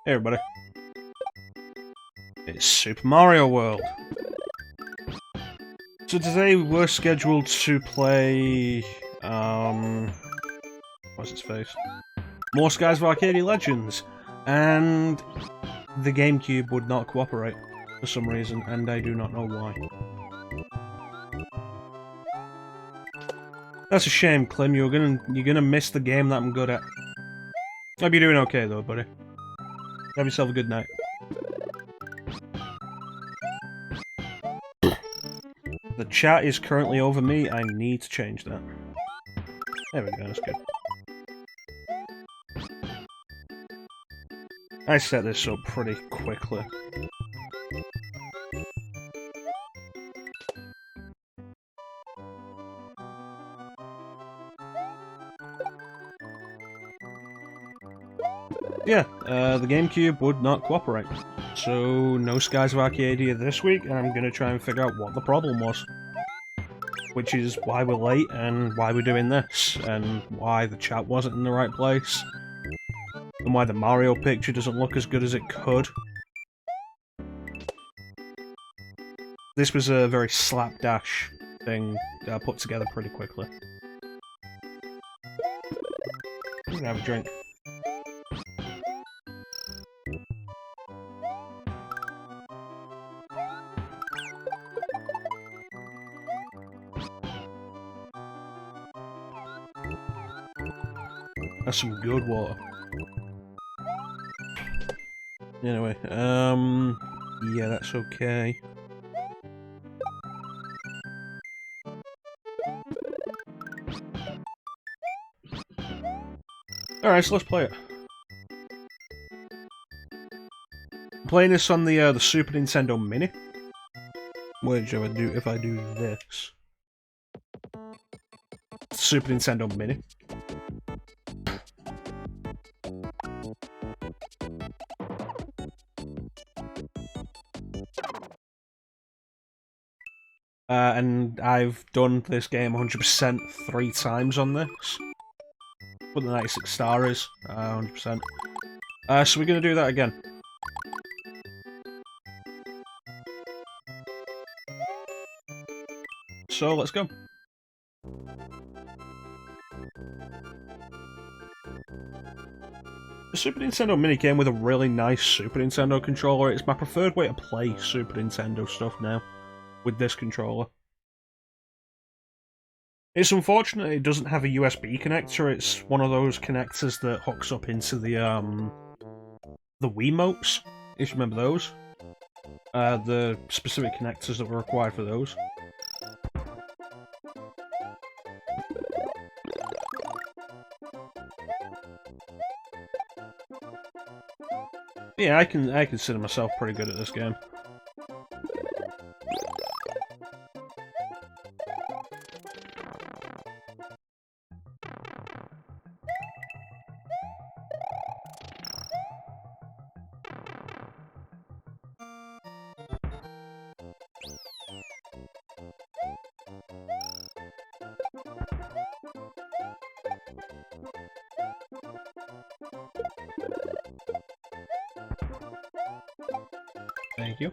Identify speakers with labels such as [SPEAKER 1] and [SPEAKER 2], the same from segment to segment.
[SPEAKER 1] Hey everybody, it's Super Mario World. So today we're scheduled to play, what's its face? More Skies of Arcadia Legends, and the Gamecube would not cooperate for some reason, and I do not know why. That's a shame, Clem. You're gonna miss the game that I'm good at. Hope you're doing okay though, buddy. Have yourself a good night. The chat is currently over me. I need to change that. There we go. That's good. I set this up pretty quickly. Yeah, the Gamecube would not cooperate. So, no Skies of Arcadia this week, and I'm gonna try and figure out what the problem was. Which is why we're late, and why we're doing this, and why the chat wasn't in the right place. and why the Mario picture doesn't look as good as it could. This was a very slapdash thing put together pretty quickly. I'm gonna have a drink. That's some good water. Anyway, yeah, that's okay. Alright, so let's play it. I'm playing this on the Super Nintendo Mini. Which if I do this. Super Nintendo Mini. And I've done this game 100% 3 times on this. What the 96 star is, 100%. So we're gonna do that again. So let's go. The Super Nintendo Mini came with a really nice Super Nintendo controller. It's my preferred way to play Super Nintendo stuff now, with this controller. It's unfortunate it doesn't have a USB connector. It's one of those connectors that hooks up into the Wiimotes, if you remember those. The specific connectors that were required for those. Yeah, I consider myself pretty good at this game. Thank you.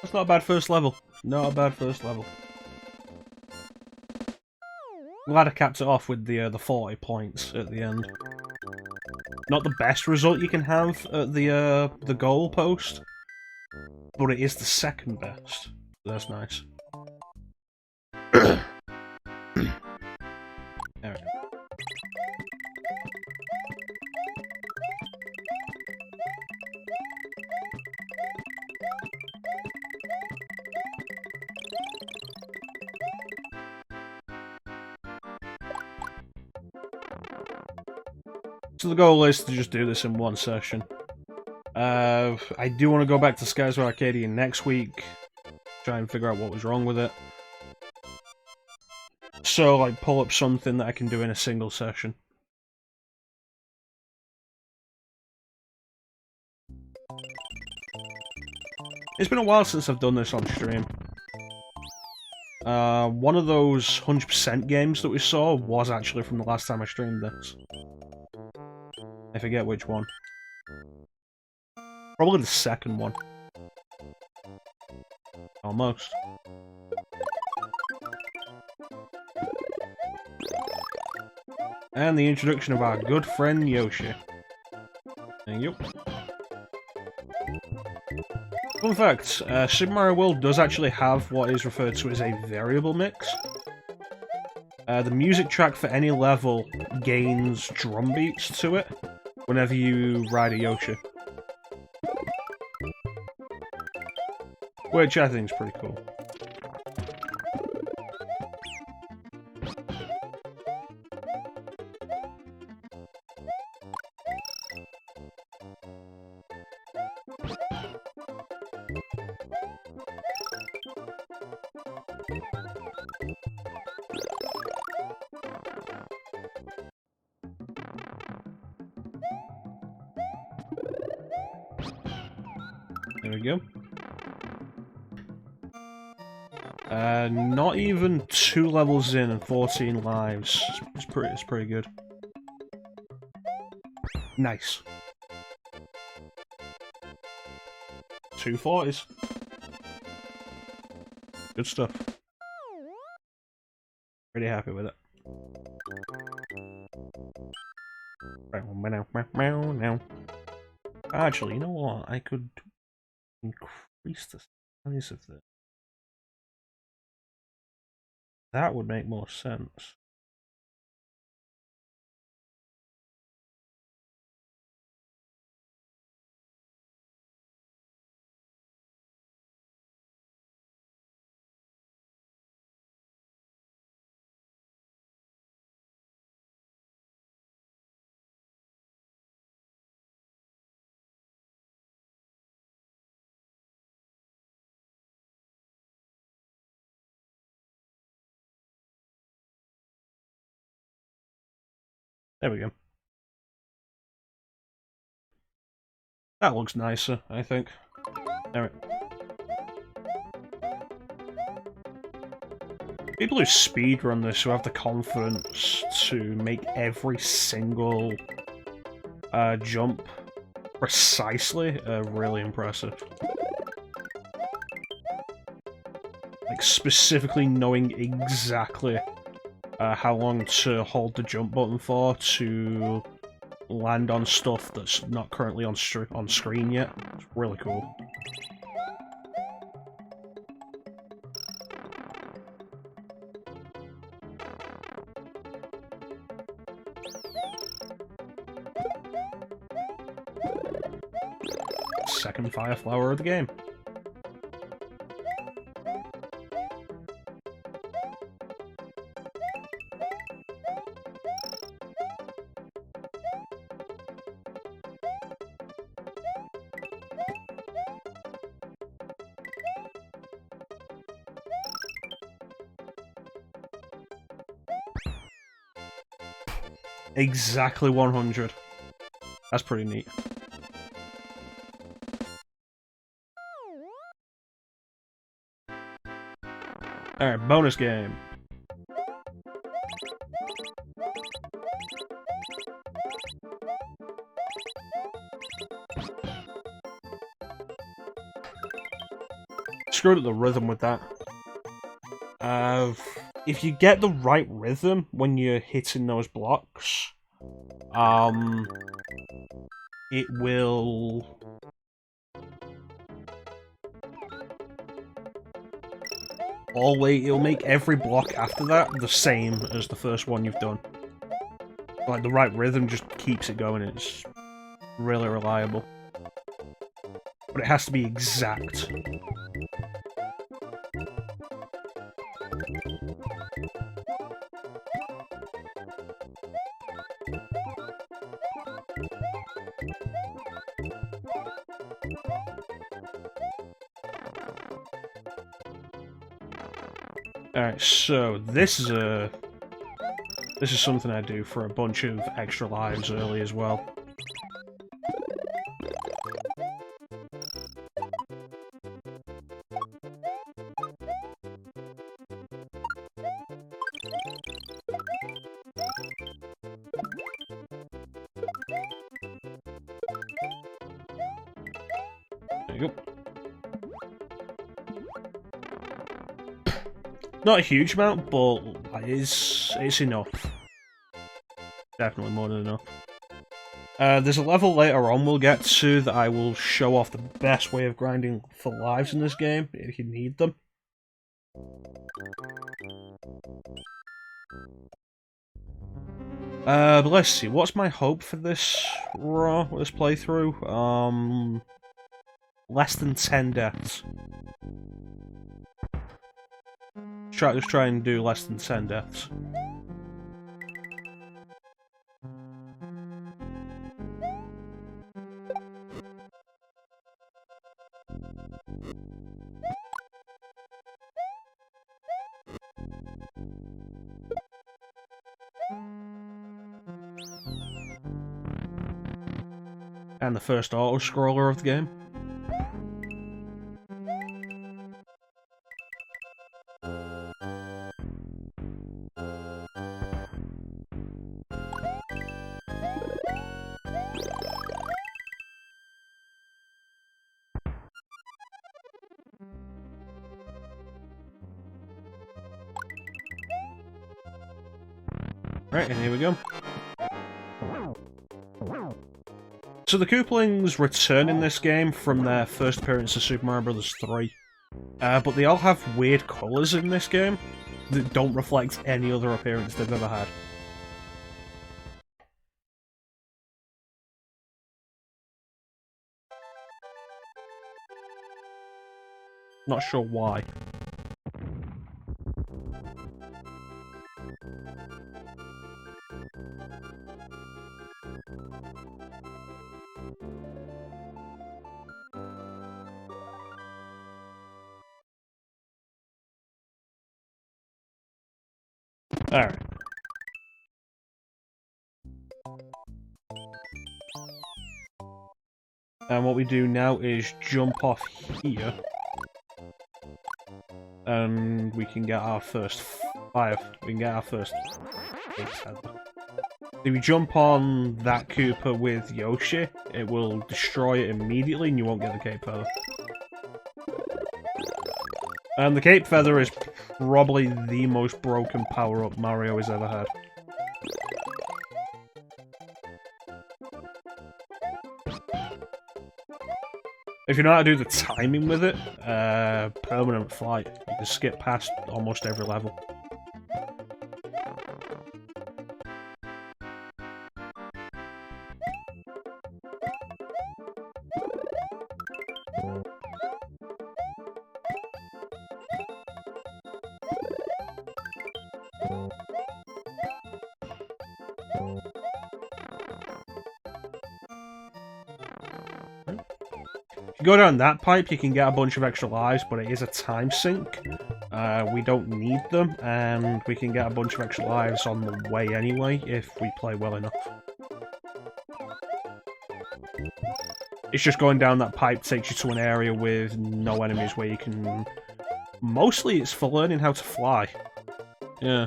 [SPEAKER 1] That's not a bad first level. Not a bad first level. I'm glad I capped it off with the 40 points at the end. Not the best result you can have at the goal post, but it is the second best. That's nice. Alright. So the goal is to just do this in one session. I do want to go back to Skies of Arcadia next week, try and figure out what was wrong with it. So, like, pull up something that I can do in a single session. It's been a while since I've done this on stream. One of those 100% games that we saw was actually from the last time I streamed this. I forget which one. Probably the second one. Almost. And the introduction of our good friend Yoshi. Thank you. Fun fact, Super Mario World does actually have what is referred to as a variable mix. The music track for any level gains drum beats to it whenever you ride a Yoshi. Which I think is pretty cool. There we go. Not even 2 levels in and 14 lives. It's pretty good. Nice. 2 40s. Good stuff. Pretty happy with it. Actually, you know what? I could increase the size of this. That would make more sense. There we go. That looks nicer, I think. Alright. People who speedrun this, who have the confidence to make every single jump precisely, are really impressive. Like, specifically knowing exactly how long to hold the jump button for to land on stuff that's not currently on screen yet. It's really cool. Second fire flower of the game. Exactly 100. That's pretty neat. Alright, bonus game. Screwed up the rhythm with that. If you get the right rhythm when you're hitting those blocks, it will... it'll make every block after that the same as the first one you've done. Like, the right rhythm just keeps it going, it's really reliable. But it has to be exact. Alright, so this is something I do for a bunch of extra lives early as well. There you go. Not a huge amount, but it's enough. Definitely more than enough. There's a level later on we'll get to that I will show off the best way of grinding for lives in this game, if you need them. But let's see, what's my hope for this playthrough? Less than 10 deaths. Let's try and do less than 10 deaths. And the first auto-scroller of the game. Right, and here we go. So the Koopalings return in this game from their first appearance in Super Mario Bros. 3. But they all have weird colours in this game that don't reflect any other appearance they've ever had. Not sure why. Alright. And what we do now is jump off here. And we can get our first fire. We can get our first cape feather. If you jump on that Koopa with Yoshi, it will destroy it immediately and you won't get the cape feather. And the cape feather is probably the most broken power-up Mario has ever had. If you know how to do the timing with it, permanent flight. You can skip past almost every level. If you go down that pipe, you can get a bunch of extra lives, but it is a time sink. We don't need them, and we can get a bunch of extra lives on the way anyway, if we play well enough. It's just going down that pipe takes you to an area with no enemies where you can... Mostly it's for learning how to fly. Yeah.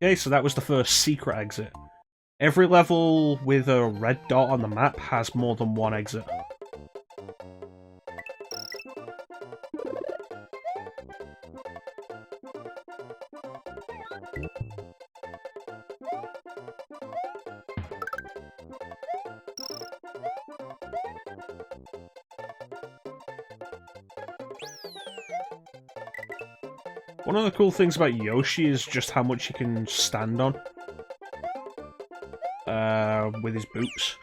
[SPEAKER 1] Okay, so that was the first secret exit. Every level with a red dot on the map has more than one exit. One of the cool things about Yoshi is just how much he can stand on. With his boots.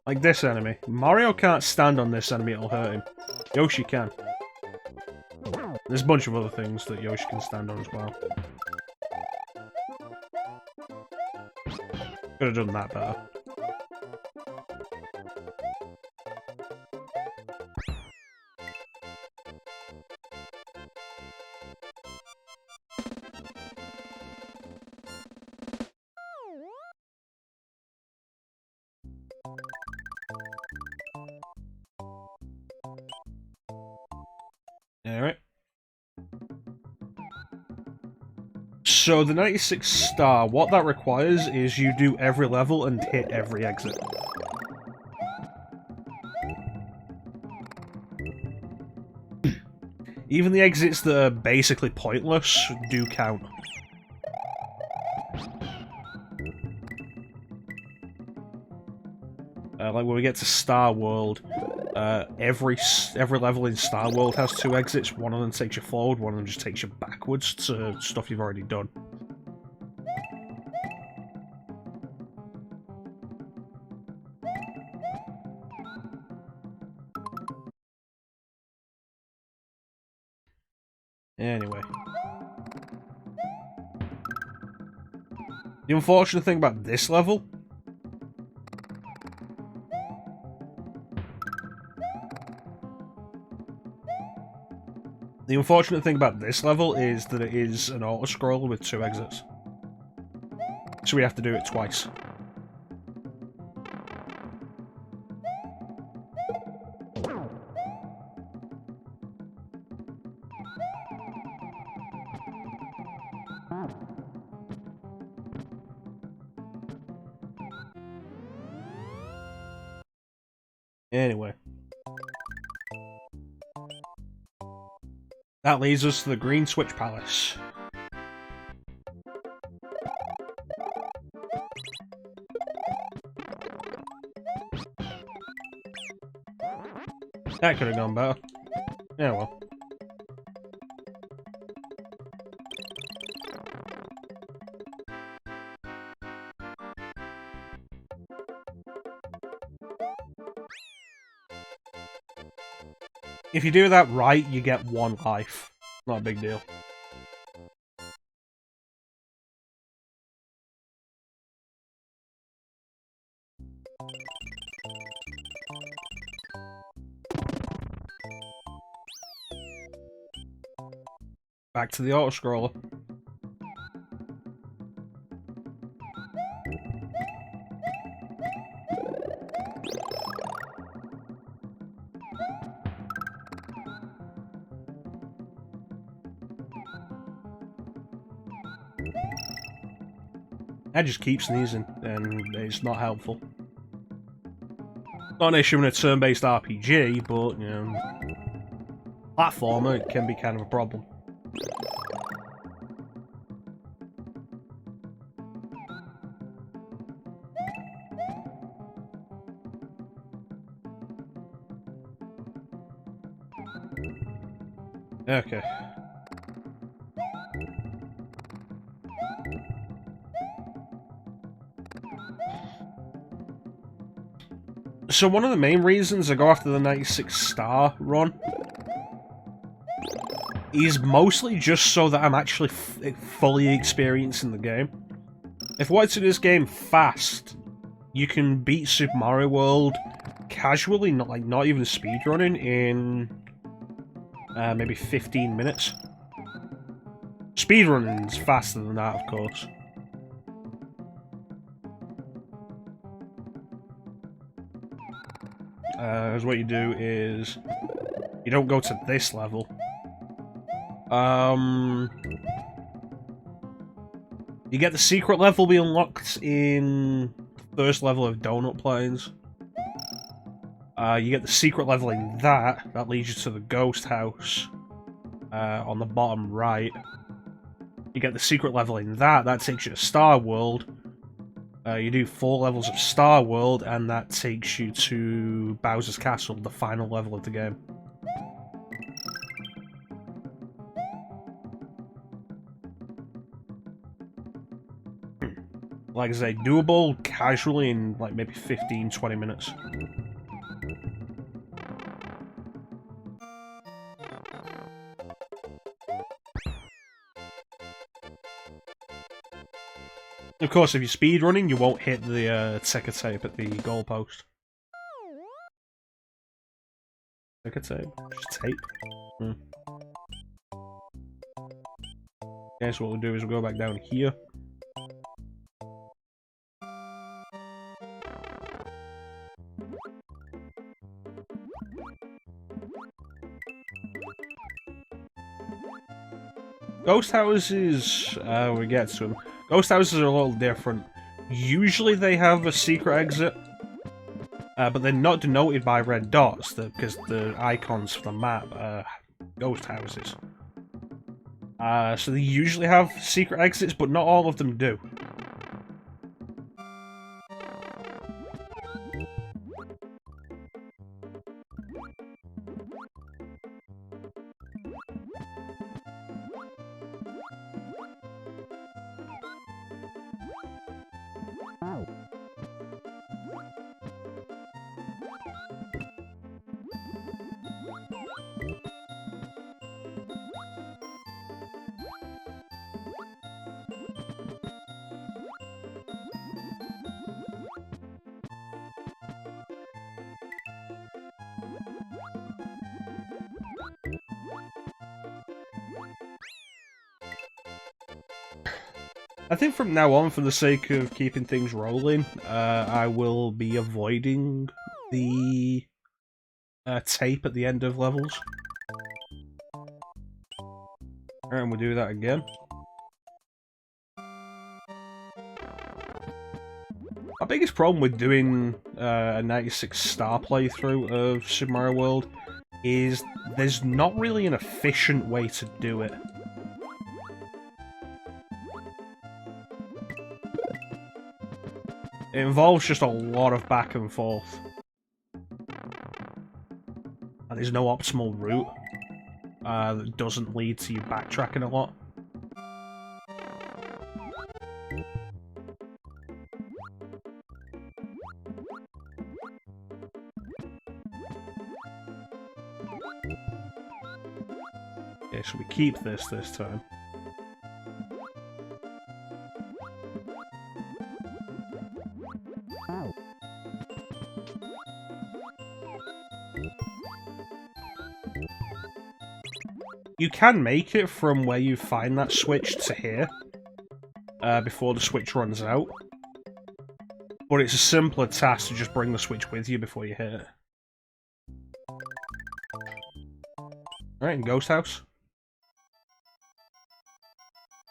[SPEAKER 1] Like this enemy. Mario can't stand on this enemy, it'll hurt him. Yoshi can. There's a bunch of other things that Yoshi can stand on as well. Could have done that better. Alright. So the 96 star, what that requires is you do every level and hit every exit. Even the exits that are basically pointless do count. Like when we get to Star World, every level in Star World has two exits. One of them takes you forward, one of them just takes you backwards to stuff you've already done. Anyway. The unfortunate thing about this level is that it is an auto-scroller with two exits. So we have to do it twice. Anyway. That leads us to the Green Switch Palace. That could have gone better. Yeah, well. If you do that right, you get 1 life. Not a big deal. Back to the auto-scroller. I just keep sneezing, and it's not helpful. Not an issue in a turn-based RPG, but, you know, platformer, it can be kind of a problem. Okay. So one of the main reasons I go after the 96 star run is mostly just so that I'm actually fully experiencing the game. If I wanted to do this game fast, you can beat Super Mario World casually, not even speedrunning, in maybe 15 minutes. Speedrunning's faster than that, of course. Because what you do is you don't go to this level. You get the secret level be unlocked in the first level of Donut Plains. You get the secret level in that leads you to the ghost house on the bottom right. You get the secret level in that takes you to Star World. You do 4 levels of Star World, and that takes you to Bowser's Castle, the final level of the game. Like I say, doable casually in like maybe 15-20 minutes. Of course, if you're speedrunning, you won't hit the ticker tape at the goalpost. Ticker tape? Just tape? Okay, so what we'll do is we'll go back down here. Ghost houses, we get to them. Ghost houses are a little different. Usually they have a secret exit, but they're not denoted by red dots, because the icons for the map are ghost houses. So they usually have secret exits, but not all of them do. I think from now on, for the sake of keeping things rolling, I will be avoiding the tape at the end of levels. And we'll do that again. My biggest problem with doing a 96 star playthrough of Super Mario World is there's not really an efficient way to do it. It involves just a lot of back and forth. And there's no optimal route that doesn't lead to you backtracking a lot. Okay, so we keep this time. You can make it from where you find that switch to here, before the switch runs out. But it's a simpler task to just bring the switch with you before you hit it. Alright, in Ghost House.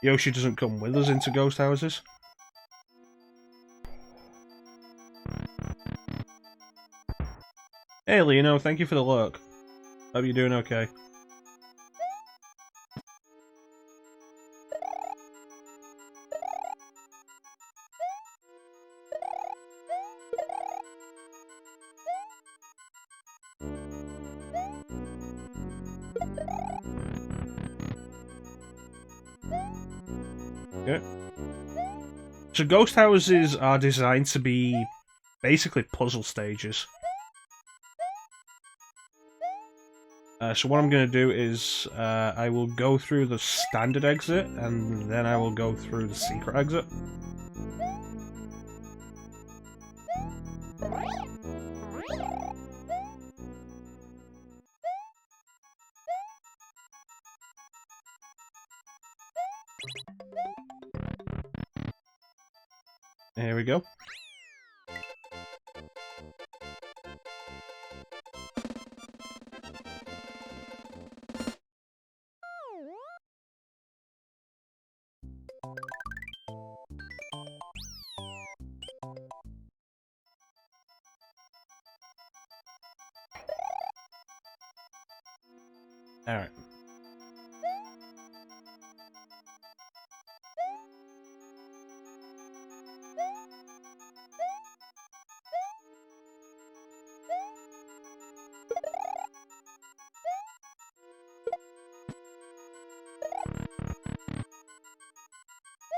[SPEAKER 1] Yoshi doesn't come with us into ghost houses. Hey, Leono, thank you for the look. Hope you're doing okay. Okay. So ghost houses are designed to be basically puzzle stages. So what I'm going to do is I will go through the standard exit and then I will go through the secret exit. Here we go. Alright.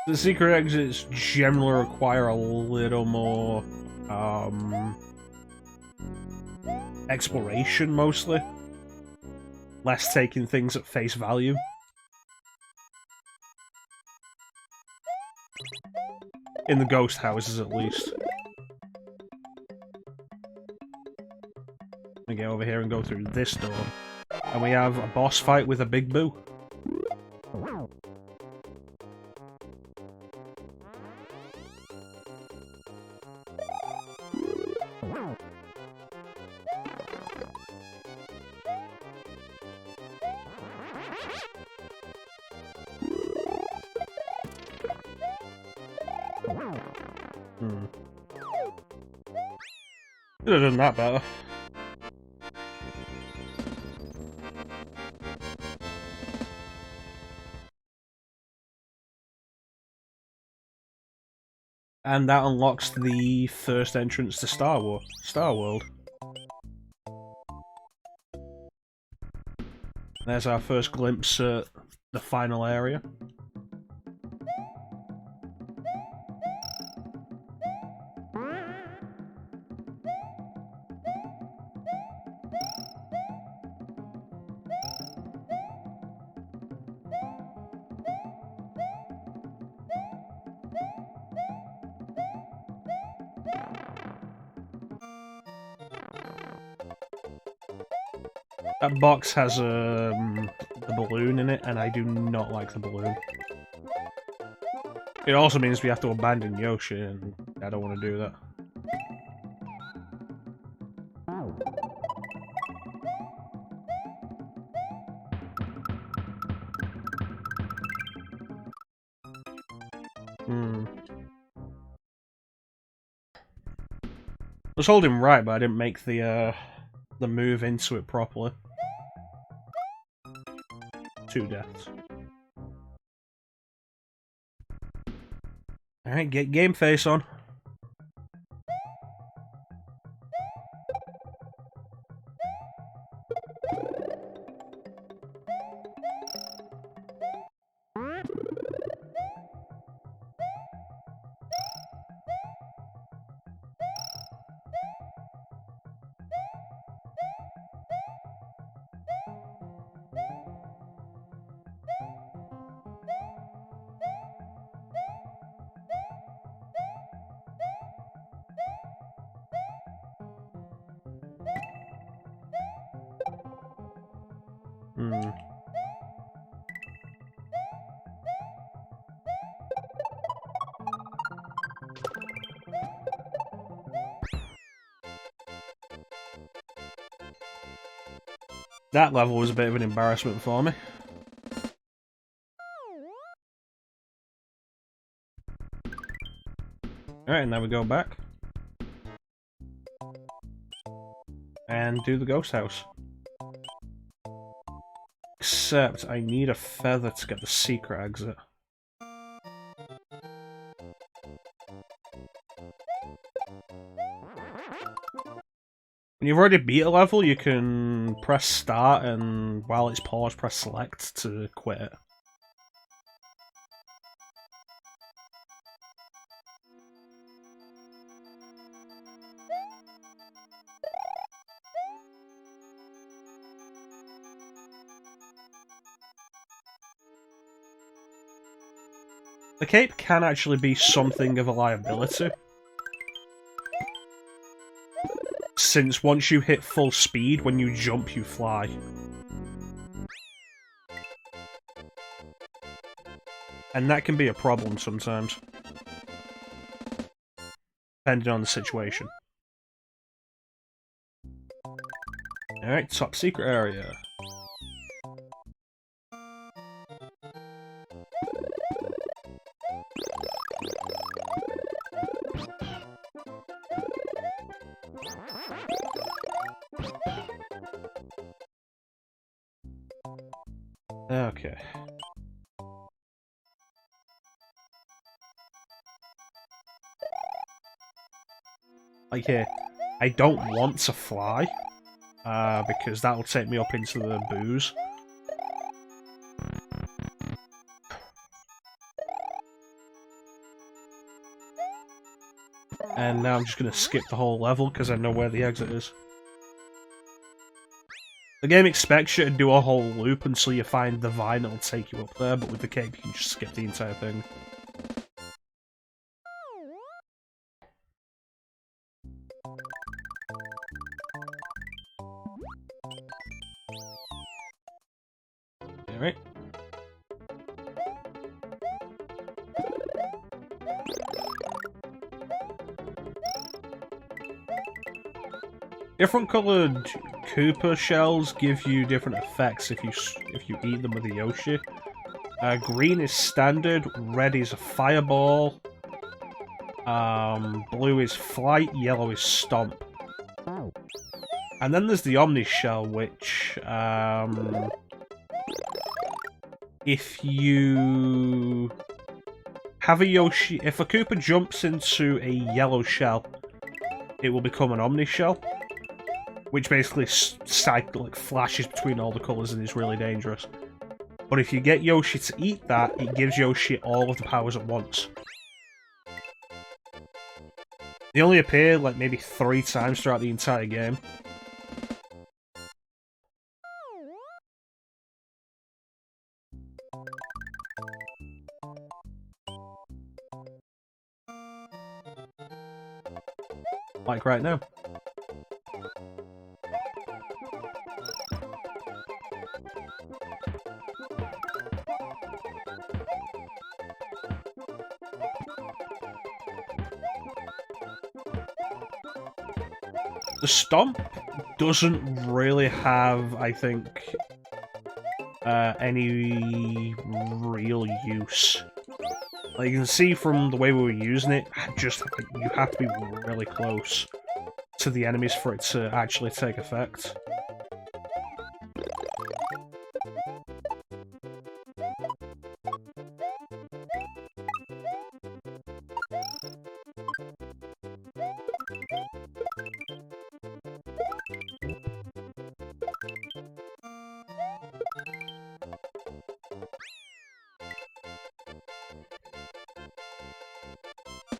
[SPEAKER 1] The secret exits generally require a little more exploration, mostly. Less taking things at face value. In the ghost houses, at least. We get over here and go through this door. And we have a boss fight with a big boo. Could have done that better. And that unlocks the first entrance to Star World. There's our first glimpse at the final area. That box has the balloon in it, and I do not like the balloon. It also means we have to abandon Yoshi, and I don't want to do that. was holding right, but I didn't make the move into it properly. 2 deaths. Alright, get game face on. That level was a bit of an embarrassment for me. Alright, now we go back. And do the ghost house. Except I need a feather to get the secret exit. When you've already beat a level, you can press start and while it's paused, press select to quit it. The cape can actually be something of a liability, since once you hit full speed, when you jump, you fly. And that can be a problem sometimes, depending on the situation. Alright, top secret area. Okay. Like here, I don't want to fly, because that'll take me up into the booze. And now I'm just going to skip the whole level because I know where the exit is. The game expects you to do a whole loop until you find the vine that'll take you up there, but with the cape you can just skip the entire thing. Alright. Different coloured Koopa shells give you different effects if you eat them with a Yoshi. Green is standard, red is a fireball, blue is flight, yellow is stomp. And then there's the Omni shell, which if you have a Yoshi, if a Koopa jumps into a yellow shell, it will become an Omni shell, which basically flashes between all the colours and is really dangerous. But if you get Yoshi to eat that, it gives Yoshi all of the powers at once. They only appear like maybe 3 times throughout the entire game. Like right now. The stomp doesn't really have, I think, any real use. Like you can see from the way we were using it, you have to be really close to the enemies for it to actually take effect.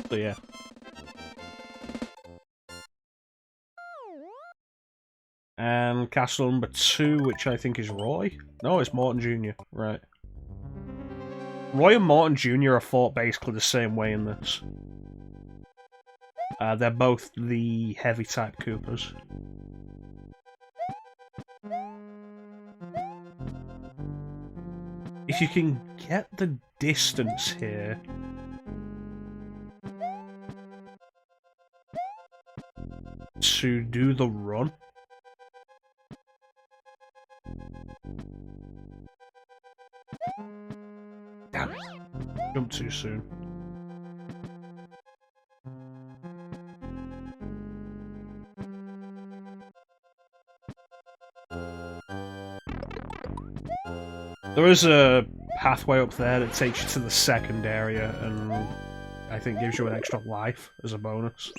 [SPEAKER 1] So yeah. And castle number 2, which I think is Roy? No, it's Morton Jr., right. Roy and Morton Jr. are fought basically the same way in this. They're both the heavy type Koopas. If you can get the distance here... to do the run... Damn it. Jumped too soon. There is a pathway up there that takes you to the second area, and I think gives you an extra life as a bonus.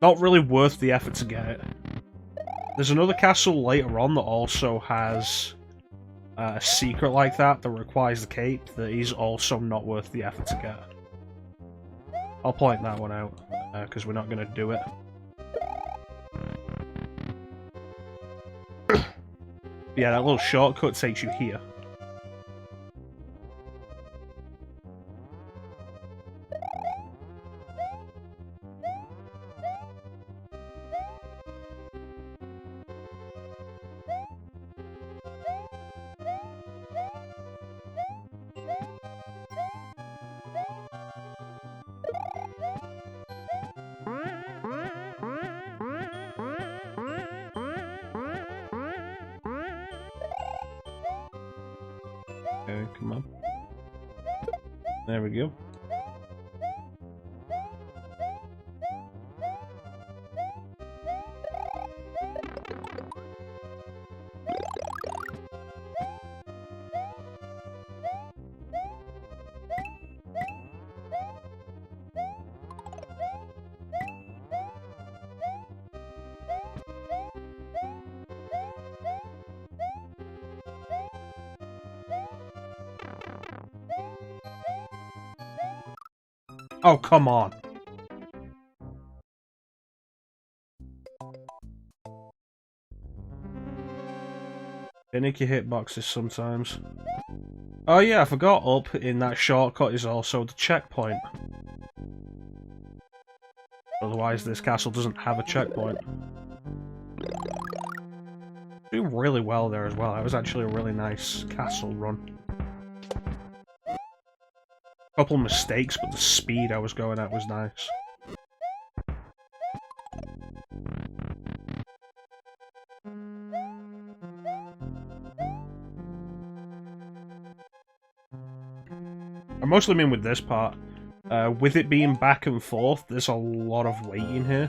[SPEAKER 1] Not really worth the effort to get it. There's another castle later on that also has a secret like that requires the cape that is also not worth the effort to get. I'll point that one out, because we're not going to do it. Yeah, that little shortcut takes you here. Okay, come on. There we go. Oh, come on. Finicky hitboxes sometimes. Oh yeah, I forgot up in that shortcut is also the checkpoint. Otherwise this castle doesn't have a checkpoint. Doing really well there as well. That was actually a really nice castle run. Couple mistakes, but the speed I was going at was nice. I mostly mean with this part. With it being back and forth, there's a lot of waiting here.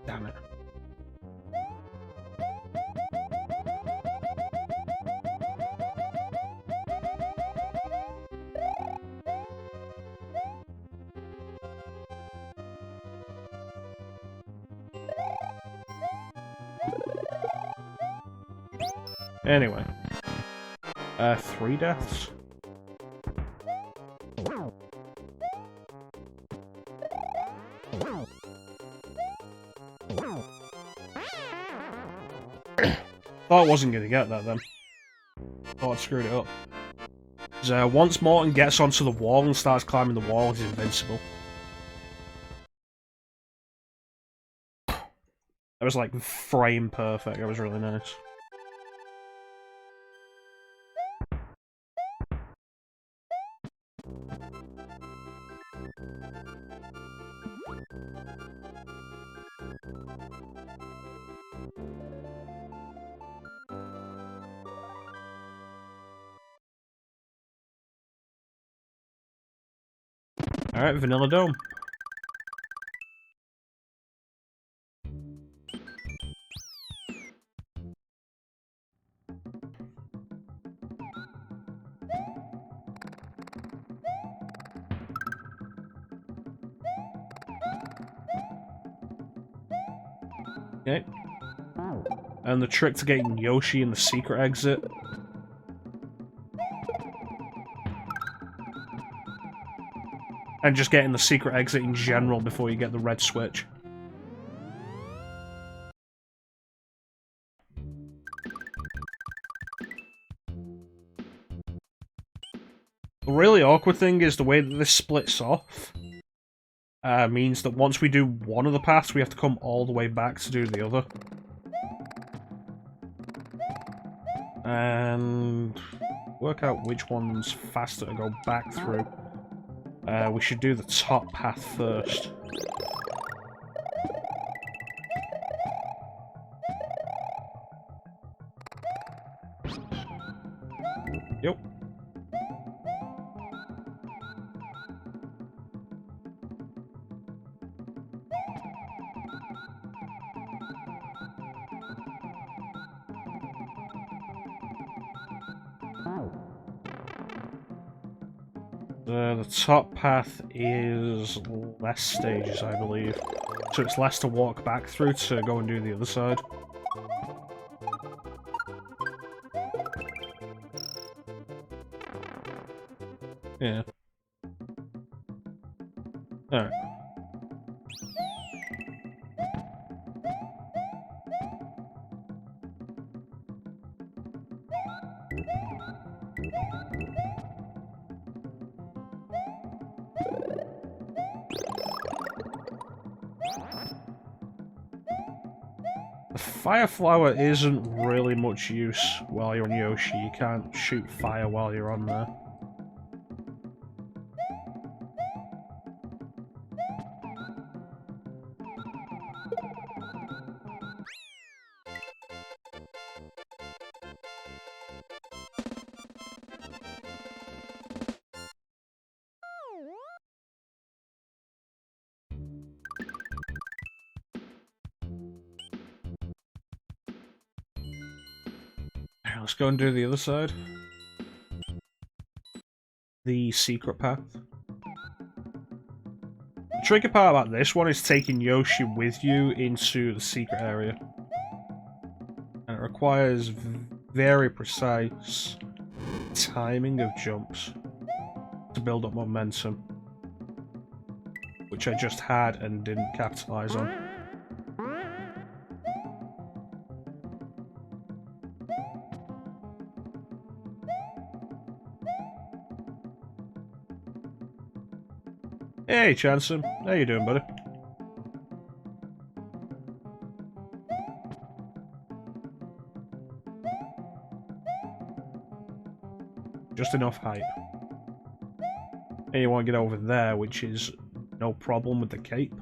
[SPEAKER 1] Damn it. Anyway. 3 deaths? Thought I wasn't going to get that then. Thought I'd screwed it up. Once Morton gets onto the wall and starts climbing the wall, he's invincible. That was like frame perfect, that was really nice. Alright, Vanilla Dome. Okay. And the trick to getting Yoshi in the secret exit. And just getting the secret exit in general before you get the red switch. The really awkward thing is the way that this splits off means that once we do one of the paths, we have to come all the way back to do the other. And work out which one's faster to go back through. We should do the top path first. Yep. The top path is less stages, I believe. So it's less to walk back through to go and do the other side. Yeah. Alright. The fire flower isn't really much use while you're on Yoshi. You can't shoot fire while you're on there. Let's go and do the other side. The secret path. The tricky part about this one is taking Yoshi with you into the secret area. And it requires very precise timing of jumps to build up momentum. Which I just had and didn't capitalize on. Hey, Chanson. How you doing, buddy? Just enough height. And you want to get over there, which is no problem with the cape.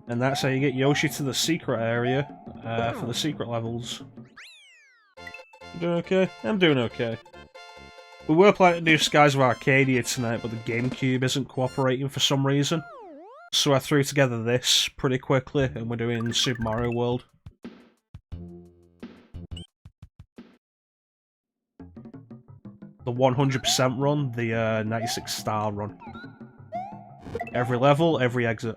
[SPEAKER 1] And that's how you get Yoshi to the secret area for the secret levels. You doing okay? I'm doing okay. We were planning to do Skies of Arcadia tonight, but the Gamecube isn't cooperating for some reason. So I threw together this pretty quickly, and we're doing Super Mario World. The 100% run, the 96 star run. Every level, every exit.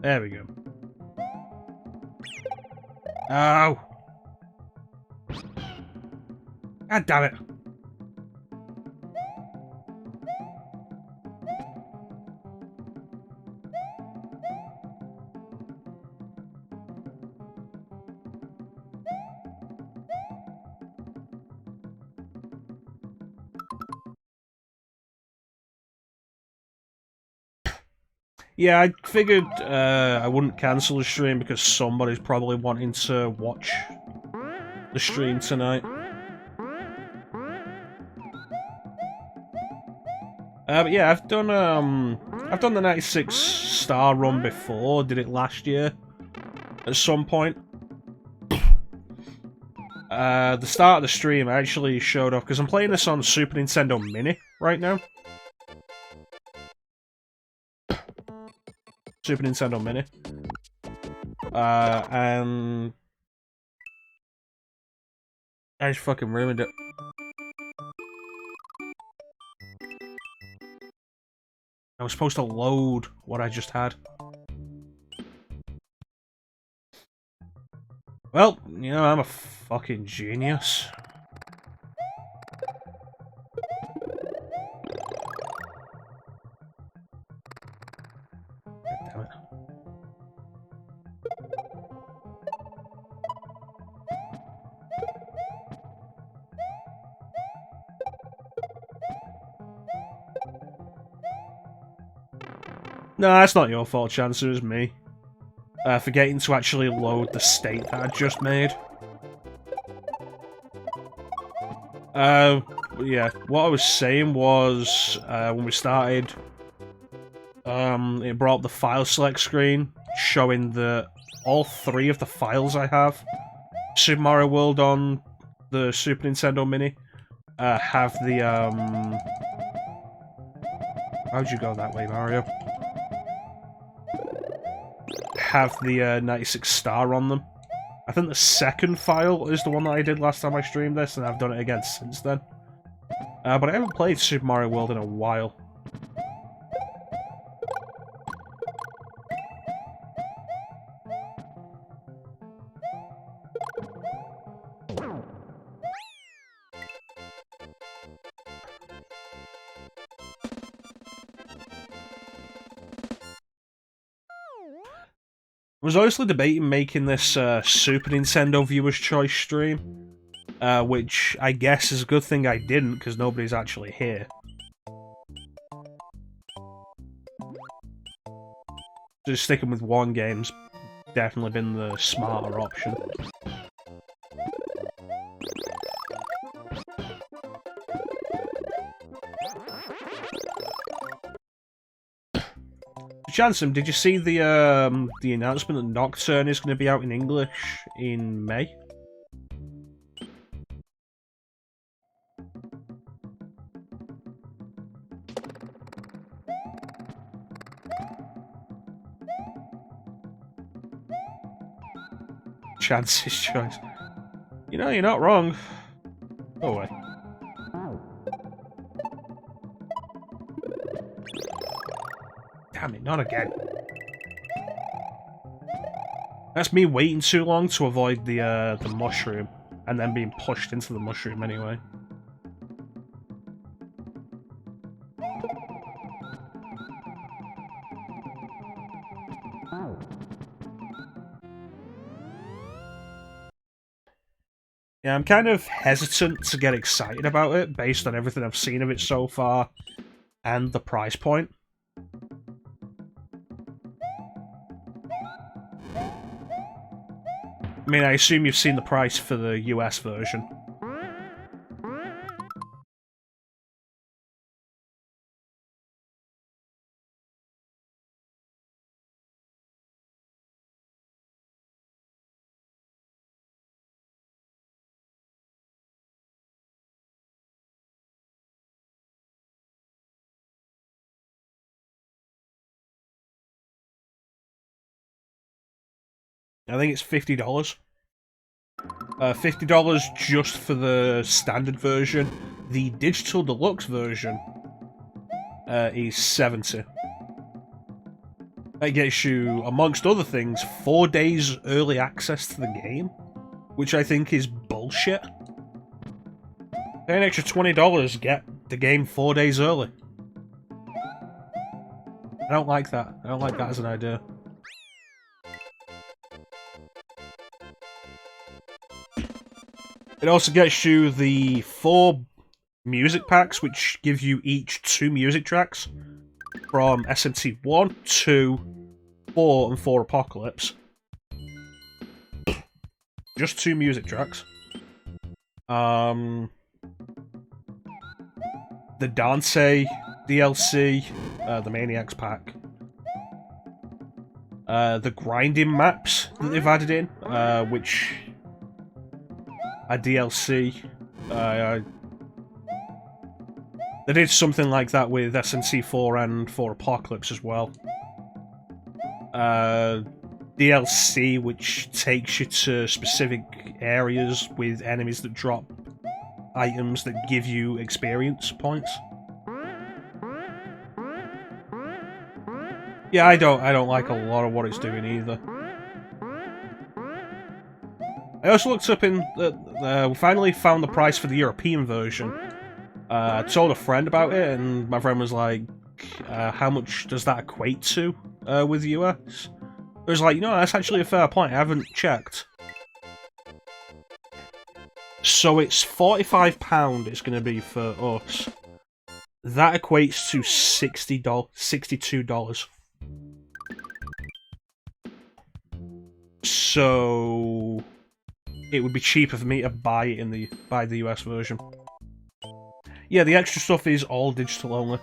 [SPEAKER 1] There we go. Oh! God damn it! Yeah, I figured I wouldn't cancel the stream because somebody's probably wanting to watch the stream tonight. But yeah, I've done the 96 star run before. Did it last year at some point. The start of the stream I actually showed off because I'm playing this on Super Nintendo Mini right now. Super Nintendo Mini. And I just fucking ruined it. I was supposed to load what I just had. Well, you know, I'm a fucking genius. Damn it. No, that's not your fault, Chance, it was me. Forgetting to actually load the state that I just made. Yeah, what I was saying was, when we started, it brought up the file select screen, showing that all 3 of the files I have, Super Mario World on the Super Nintendo Mini, have the, how'd you go that way, Mario? Have the 96 star on them. I think the second file is the one that I did last time I streamed this, and I've done it again since then. But I haven't played Super Mario World in a while. I was honestly debating making this Super Nintendo Viewer's Choice stream, which I guess is a good thing I didn't, because nobody's actually here. Just sticking with one game's definitely been the smarter option. Jansen, did you see the announcement that Nocturne is going to be out in English in May? Chance's choice. You know, you're not wrong. Go away. Damn it, not again. That's me waiting too long to avoid the mushroom, and then being pushed into the mushroom anyway. Yeah, I'm kind of hesitant to get excited about it, based on everything I've seen of it so far, and the price point. I mean, I assume you've seen the price for the US version. I think it's $50. $50 just for the standard version. The digital deluxe version is $70. It gets you, amongst other things, 4 days early access to the game, which I think is bullshit. Pay an extra $20, get the game 4 days early. I don't like that. I don't like that as an idea. It also gets you the 4 music packs, which give you each 2 music tracks from SMT 1, 2, 4, and 4 Apocalypse. Just 2 music tracks. The Dante DLC, the Maniacs pack. The grinding maps that they've added in, which are DLC. They did something like that with SNC4 and 4 Apocalypse as well. DLC, which takes you to specific areas with enemies that drop items that give you experience points. Yeah, I don't like a lot of what it's doing either. I also looked up in we finally found the price for the European version. I told a friend about it, and my friend was like, how much does that equate to with the US? I was like, you know, that's actually a fair point, I haven't checked. So it's £45 it's going to be for us. That equates to $62. So it would be cheaper for me to buy it in the US version. Yeah, the extra stuff is all digital only.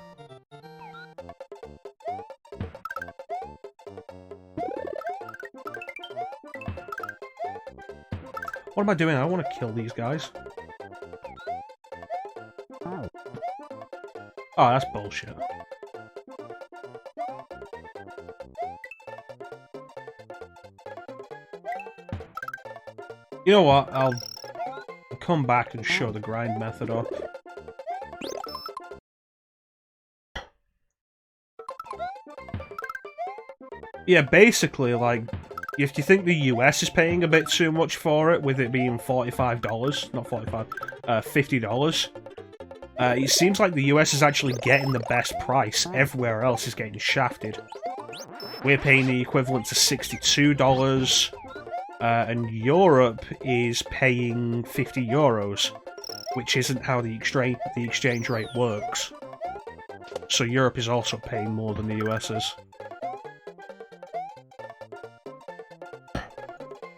[SPEAKER 1] What am I doing? I want to kill these guys. Oh, that's bullshit. You know what? I'll come back and show the grind method off. Yeah, basically, like, if you think the US is paying a bit too much for it, with it being $45, not 45, $50, it seems like the US is actually getting the best price. Everywhere else is getting shafted. We're paying the equivalent to $62, and Europe is paying €50, which isn't how the exchange rate works. So Europe is also paying more than the US is.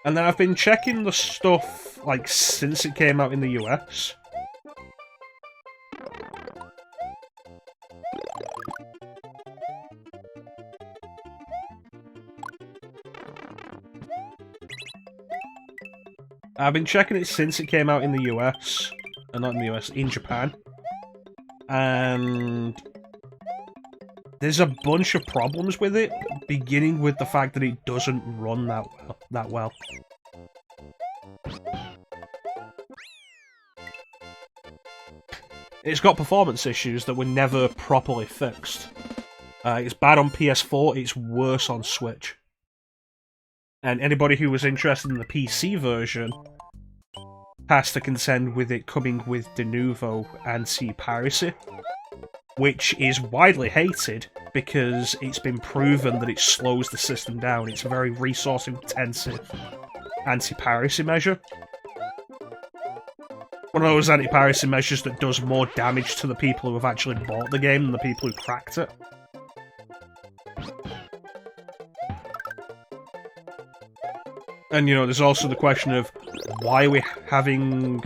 [SPEAKER 1] And then I've been checking the stuff, like, since it came out in the US. I've been checking it since it came out in the US. Not in the US, in Japan. And there's a bunch of problems with it, beginning with the fact that it doesn't run that well. It's got performance issues that were never properly fixed. It's bad on PS4, it's worse on Switch. And anybody who was interested in the PC version has to contend with it coming with de novo anti-piracy, which is widely hated because it's been proven that it slows the system down. It's a very resource-intensive anti-piracy measure. One of those anti-piracy measures that does more damage to the people who have actually bought the game than the people who cracked it. And, you know, there's also the question of why are we having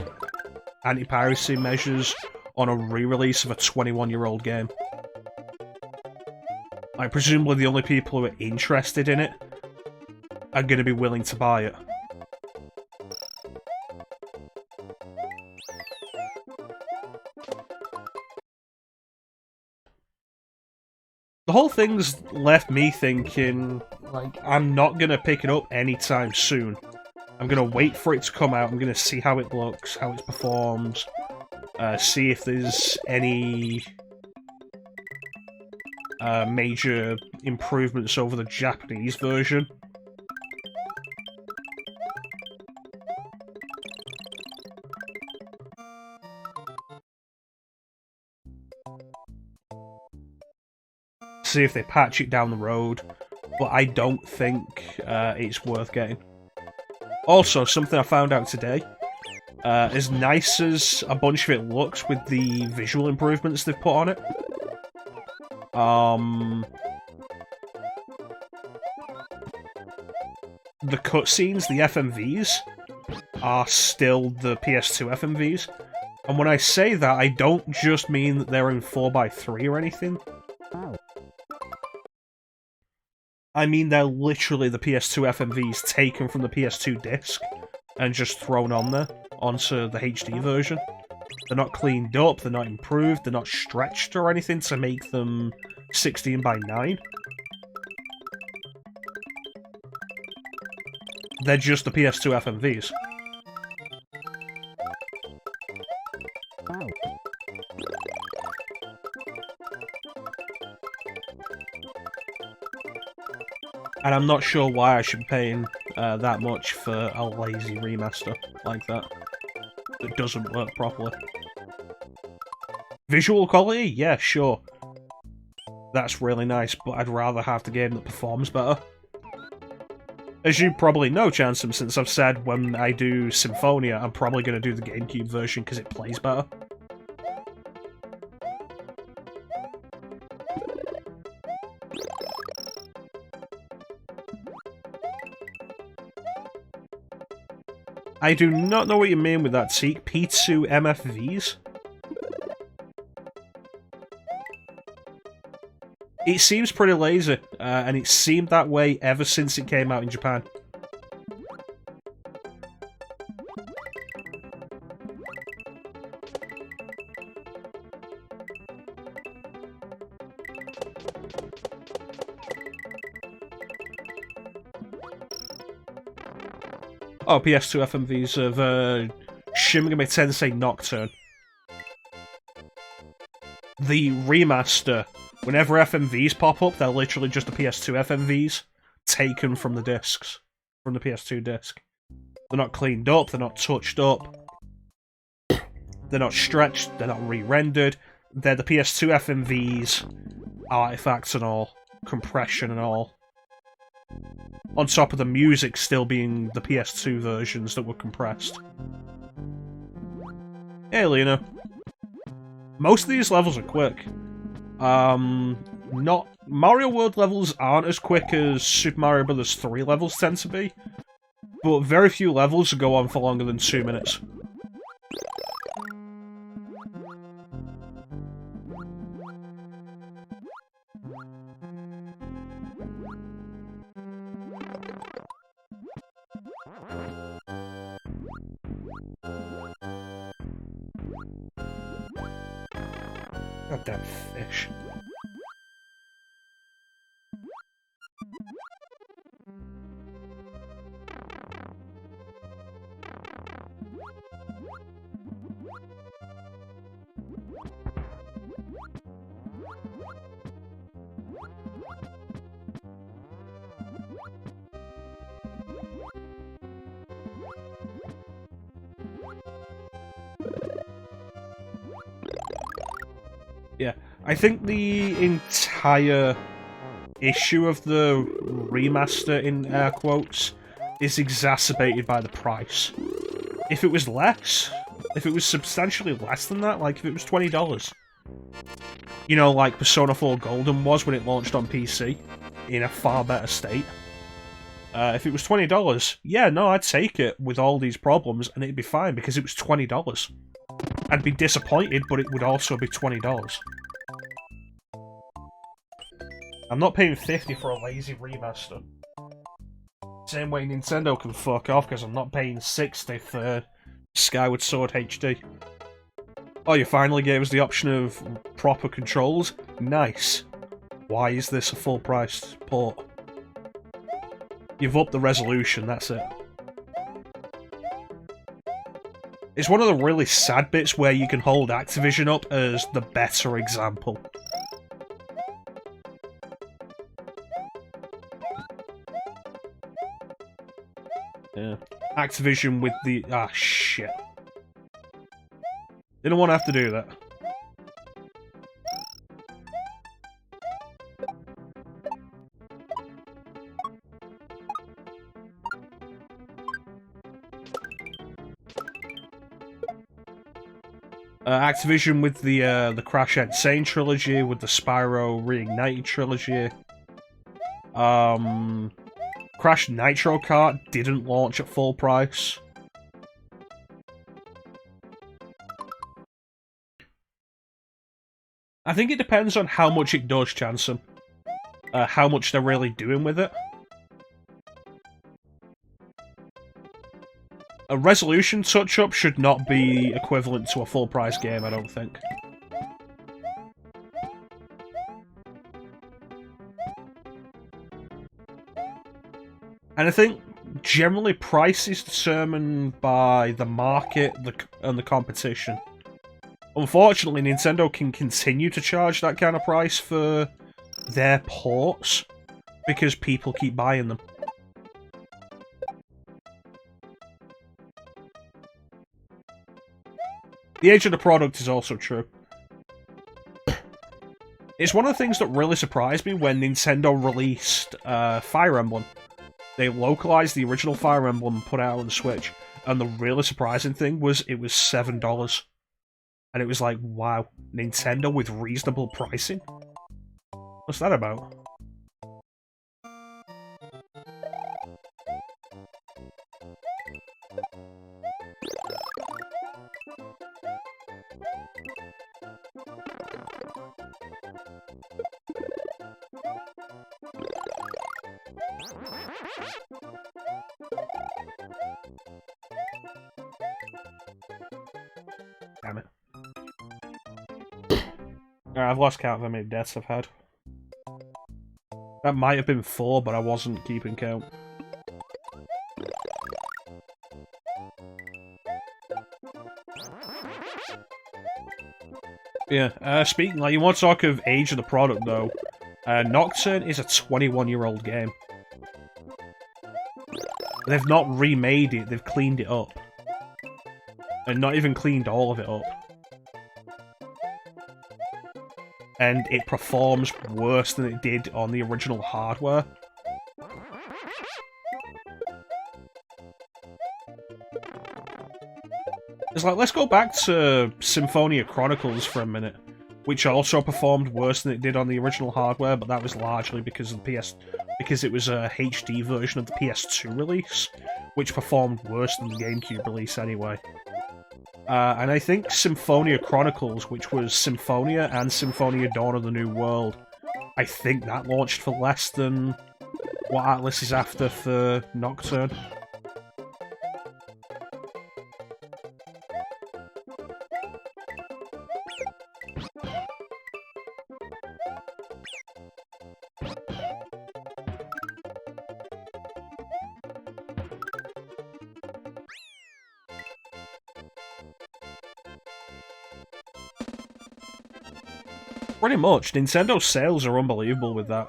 [SPEAKER 1] anti-piracy measures on a re-release of a 21-year-old game? Like, presumably the only people who are interested in it are going to be willing to buy it. The whole thing's left me thinking, like, I'm not going to pick it up anytime soon. I'm going to wait for it to come out, I'm going to see how it looks, how it performs, see if there's any major improvements over the Japanese version. See if they patch it down the road, but I don't think it's worth getting. Also, something I found out today, as nice as a bunch of it looks with the visual improvements they've put on it, the cutscenes, the FMVs, are still the PS2 FMVs. And when I say that, I don't just mean that they're in 4x3 or anything. I mean they're literally the PS2 FMVs taken from the PS2 disc and just thrown on there, onto the HD version. They're not cleaned up, they're not improved, they're not stretched or anything to make them 16:9. They're just the PS2 FMVs. And I'm not sure why I should be paying that much for a lazy remaster like that. That doesn't work properly. Visual quality? Yeah, sure. That's really nice, but I'd rather have the game that performs better. As you probably know, Chansum, since I've said when I do Symphonia, I'm probably going to do the Gamecube version because it plays better. I do not know what you mean with that, Seek. P2 MFVs? It seems pretty lazy, and it seemed that way ever since it came out in Japan. Oh, PS2 FMVs of Shin Megami Tensei Nocturne. The remaster, whenever FMVs pop up, they're literally just the PS2 FMVs taken from the discs, from the PS2 disc. They're not cleaned up, they're not touched up, they're not stretched, they're not re-rendered. They're the PS2 FMVs, artifacts and all, compression and all. On top of the music still being the PS2 versions that were compressed. Hey, Lena. Most of these levels are quick. Not Mario World levels aren't as quick as Super Mario Bros. 3 levels tend to be, but very few levels go on for longer than 2 minutes. Goddamn fish. Yeah, I think the entire issue of the remaster, in air quotes, is exacerbated by the price. If it was less, if it was substantially less than that, like if it was $20, you know, like Persona 4 Golden was when it launched on PC, in a far better state. If it was $20, yeah, no, I'd take it with all these problems, and it'd be fine, because it was $20. I'd be disappointed, but it would also be $20. I'm not paying $50 for a lazy remaster. Same way Nintendo can fuck off, because I'm not paying $60 for Skyward Sword HD. Oh, you finally gave us the option of proper controls? Nice. Why is this a full-priced port? You've upped the resolution, that's it. It's one of the really sad bits where you can hold Activision up as the better example. Yeah. Activision with the... Ah, shit. Didn't want to have to do that. Activision with the Crash Insane trilogy, with the Spyro Reignited trilogy. Crash Nitro Kart didn't launch at full price. I think it depends on how much it does, Chanson. How much they're really doing with it. A resolution touch-up should not be equivalent to a full-price game, I don't think. And I think, generally, price is determined by the market and the competition. Unfortunately, Nintendo can continue to charge that kind of price for their ports, because people keep buying them. The age of the product is also true. It's one of the things that really surprised me when Nintendo released Fire Emblem. They localized the original Fire Emblem and put it out on the Switch, and the really surprising thing was it was $7. And it was like, wow, Nintendo with reasonable pricing? What's that about? Damn it. I've lost count of how many deaths I've had. That might have been 4, but I wasn't keeping count. Yeah, speaking, like, you want to talk of age of the product, though. Nocturne is a 21-year-old game. They've not remade it, they've cleaned it up. And not even cleaned all of it up. And it performs worse than it did on the original hardware. It's like, let's go back to Symphonia Chronicles for a minute, which also performed worse than it did on the original hardware, but that was largely because of the because it was a HD version of the PS2 release, which performed worse than the Gamecube release anyway. And I think Symphonia Chronicles, which was Symphonia and Symphonia Dawn of the New World, I think that launched for less than what Atlas is after for Nocturne. Pretty much. Nintendo's sales are unbelievable with that.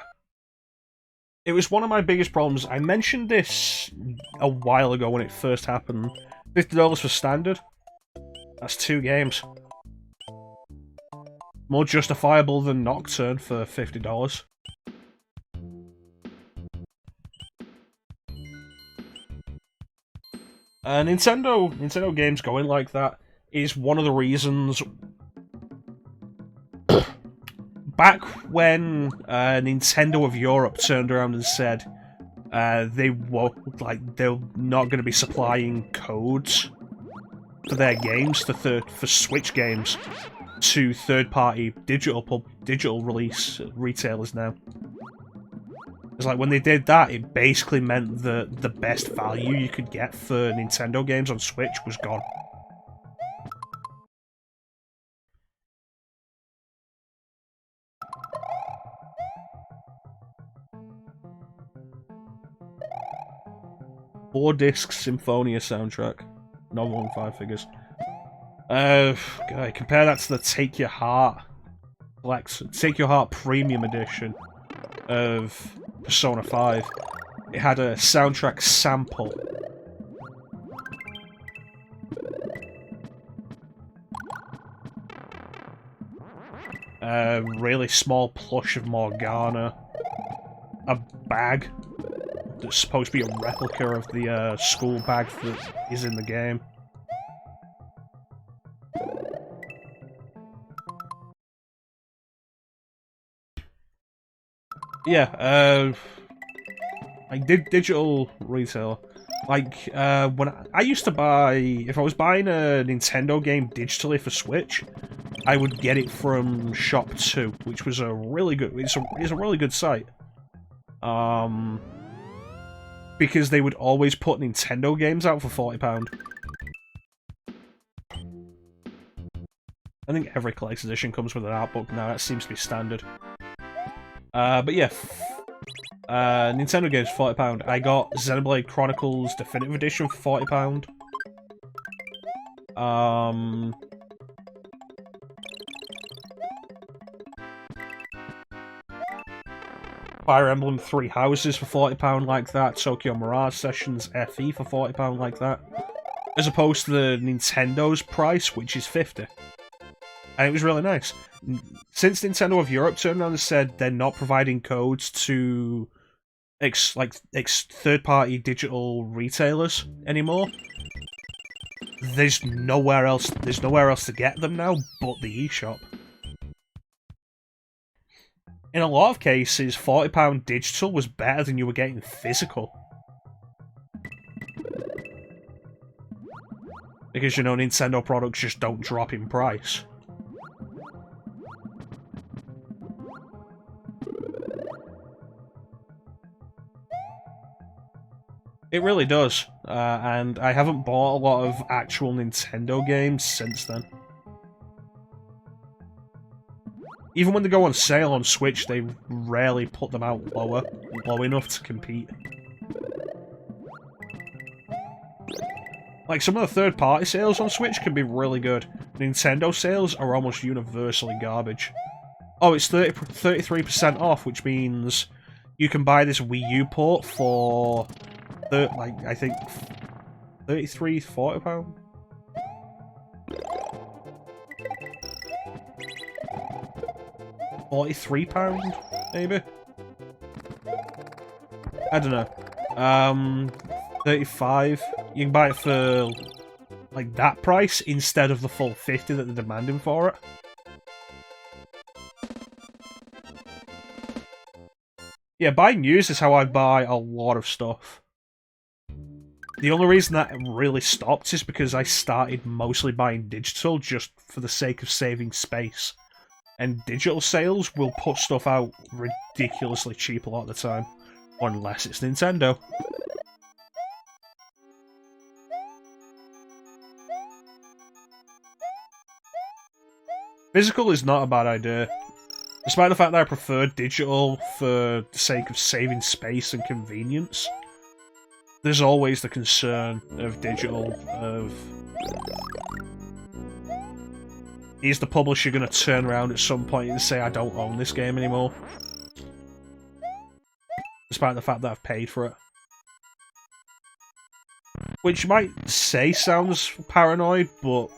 [SPEAKER 1] It was one of my biggest problems. I mentioned this a while ago when it first happened. $50 for standard. That's 2 games. More justifiable than Nocturne for $50. Nintendo games going like that is one of the reasons. Back when Nintendo of Europe turned around and said they're not going to be supplying codes for their games for Switch games to third-party digital release retailers now. It's like when they did that, it basically meant that the best value you could get for Nintendo games on Switch was gone. Four-disc Symphonia soundtrack. Novel on 5 figures. God, compare that to the Take Your Heart Premium Edition of Persona 5. It had a soundtrack sample a really small plush of Morgana, a bag that's supposed to be a replica of the school bag that is in the game. Yeah, like digital retailer. Like, when I used to buy, if I was buying a Nintendo game digitally for Switch, I would get it from Shop 2, which was a really good, it's a really good site. Because they would always put Nintendo games out for £40. I think every collector's edition comes with an art book now, that seems to be standard. But yeah, Nintendo games for £40. I got Xenoblade Chronicles Definitive Edition for £40. Fire Emblem Three Houses for £40 like that, Tokyo Mirage Sessions FE for £40 like that, as opposed to the Nintendo's price, which is $50. And it was really nice. Since Nintendo of Europe turned around and said they're not providing codes to third-party digital retailers anymore, there's nowhere else to get them now but the eShop. In a lot of cases, £40 digital was better than you were getting physical. Because, you know, Nintendo products just don't drop in price. It really does, and I haven't bought a lot of actual Nintendo games since then. Even when they go on sale on Switch, they rarely put them out low enough to compete. Like, some of the third-party sales on Switch can be really good. Nintendo sales are almost universally garbage. Oh, it's 33% off, which means you can buy this Wii U port for, I think, £33, £40? £43, maybe? I don't know. 35. You can buy it for, like, that price instead of the full 50 that they're demanding for it. Yeah, buying used is how I buy a lot of stuff. The only reason that really stopped is because I started mostly buying digital just for the sake of saving space. And digital sales will put stuff out ridiculously cheap a lot of the time. Unless it's Nintendo. Physical is not a bad idea. Despite the fact that I prefer digital for the sake of saving space and convenience, there's always the concern of digital, of... is the publisher going to turn around at some point and say, I don't own this game anymore? Despite the fact that I've paid for it. Which you might say sounds paranoid, but...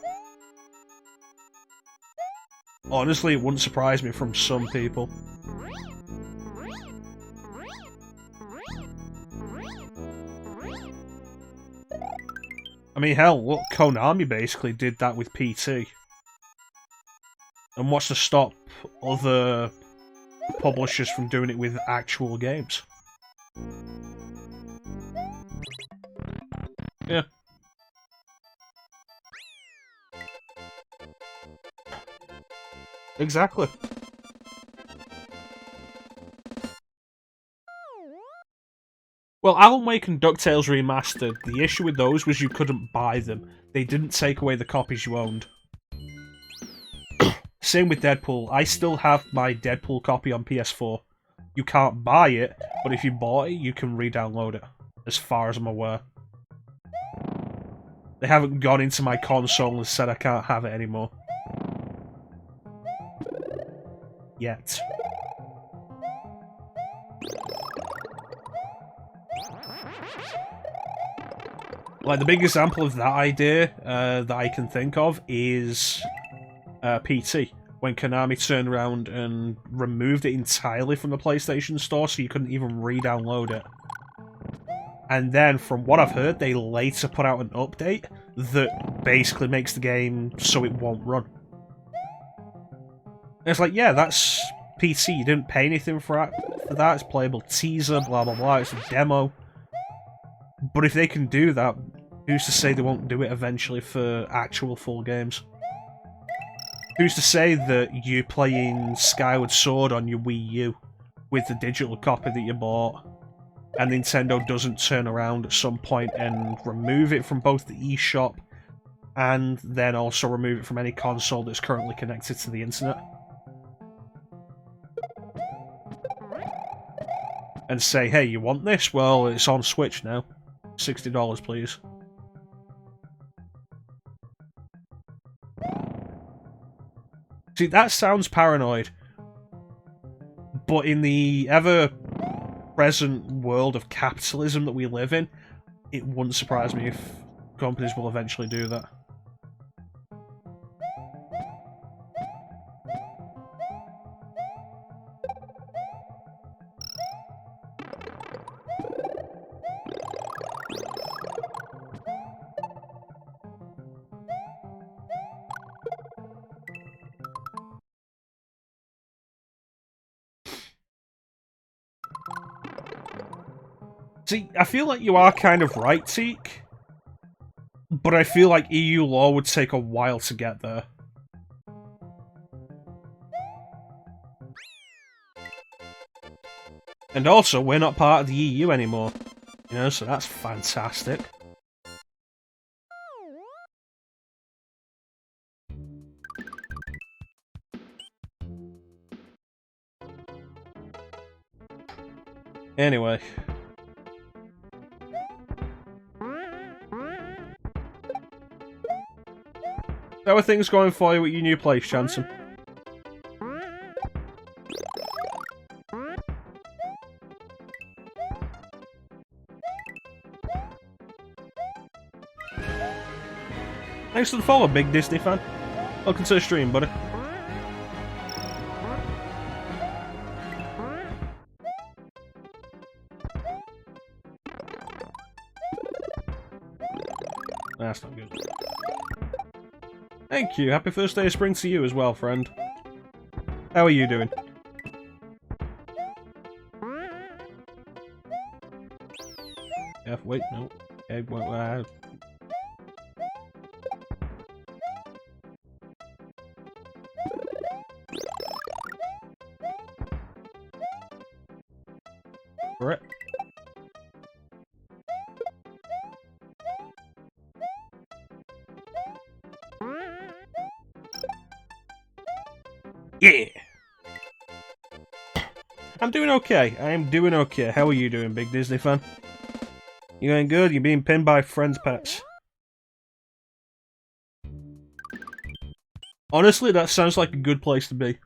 [SPEAKER 1] honestly, it wouldn't surprise me from some people. I mean, hell, look, Konami basically did that with PT. And what's to stop other publishers from doing it with actual games? Yeah. Exactly. Well, Alan Wake and DuckTales Remastered, the issue with those was you couldn't buy them. They didn't take away the copies you owned. Same with Deadpool. I still have my Deadpool copy on PS4. You can't buy it, but if you bought it, you can re-download it, as far as I'm aware. They haven't gone into my console and said I can't have it anymore. Yet. Like, the big example of that idea that I can think of is PT. when Konami turned around and removed it entirely from the PlayStation Store so you couldn't even re-download it. And then, from what I've heard, they later put out an update that basically makes the game so it won't run. And it's like, yeah, that's PC, you didn't pay anything for that, it's playable teaser, blah blah blah, it's a demo. But if they can do that, who's to say they won't do it eventually for actual full games? Who's to say that you're playing Skyward Sword on your Wii U with the digital copy that you bought, and Nintendo doesn't turn around at some point and remove it from both the eShop and then also remove it from any console that's currently connected to the internet? And say, hey, you want this? Well, it's on Switch now. $60, please. See, that sounds paranoid. But in the ever-present world of capitalism that we live in, it wouldn't surprise me if companies will eventually do that. See, I feel like you are kind of right, Teak. But I feel like EU law would take a while to get there. And also, we're not part of the EU anymore. You know, so that's fantastic. Anyway. How are things going for you at your new place, Chanson? Thanks for the follow, big Disney fan. Welcome to the stream, buddy. That's not good. Thank you. Happy first day of spring to you as well, friend. How are you doing? Yeah, wait, no. Okay, well, Correct. Yeah! I'm doing okay. I am doing okay. How are you doing, big Disney fan? You going good? You're being pinned by friends' pets. Honestly, that sounds like a good place to be.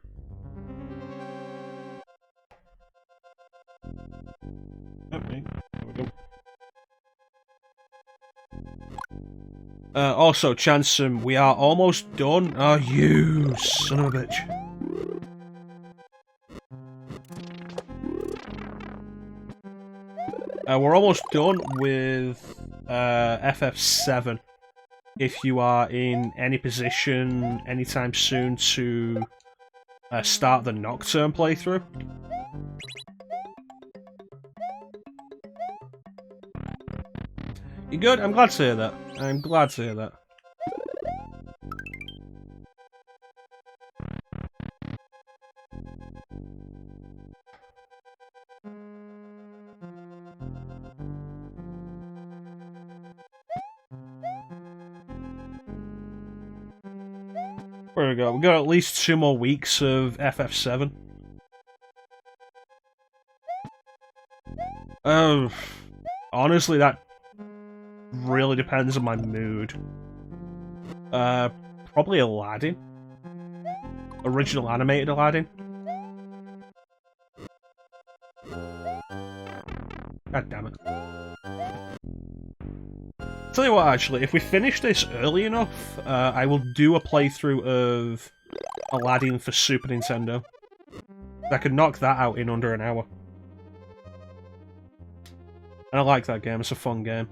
[SPEAKER 1] Okay, there we go. Also, Chansom, we are almost done. Oh, you son of a bitch. We're almost done with FF7. If you are in any position anytime soon to start the Nocturne playthrough. You good? I'm glad to hear that. I'm glad to hear that. There we go. We got at least 2 more weeks of FF7. Honestly, that really depends on my mood. Probably Aladdin. Original animated Aladdin. God damn it. Tell you what, actually, if we finish this early enough, I will do a playthrough of Aladdin for Super Nintendo. I could knock that out in under an hour. And I like that game, it's a fun game.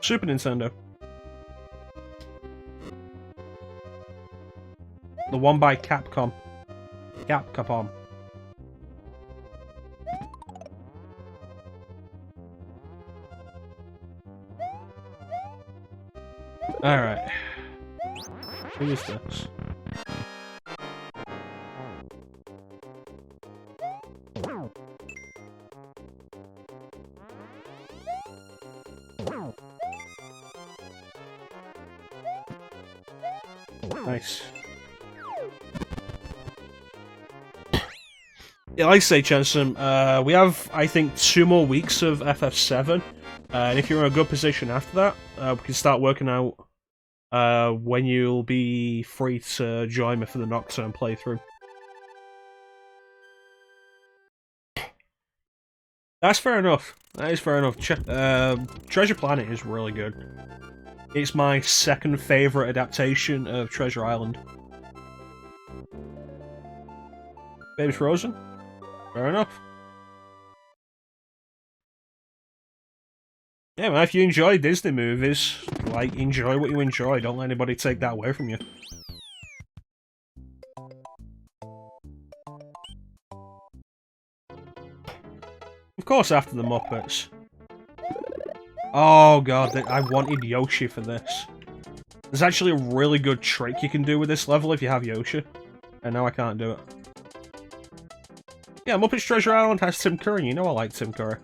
[SPEAKER 1] Super Nintendo. The one by Capcom. Capcom. Alright. Who is this? Nice. Yeah, like I say, Chanson, we have, I think, 2 more weeks of FF7, and if you're in a good position after that, we can start working out when you'll be free to join me for the Nocturne playthrough. That's fair enough. That is fair enough. Treasure Planet is really good. It's my second favourite adaptation of Treasure Island. Baby's frozen? Fair enough. Yeah, man, if you enjoy Disney movies, like, enjoy what you enjoy. Don't let anybody take that away from you. Of course, after the Muppets. Oh god, I wanted Yoshi for this. There's actually a really good trick you can do with this level if you have Yoshi. And now I can't do it. Yeah, Muppets Treasure Island has Tim Curry, you know I like Tim Curry.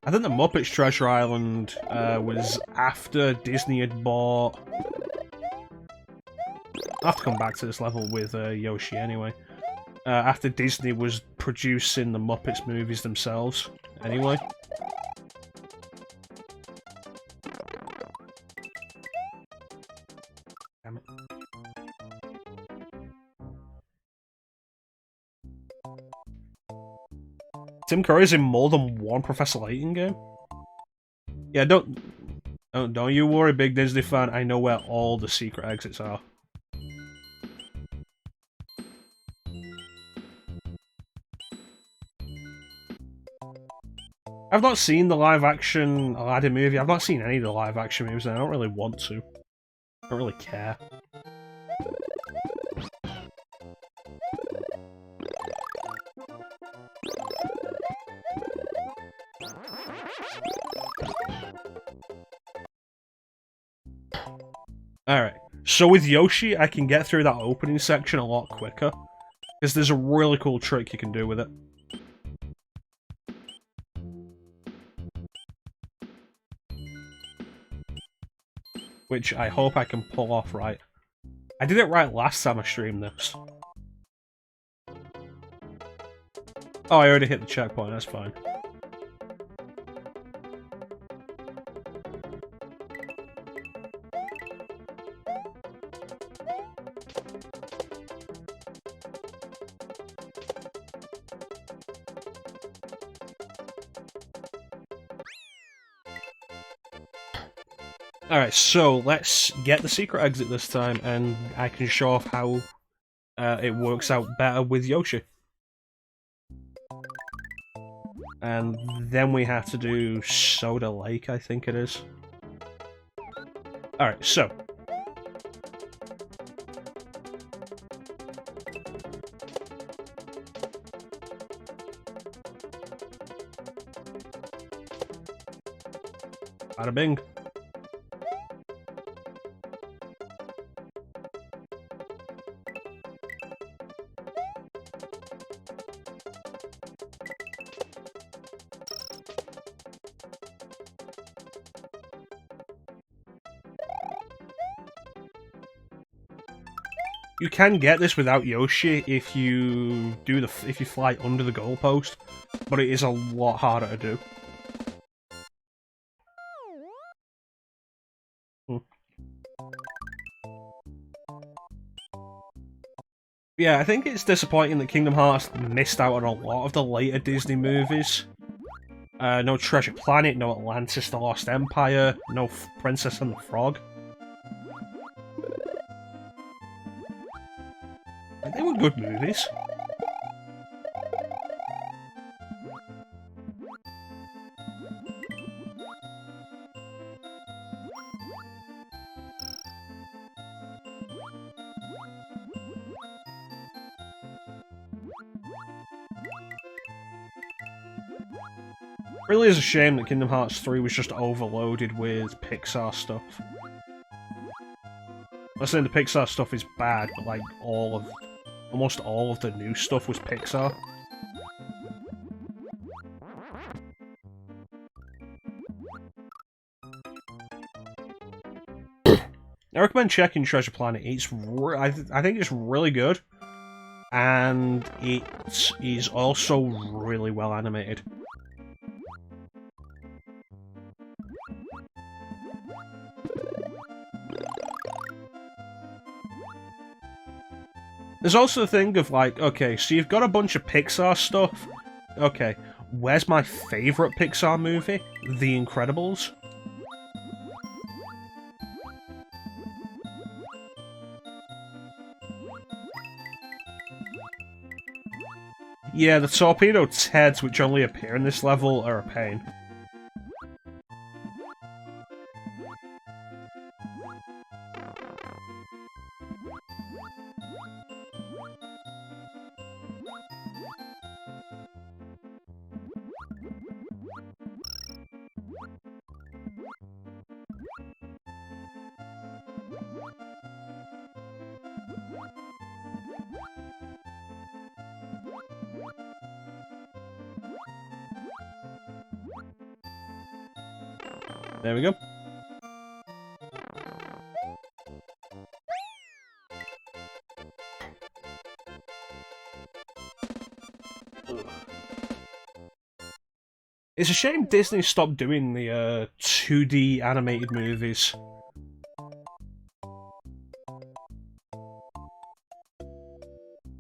[SPEAKER 1] I think the Muppets Treasure Island was after Disney had bought... I'll have to come back to this level with Yoshi anyway. After Disney was producing the Muppets movies themselves, anyway. Damn it. Tim Curry's in more than one Professor Layton game? Yeah, don't you worry, big Disney fan, I know where all the secret exits are. I've not seen the live-action Aladdin movie. I've not seen any of the live-action movies, and I don't really want to. I don't really care. Alright, so with Yoshi, I can get through that opening section a lot quicker. Because there's a really cool trick you can do with it. Which I hope I can pull off right. I did it right last time I streamed this. Oh, I already hit the checkpoint, that's fine. Alright, so let's get the secret exit this time, and I can show off how it works out better with Yoshi. And then we have to do Soda Lake, I think it is. Alright, so. Bada bing. You can get this without Yoshi if you fly under the goalpost, but it is a lot harder to do. Yeah, I think it's disappointing that Kingdom Hearts missed out on a lot of the later Disney movies. No Treasure Planet, no Atlantis the Lost Empire, no Princess and the Frog. They were good movies. Really is a shame that Kingdom Hearts 3 was just overloaded with Pixar stuff. I'm not saying the Pixar stuff is bad, but like almost all of the new stuff was Pixar. I recommend checking Treasure Planet. I think it's really good, and it is also really well animated. There's also the thing of like, okay, so you've got a bunch of Pixar stuff. Okay, where's my favourite Pixar movie? The Incredibles. Yeah, the torpedo heads, which only appear in this level, are a pain. There we go. It's a shame Disney stopped doing the 2D animated movies.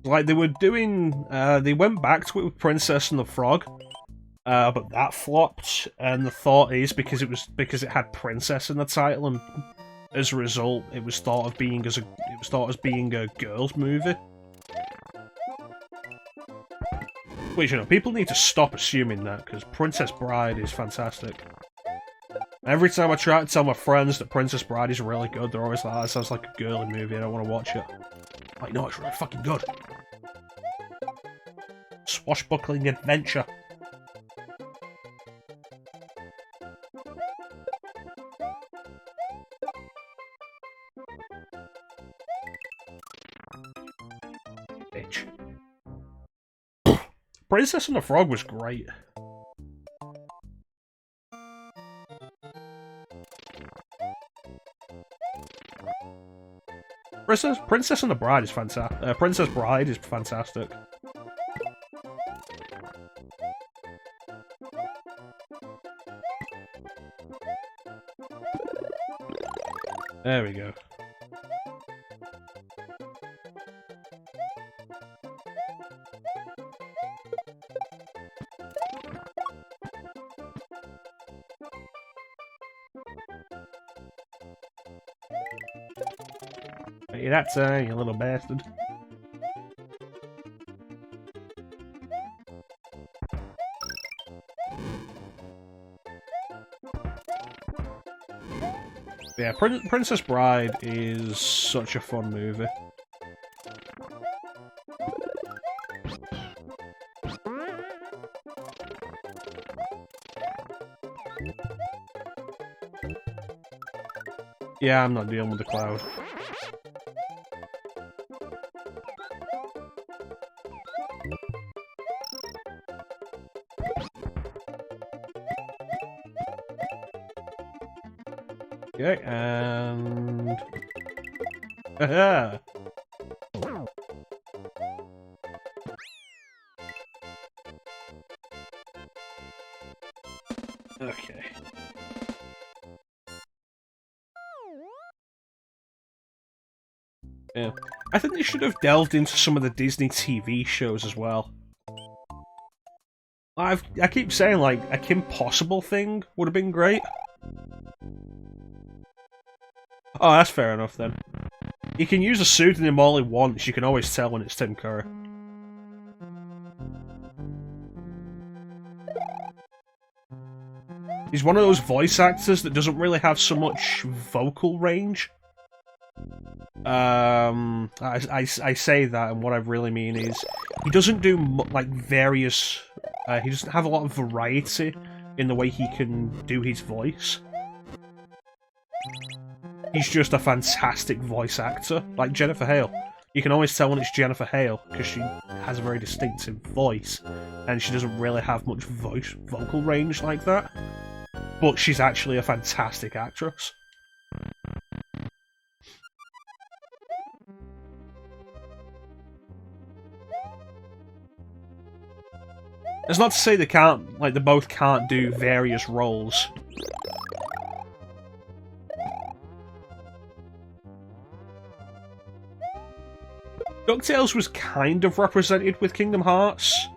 [SPEAKER 1] Like, they were doing... they went back to it with Princess and the Frog, but that flopped, and the thought is because it had Princess in the title, and as a result, it was thought of being as a girls' movie. Which, you know, people need to stop assuming that, because Princess Bride is fantastic. Every time I try to tell my friends that Princess Bride is really good, they're always like, oh, that sounds like a girly movie, I don't want to watch it. Like, no, it's really fucking good. Swashbuckling adventure. Bitch. Princess and the Frog was great. Princess and the Bride is fantastic. Princess Bride is fantastic. There we go. Hey, that's you little bastard. Yeah, Princess Bride is such a fun movie. Yeah, I'm not dealing with the cloud. Okay, and... Haha! Okay. Yeah. I think they should have delved into some of the Disney TV shows as well. I keep saying, like, a Kim Possible thing would have been great. Oh, that's fair enough, then. You can use a pseudonym all he wants, you can always tell when it's Tim Curry. He's one of those voice actors that doesn't really have so much vocal range. I say that, and what I really mean is he doesn't do like various. He doesn't have a lot of variety in the way he can do his voice. He's just a fantastic voice actor, like Jennifer Hale. You can always tell when it's Jennifer Hale because she has a very distinctive voice, and she doesn't really have much vocal range like that. But she's actually a fantastic actress. It's not to say they can't, like, they both can't do various roles. DuckTales was kind of represented with Kingdom Hearts.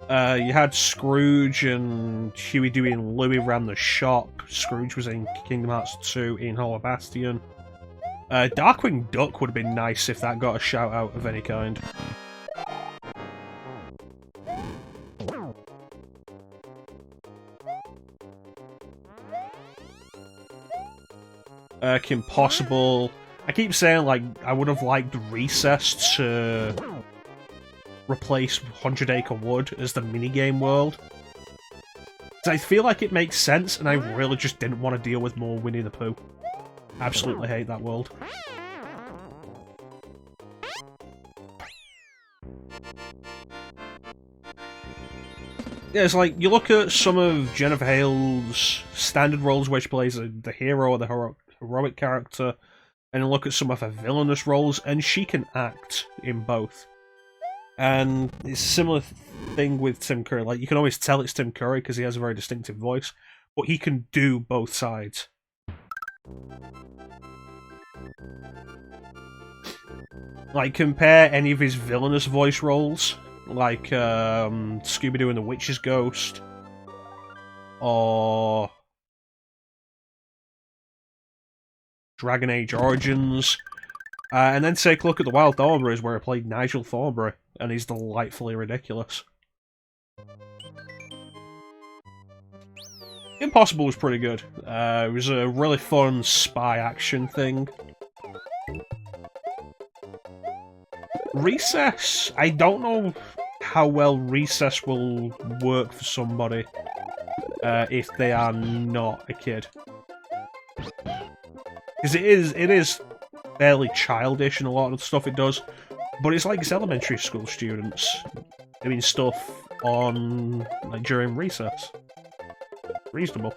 [SPEAKER 1] You had Scrooge and Huey, Dewey and Louie ran the shop. Scrooge was in Kingdom Hearts 2 in Hollow Bastion. Darkwing Duck would have been nice if that got a shout-out of any kind. Kim Possible. I keep saying, like, I would have liked Recess to replace 100 Acre Wood as the minigame world. I feel like it makes sense, and I really just didn't want to deal with more Winnie the Pooh. Absolutely hate that world. Yeah, it's like, you look at some of Jennifer Hale's standard roles where she plays the hero or the heroic character, and then look at some of her villainous roles, and she can act in both. And it's a similar thing with Tim Curry. Like, you can always tell it's Tim Curry because he has a very distinctive voice, but he can do both sides. Like, compare any of his villainous voice roles, like Scooby-Doo and the Witch's Ghost, or Dragon Age Origins, and then take a look at the Wild Thornberrys where he played Nigel Thornberry, and he's delightfully ridiculous. Impossible was pretty good. It was a really fun spy action thing. Recess, I don't know how well Recess will work for somebody if they are not a kid. Because it is fairly childish in a lot of the stuff it does, but it's like it's elementary school students doing stuff on, like, during recess. Reasonable.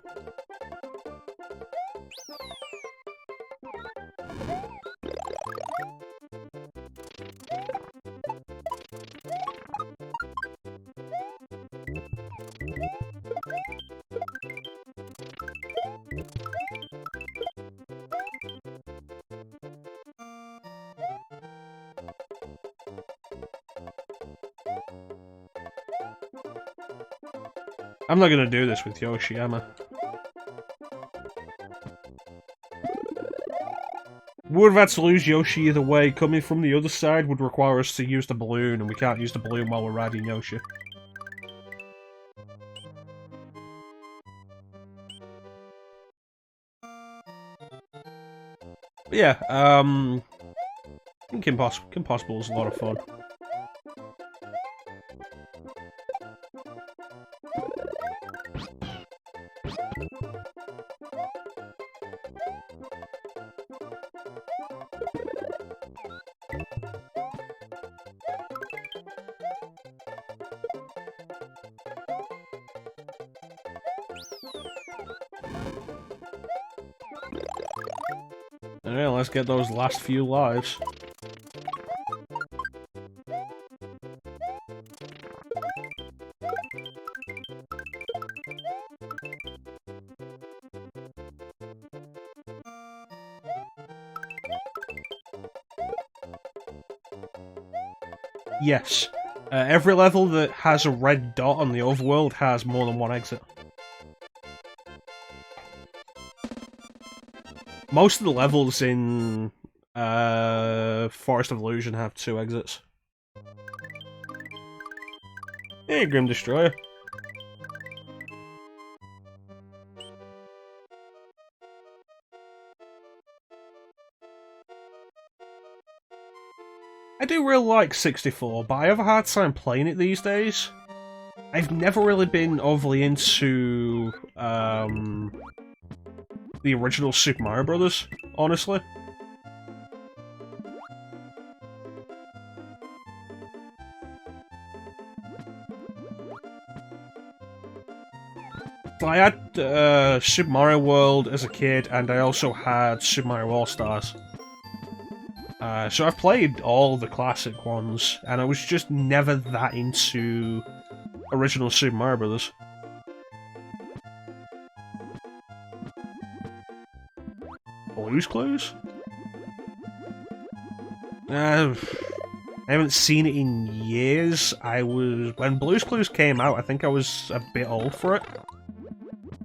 [SPEAKER 1] I'm not gonna do this with Yoshi, am I? We would have had to lose Yoshi either way. Coming from the other side would require us to use the balloon, and we can't use the balloon while we're riding Yoshi. But yeah, I think Kim Possible is a lot of fun. Yeah, let's get those last few lives. Yes. Every level that has a red dot on the overworld has more than one exit. Most of the levels in Forest of Illusion have 2 exits. Hey, Grim Destroyer. I do really like 64, but I have a hard time playing it these days. I've never really been overly into the original Super Mario Brothers, honestly. I had Super Mario World as a kid, and I also had Super Mario All-Stars. So I've played all the classic ones, and I was just never that into original Super Mario Brothers. Blue's Clues? I haven't seen it in years. When Blue's Clues came out, I think I was a bit old for it.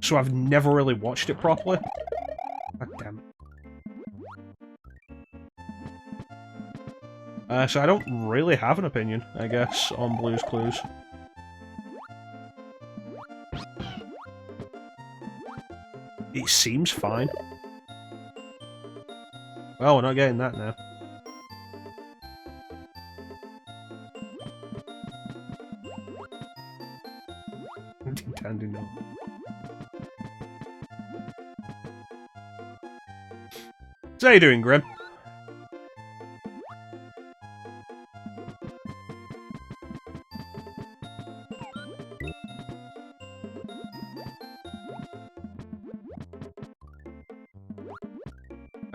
[SPEAKER 1] So I've never really watched it properly. God damn it. So I don't really have an opinion, I guess, on Blue's Clues. It seems fine. Well, we're not getting that now. Nintendo, no. So how you doing, Grim?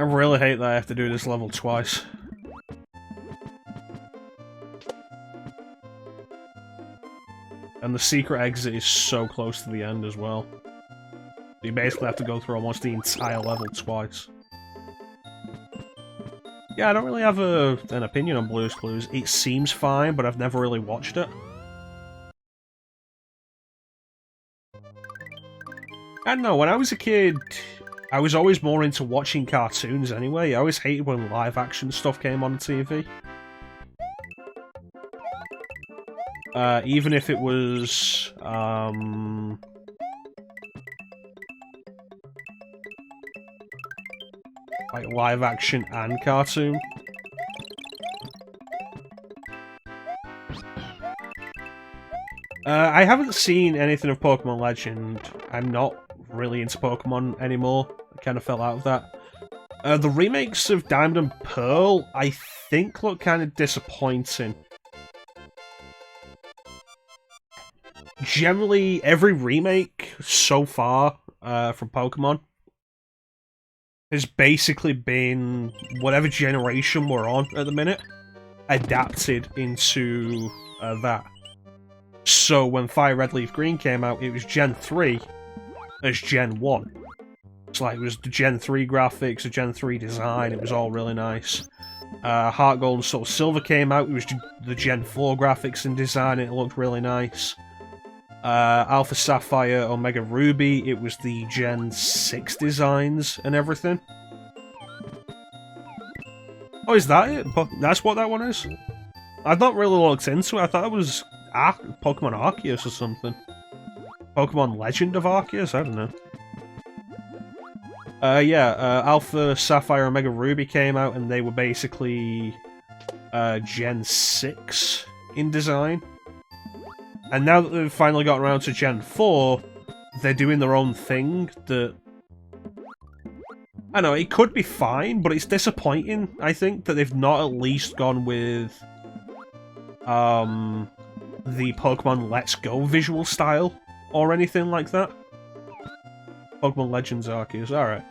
[SPEAKER 1] I really hate that I have to do this level twice. And the secret exit is so close to the end as well. You basically have to go through almost the entire level twice. Yeah, I don't really have an opinion on Blue's Clues. It seems fine, but I've never really watched it. I don't know, when I was a kid, I was always more into watching cartoons anyway. I always hated when live-action stuff came on TV. Even if it was, like live-action and cartoon. I haven't seen anything of Pokemon Legend. I'm not really into Pokemon anymore. I kind of fell out of that. The remakes of Diamond and Pearl, I think, look kind of disappointing. Generally, every remake so far from Pokemon has basically been whatever generation we're on at the minute, adapted into that. So when Fire Red Leaf Green came out, it was Gen 3 as Gen 1. It's like it was the Gen 3 graphics, the Gen 3 design, it was all really nice. Heart Gold and Soul Silver came out, it was the Gen 4 graphics and design, it looked really nice. Alpha Sapphire, Omega Ruby, it was the Gen 6 designs and everything. Oh, is that it? That's what that one is? I've not really looked into it, I thought it was Pokemon Arceus or something. Pokemon Legend of Arceus? I don't know. Alpha Sapphire, Omega Ruby came out and they were basically Gen 6 in design. And now that they've finally got around to Gen 4, they're doing their own thing that... I know, it could be fine, but it's disappointing, I think, that they've not at least gone with the Pokemon Let's Go visual style, or anything like that. Pokemon Legends Arceus, alright.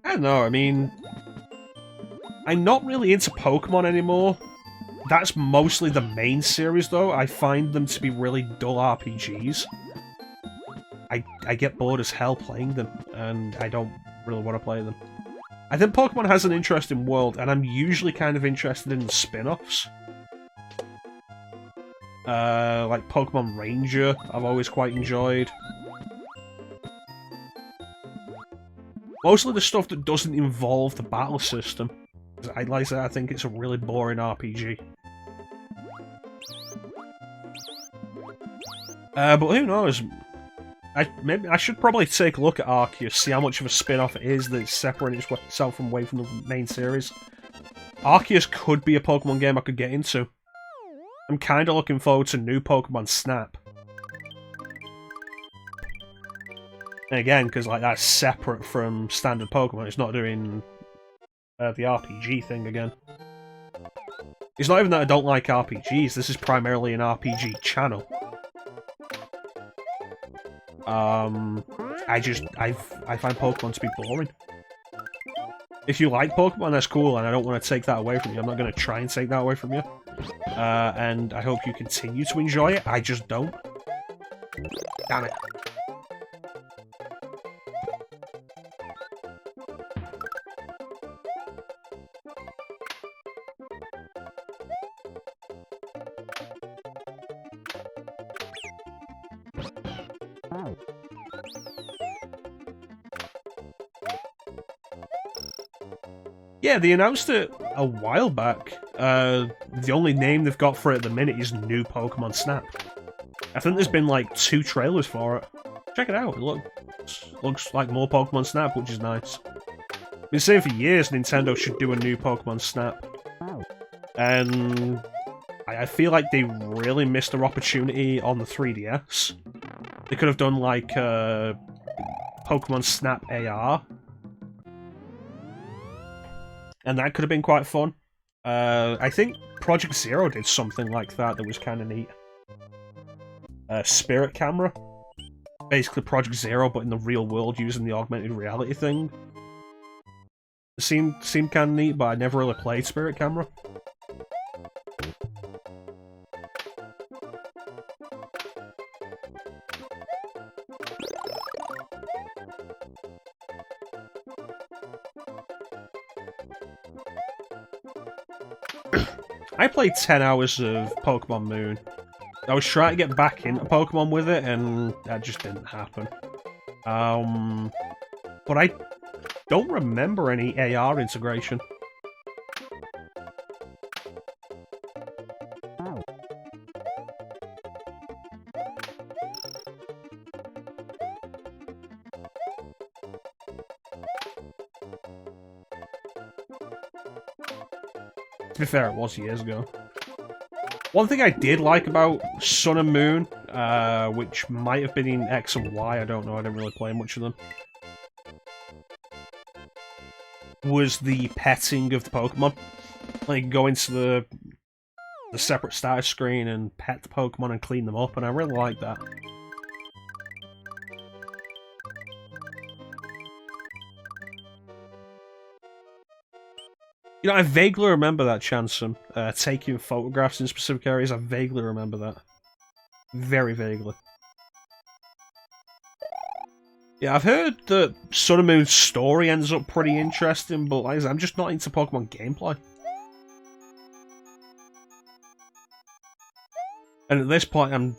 [SPEAKER 1] I don't know, I mean... I'm not really into Pokemon anymore. That's mostly the main series, though. I find them to be really dull RPGs. I get bored as hell playing them, and I don't really want to play them. I think Pokemon has an interesting world, and I'm usually kind of interested in spin-offs. Like Pokemon Ranger, I've always quite enjoyed. Mostly the stuff that doesn't involve the battle system. Like I said, I think it's a really boring RPG. But who knows? Maybe I should probably take a look at Arceus, see how much of a spin-off it is that's separating itself away from the main series. Arceus could be a Pokemon game I could get into. I'm kind of looking forward to new Pokemon Snap. And again, because like that's separate from standard Pokemon, it's not doing the RPG thing again. It's not even that I don't like RPGs, this is primarily an RPG channel. I find Pokemon to be boring. If you like Pokemon, that's cool, and I don't want to take that away from you. I'm not going to try and take that away from you. And I hope you continue to enjoy it. I just don't. Damn it. Yeah, they announced it a while back. The only name they've got for it at the minute is New Pokemon Snap. I think there's been like 2 trailers for it. Check it out, it looks like more Pokemon Snap, which is nice. Been saying for years Nintendo should do a new Pokemon Snap. And I feel like they really missed their opportunity on the 3DS. They could have done like Pokemon Snap AR. And that could have been quite fun. I think Project Zero did something like that was kind of neat. Spirit Camera. Basically Project Zero, but in the real world using the augmented reality thing. It seemed kind of neat, but I never really played Spirit Camera. I played 10 hours of Pokemon Moon. I was trying to get back into Pokemon with it, and that just didn't happen. But I don't remember any AR integration. To be fair, it was years ago. One thing I did like about Sun and Moon, which might have been in X and Y, I don't know, I didn't really play much of them, was the petting of the Pokemon. Like, go into the separate status screen and pet the Pokemon and clean them up, and I really like that. You know, I vaguely remember that, Chansum, taking photographs in specific areas. I vaguely remember that. Very vaguely. Yeah, I've heard that Sun and Moon's story ends up pretty interesting, but like I said, I'm just not into Pokemon gameplay. And at this point, I'm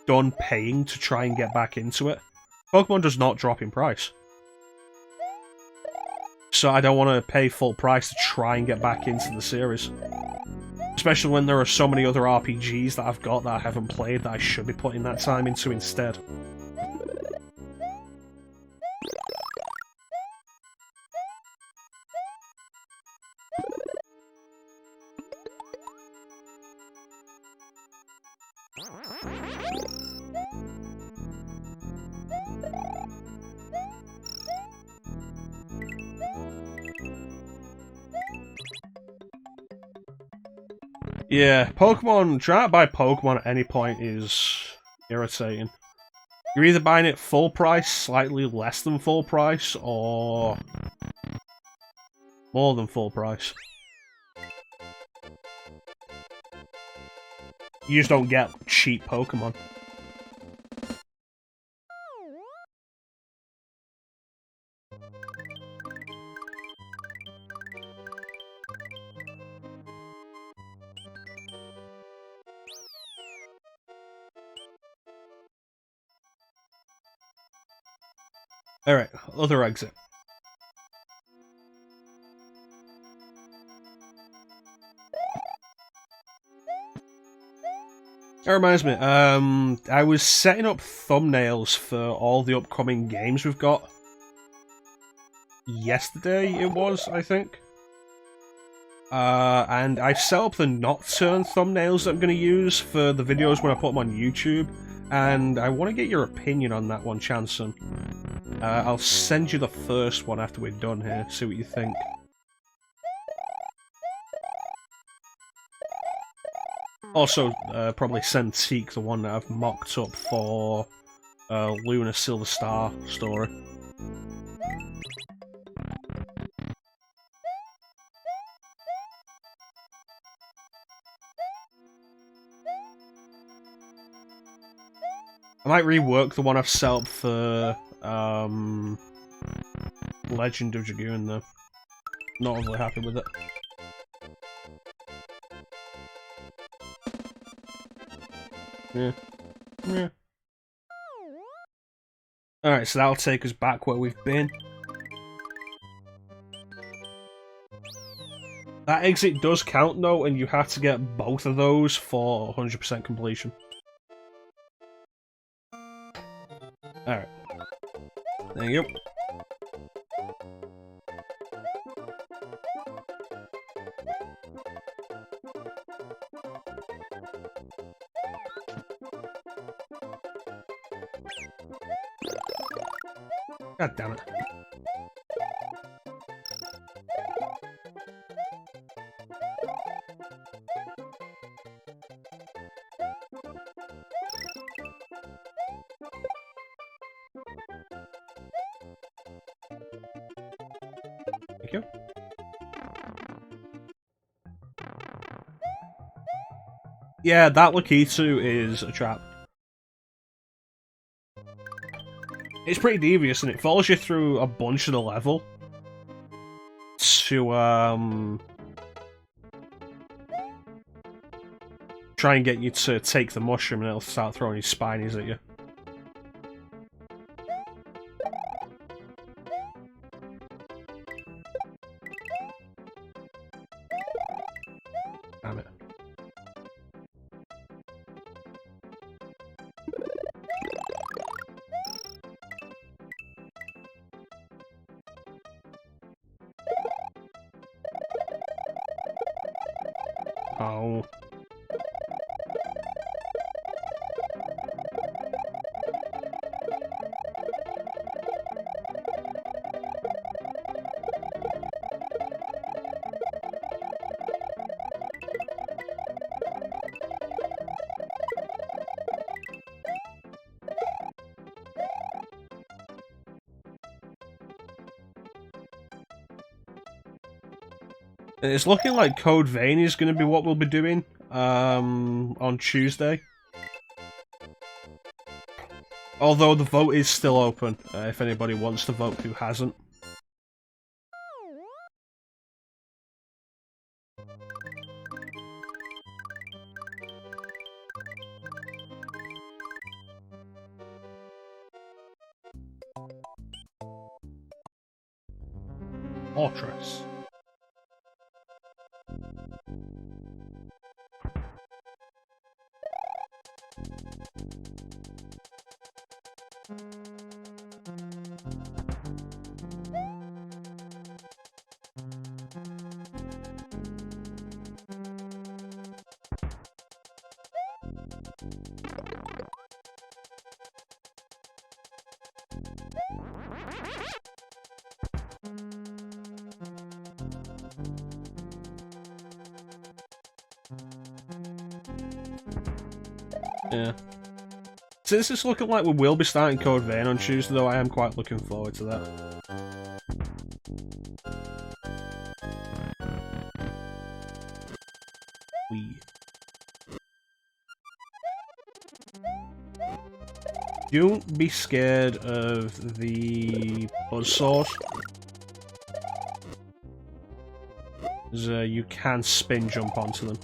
[SPEAKER 1] done paying to try and get back into it. Pokemon does not drop in price. So I don't want to pay full price to try and get back into the series. Especially when there are so many other RPGs that I've got that I haven't played that I should be putting that time into instead. Yeah, Pokemon, trying to buy Pokemon at any point is irritating. You're either buying it full price, slightly less than full price, or more than full price. You just don't get cheap Pokemon. Alright, other exit. That reminds me, I was setting up thumbnails for all the upcoming games we've got. Yesterday it was, I think. And I've set up the Nocturne thumbnails that I'm going to use for the videos when I put them on YouTube. And I want to get your opinion on that one, Chanson. I'll send you the first one after we're done here, see what you think. Also, probably send Teak the one that I've mocked up for Luna Silver Star story. I might rework the one I've set up for Legend of Dragoon though. Not overly happy with it. Yeah. Yeah. Alright, so that'll take us back where we've been. That exit does count though, and you have to get both of those for 100% completion. Alright. There you go. God damn it. Thank you. Yeah, that Lakitu is a trap. It's pretty devious, and it follows you through a bunch of the level to, try and get you to take the mushroom, and it'll start throwing his spinies at you. Damn it. Oh. It's looking like Code Vein is going to be what we'll be doing on Tuesday. Although the vote is still open, if anybody wants to vote who hasn't. Fortress. Yeah. Since it's looking like we will be starting Code Vein on Tuesday, though, I am quite looking forward to that. Don't be scared of the buzzsaws. You can spin jump onto them.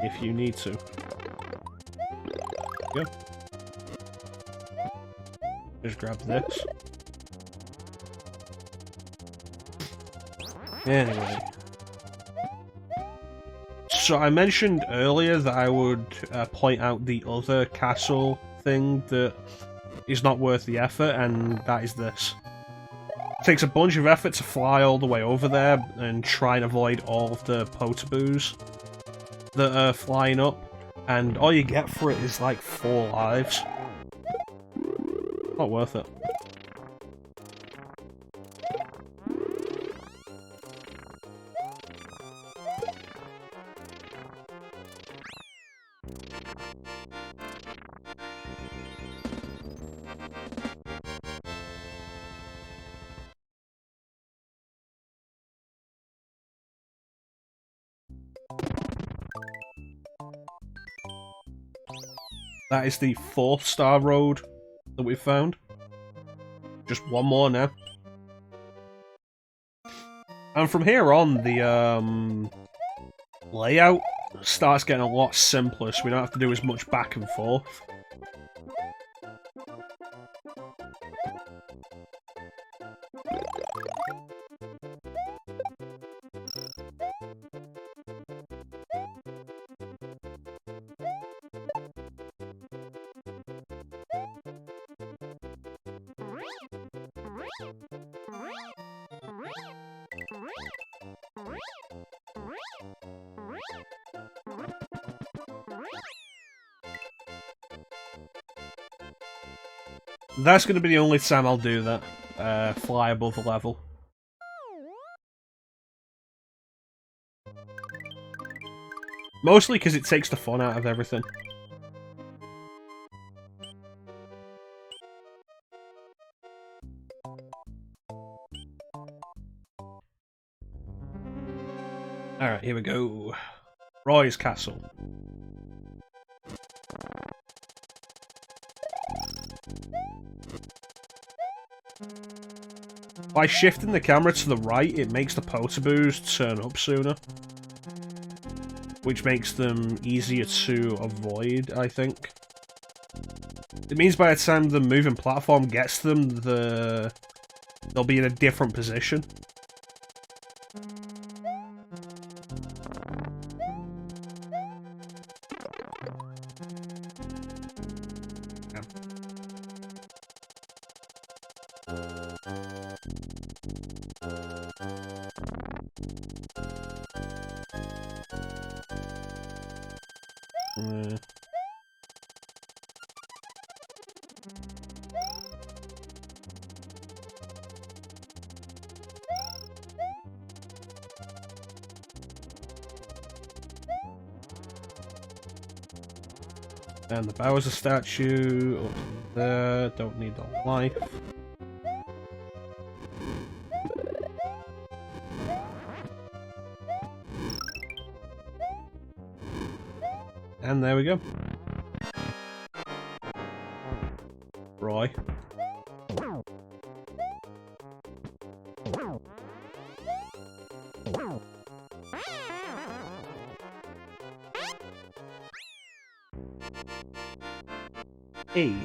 [SPEAKER 1] If you need to. Go. Just grab this. Anyway. So I mentioned earlier that I would point out the other castle thing that is not worth the effort, and that is this. It takes a bunch of effort to fly all the way over there and try and avoid all of the potaboos that are flying up, and all you get for it is like 4 lives. Not worth it. That is the 4th star road that we've found. Just one more now. And from here on, the layout starts getting a lot simpler, so we don't have to do as much back and forth. That's going to be the only time I'll do that. Fly above the level. Mostly because it takes the fun out of everything. Alright, here we go. Roy's Castle. By shifting the camera to the right, it makes the potaboos turn up sooner. Which makes them easier to avoid, I think. It means by the time the moving platform gets them, they'll be in a different position. And the Bowser statue up there, don't need the life. And there we go. Roy. Hey.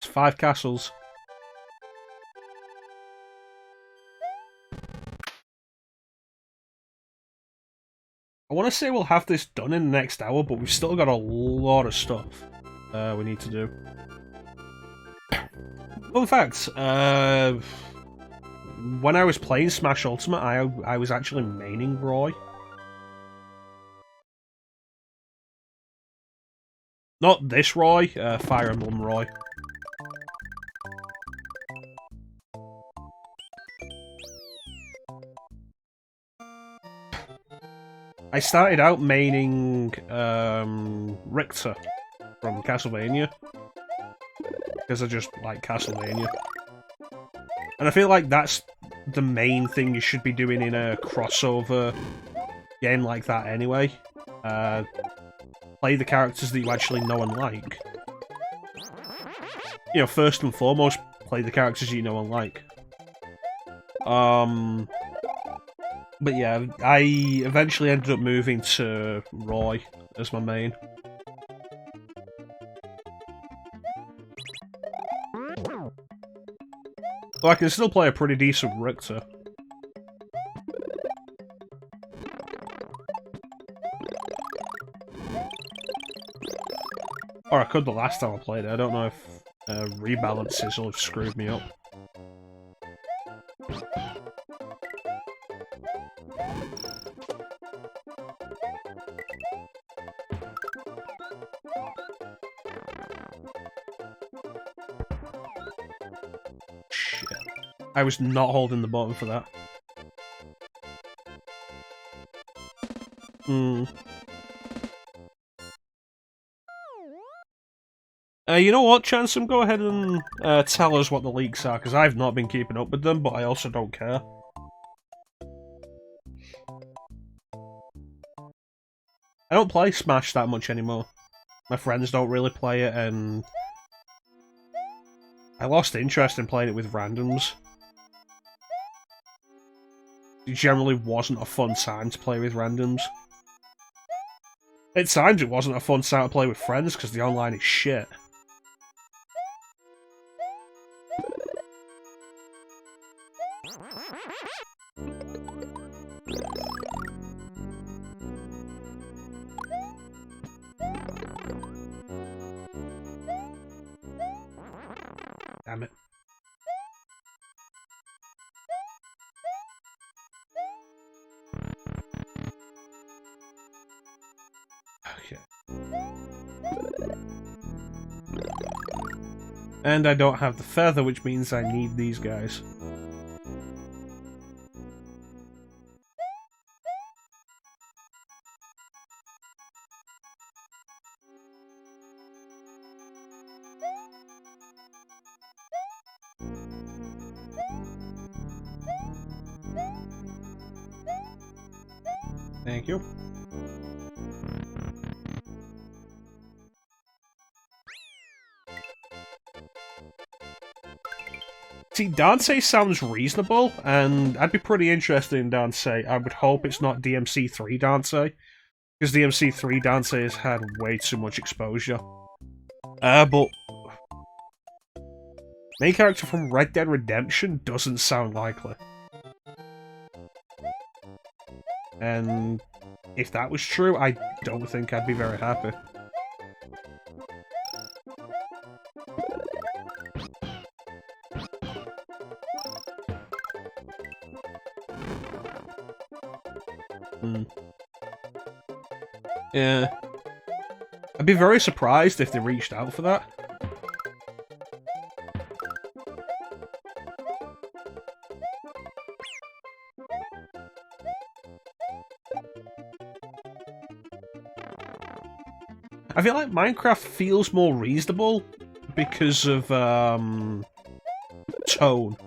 [SPEAKER 1] It's 5 castles. I want to say we'll have this done in the next hour, but we've still got a lot of stuff we need to do. Fun fact, when I was playing Smash Ultimate, I was actually maining Roy. Not this Roy, Fire Emblem Roy. I started out maining Richter from Castlevania, because I just like Castlevania. And I feel like that's the main thing you should be doing in a crossover game like that anyway. Play the characters that you actually know and like. You know, first and foremost, play the characters you know and like. But yeah, I eventually ended up moving to Roy as my main. Though I can still play a pretty decent Richter. Or I could the last time I played it. I don't know if rebalances will have screwed me up. Shit. I was not holding the button for that. You know what, Chansum? Go ahead and tell us what the leaks are, because I've not been keeping up with them, but I also don't care. I don't play Smash that much anymore. My friends don't really play it, and I lost interest in playing it with randoms. It generally wasn't a fun time to play with randoms. At times it wasn't a fun time to play with friends, because the online is shit. Damn it. Okay. And I don't have the feather, which means I need these guys. Thank you. See, Dante sounds reasonable, and I'd be pretty interested in Dante. I would hope it's not DMC3 Dante, because DMC3 Dante has had way too much exposure. But main character from Red Dead Redemption doesn't sound likely. And if that was true, I don't think I'd be very happy. Yeah. I'd be very surprised if they reached out for that. I feel like Minecraft feels more reasonable because of, tone.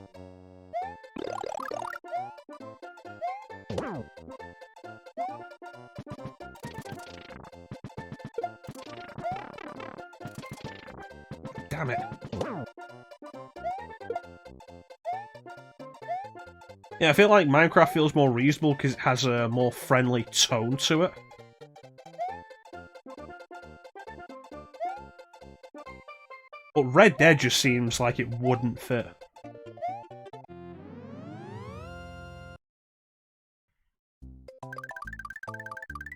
[SPEAKER 1] Damn it. Yeah, I feel like Minecraft feels more reasonable because it has a more friendly tone to it. But Red Dead just seems like it wouldn't fit.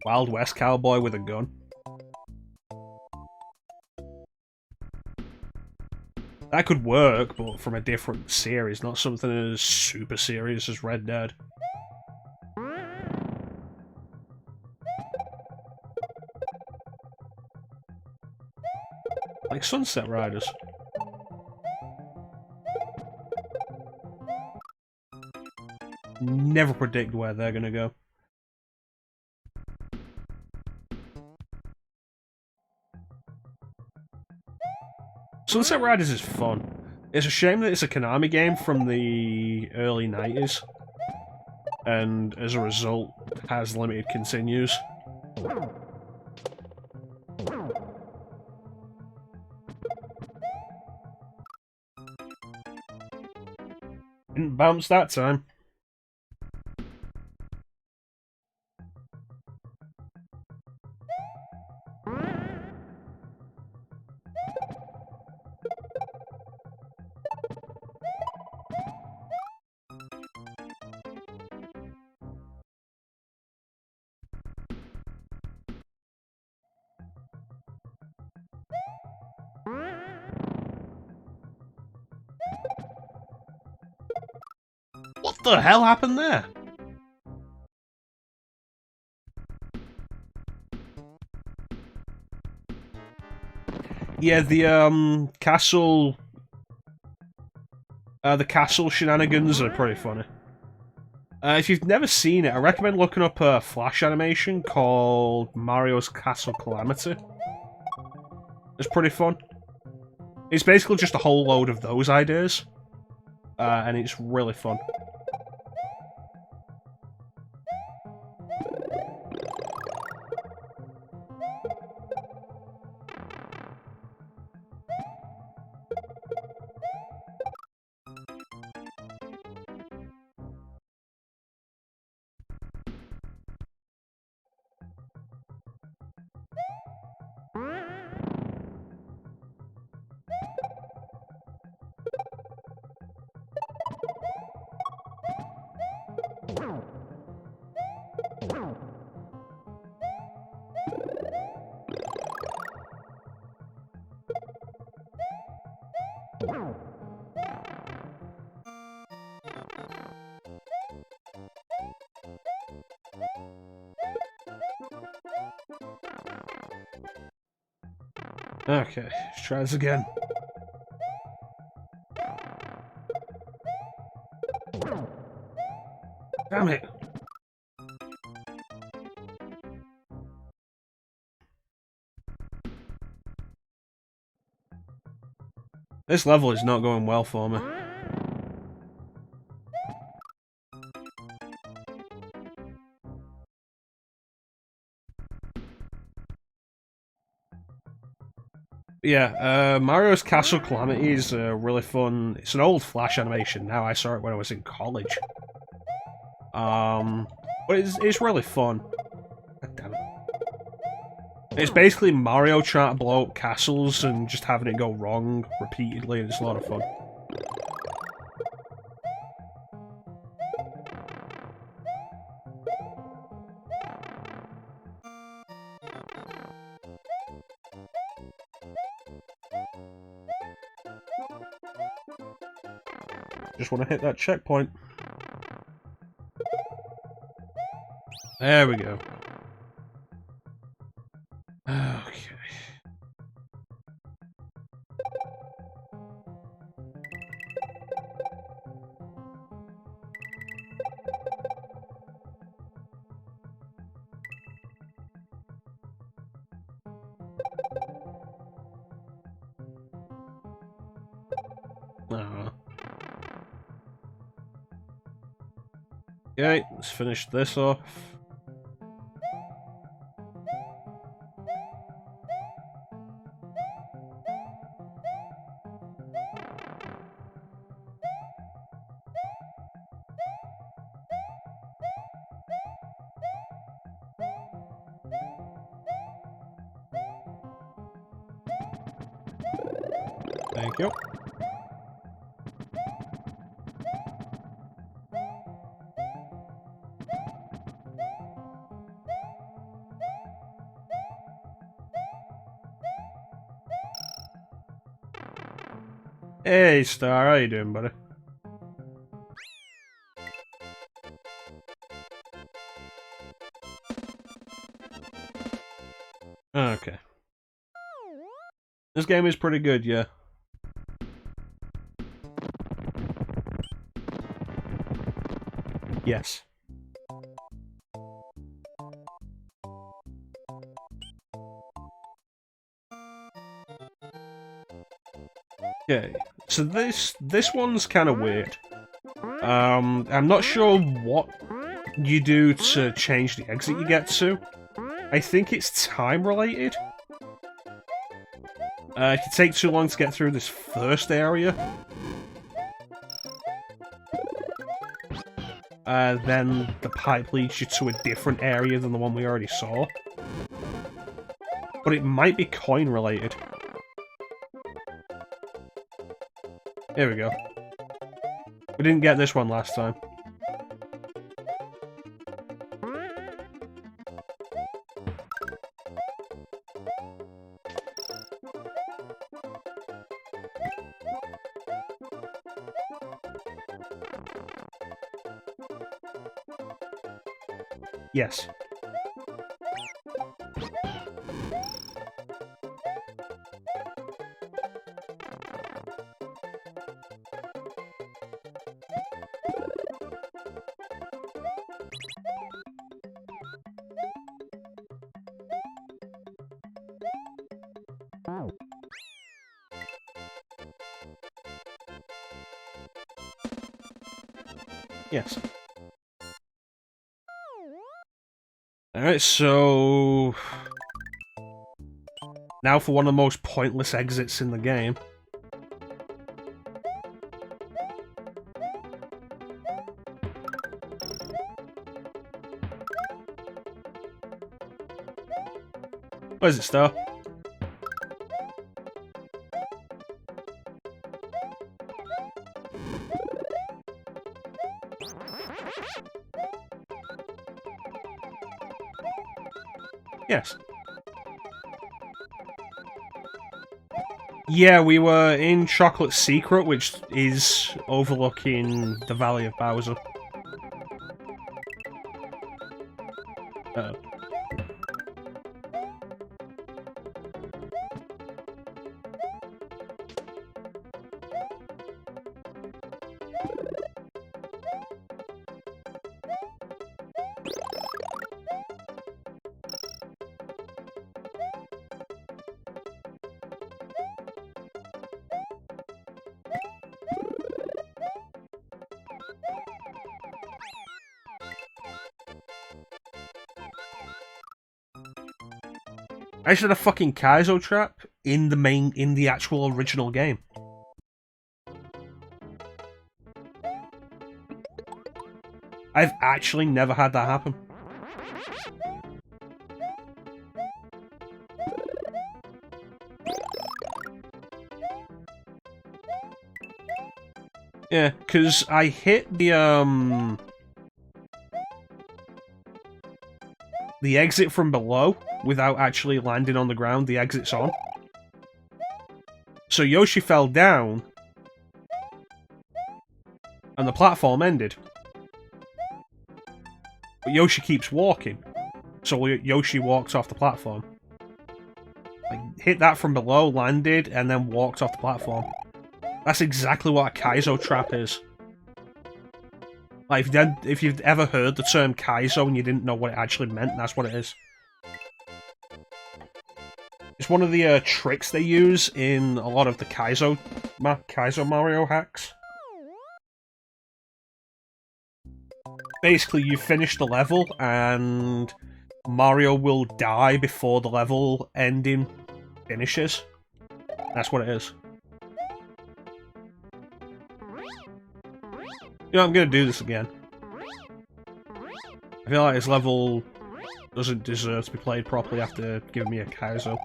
[SPEAKER 1] Wild West cowboy with a gun. That could work, but from a different series, not something as super serious as Red Dead. Like Sunset Riders. Never predict where they're gonna go. Sunset Riders is fun. It's a shame that it's a Konami game from the early 90s. And as a result, has limited continues. Didn't bounce that time. the hell happened there? Yeah, the castle shenanigans are pretty funny. If you've never seen it, I recommend looking up a Flash animation called Mario's Castle Calamity. It's pretty fun. It's basically just a whole load of those ideas, and it's really fun. Okay, let's try this again. Damn it! This level is not going well for me. Yeah, Mario's Castle Calamity is really fun. It's an old Flash animation now. I saw it when I was in college. But it's really fun. God damn it. It's basically Mario trying to blow up castles and just having it go wrong repeatedly, and it's a lot of fun. Just want to hit that checkpoint. There we go. Okay. Okay, let's finish this off. Thank you. Hey, Star, how you doing, buddy? Okay. This game is pretty good, yeah. Yes. Okay, so this one's kind of weird. I'm not sure what you do to change the exit you get to. I think it's time related. If you take too long to get through this first area, then the pipe leads you to a different area than the one we already saw. But it might be coin related. Here we go. We didn't get this one last time. Yes. Yes. Alright, so... now for one of the most pointless exits in the game. Where's it, Star? Yes. Yeah, we were in Chocolate Secret, which is overlooking the Valley of Bowser. Uh-oh. I actually had a fucking Kaizo trap in the actual original game. I've actually never had that happen. Yeah, because I hit the exit from below without actually landing on the ground. The exit's on. So Yoshi fell down, and the platform ended. But Yoshi keeps walking, so Yoshi walks off the platform. I hit that from below, landed, and then walked off the platform. That's exactly what a Kaizo trap is. Like, if you've ever heard the term Kaizo and you didn't know what it actually meant, that's what it is. It's one of the tricks they use in a lot of the Kaizo Mario hacks. Basically, you finish the level, and Mario will die before the level ending finishes. That's what it is. You know, I'm gonna do this again. I feel like this level doesn't deserve to be played properly after giving me a Kaizo.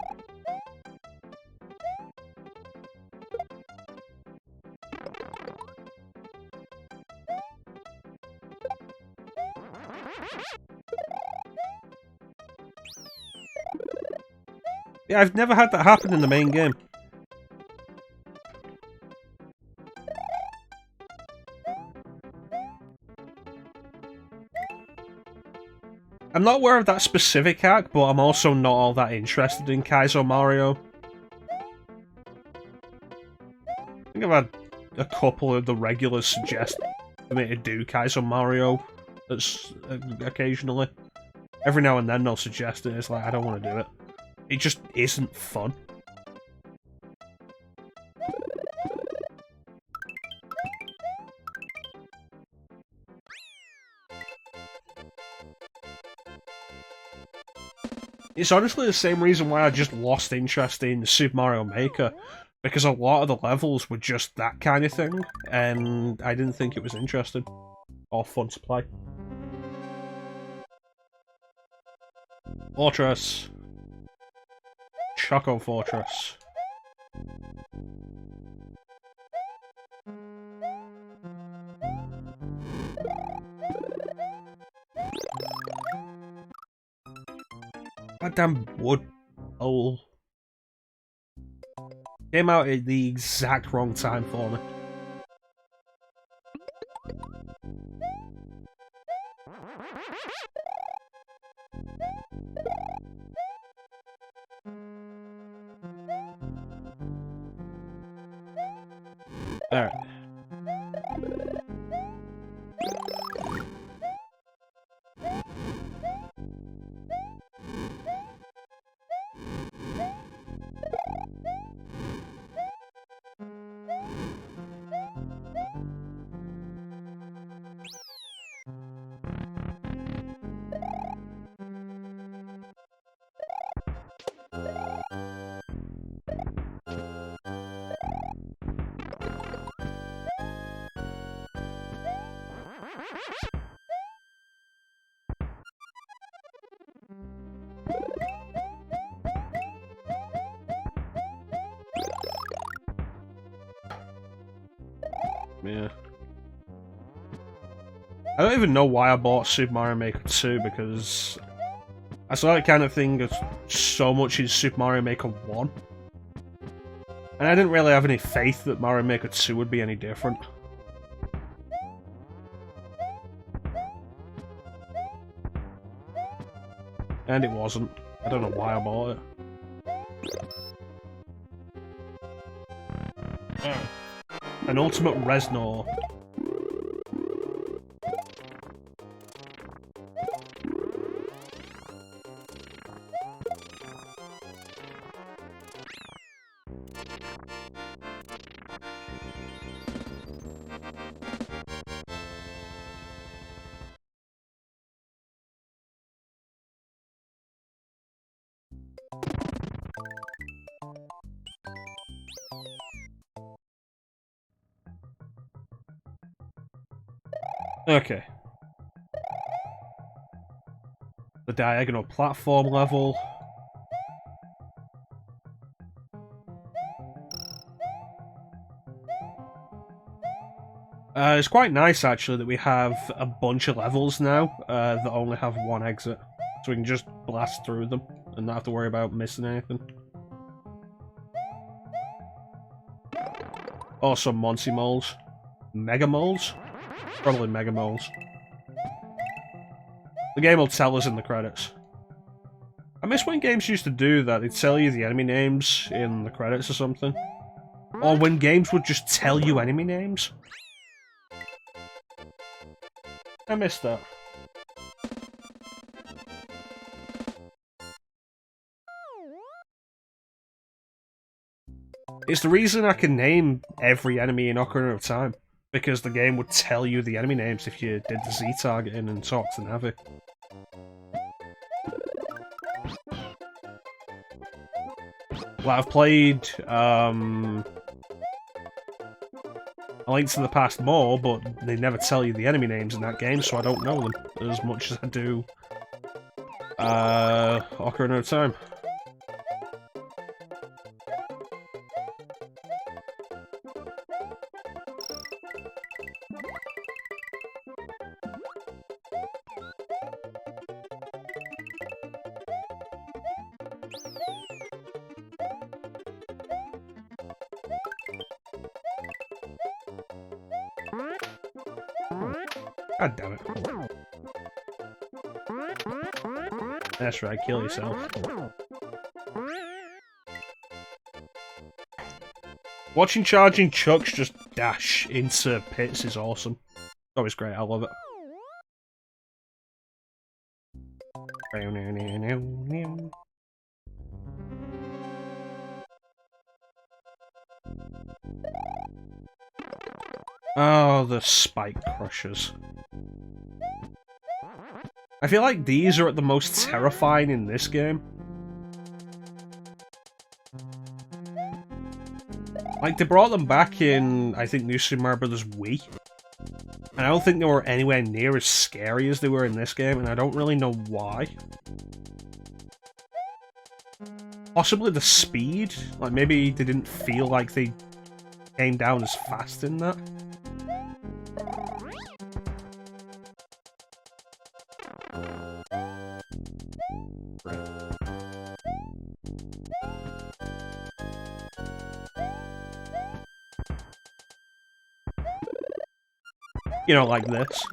[SPEAKER 1] Yeah, I've never had that happen in the main game. I'm not aware of that specific hack, but I'm also not all that interested in Kaizo Mario. I think I've had a couple of the regulars suggest for me to do Kaizo Mario occasionally. Every now and then they'll suggest it, it's like, I don't want to do it. It just isn't fun. It's honestly the same reason why I just lost interest in Super Mario Maker, because a lot of the levels were just that kind of thing, and I didn't think it was interesting or fun to play. Fortress. Choco Fortress. Goddamn wood hole. Came out at the exact wrong time for me. Alright. Yeah. I don't even know why I bought Super Mario Maker 2, because I saw that kind of thing so much in Super Mario Maker 1. And I didn't really have any faith that Mario Maker 2 would be any different. And it wasn't. I don't know why I bought it. An Ultimate Reznor. Okay. The diagonal platform level. It's quite nice, actually, that we have a bunch of levels now that only have one exit. So we can just blast through them and not have to worry about missing anything. Also, Monty Moles. Mega Moles? Probably Mega Moles. The game will tell us in the credits. I miss when games used to do that. They'd tell you the enemy names in the credits or something. Or when games would just tell you enemy names. I miss that. It's the reason I can name every enemy in Ocarina of Time. Because the game would tell you the enemy names if you did the Z-targeting and talked to Navi. Well, I've played A Link to the Past more, but they never tell you the enemy names in that game, so I don't know them as much as I do Ocarina of Time. God damn it. That's right, kill yourself. Watching Charging Chucks just dash into pits is awesome. Always great, I love it. Oh, the spike crushers. I feel like these are at the most terrifying in this game. Like, they brought them back in, I think, New Super Mario Bros. Wii. And I don't think they were anywhere near as scary as they were in this game, and I don't really know why. Possibly the speed? Like, maybe they didn't feel like they came down as fast in that. You know, like this.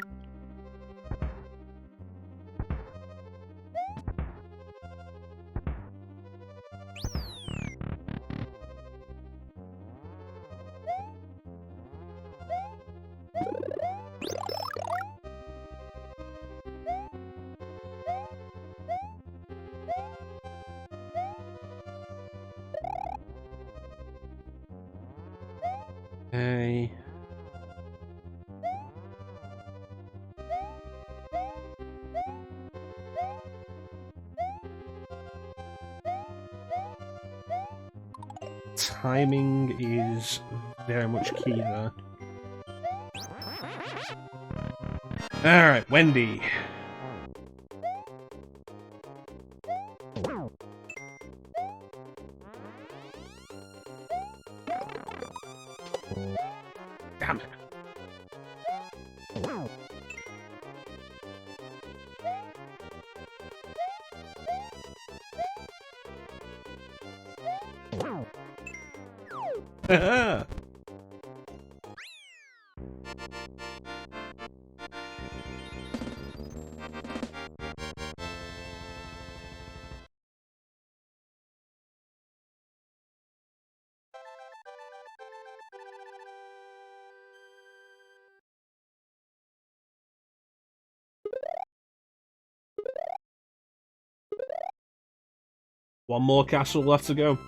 [SPEAKER 1] Hey. Timing is very much key there. Alright, Wendy. Damn it. Haha. One more castle left to go.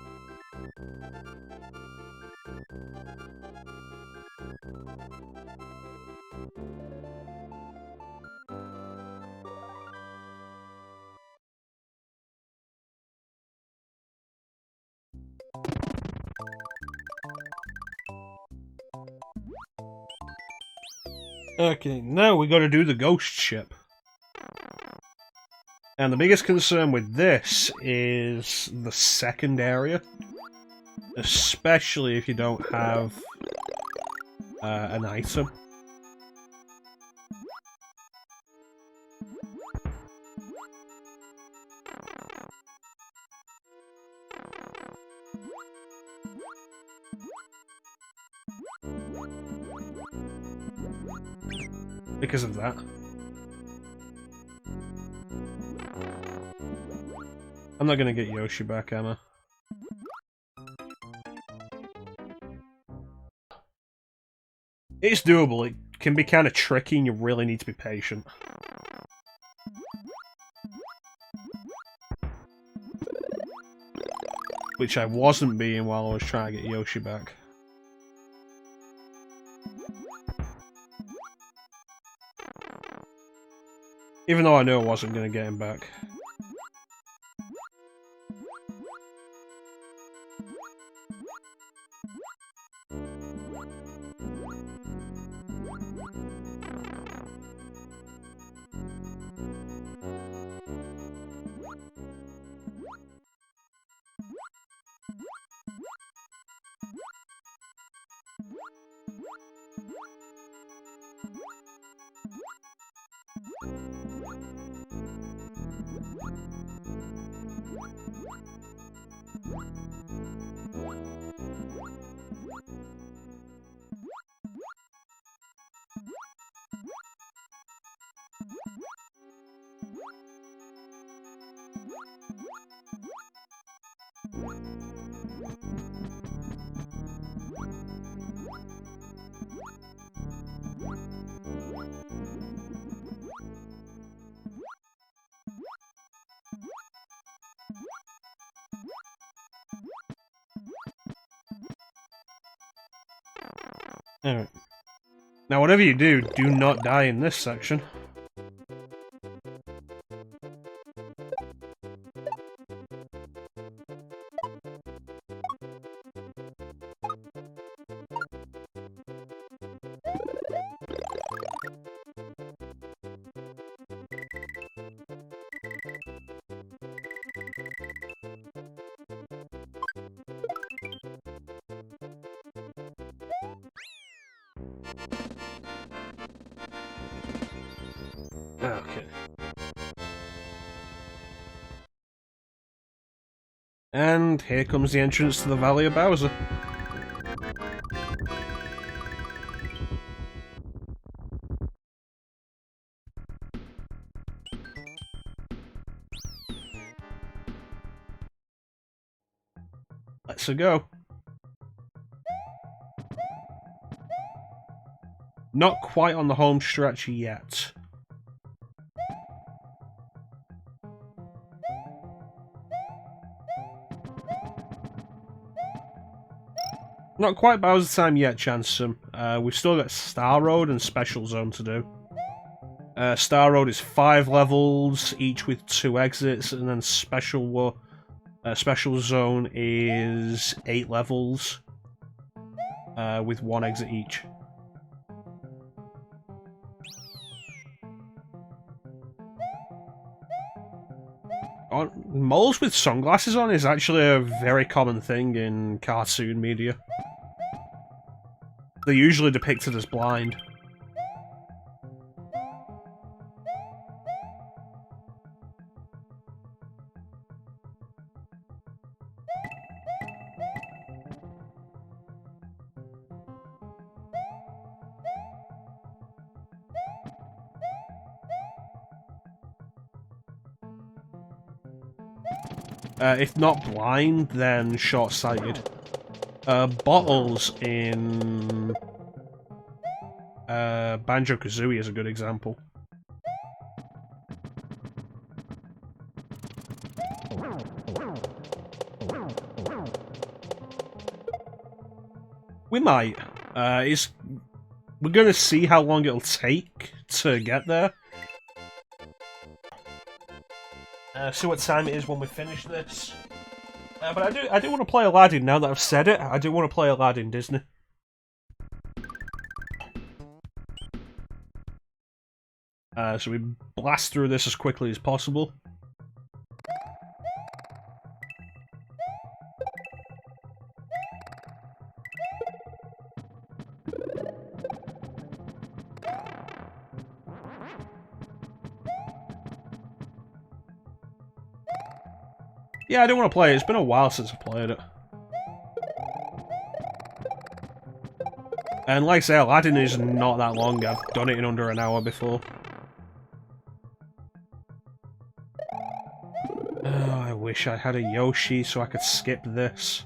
[SPEAKER 1] Okay, now we gotta do the ghost ship. And the biggest concern with this is the second area. Especially if you don't have an item. Because of that. I'm not gonna get Yoshi back, am I? It's doable, it can be kind of tricky and you really need to be patient. Which I wasn't being while I was trying to get Yoshi back. Even though I knew I wasn't going to get him back. Alright. Now whatever you do, do not die in this section. Okay. And here comes the entrance to the Valley of Bowser. Let's go. Not quite on the home stretch yet. Not quite Bowser's time yet, Chansum. We've still got Star Road and Special Zone to do. Star Road is 5 levels, each with 2 exits, and then Special Zone is 8 levels, with 1 exit each. Moles with sunglasses on is actually a very common thing in cartoon media. They're usually depicted as blind. If not blind, then short-sighted. Bottles in Banjo-Kazooie is a good example. We might. We're gonna see how long it'll take to get there. See what time it is when we finish this. But I do want to play Aladdin now that I've said it. I do want to play Aladdin Disney. So we blast through this as quickly as possible. Yeah, I do want to play it. It's been a while since I played it. And like I say, Aladdin is not that long. I've done it in under an hour before. Oh, I wish I had a Yoshi so I could skip this.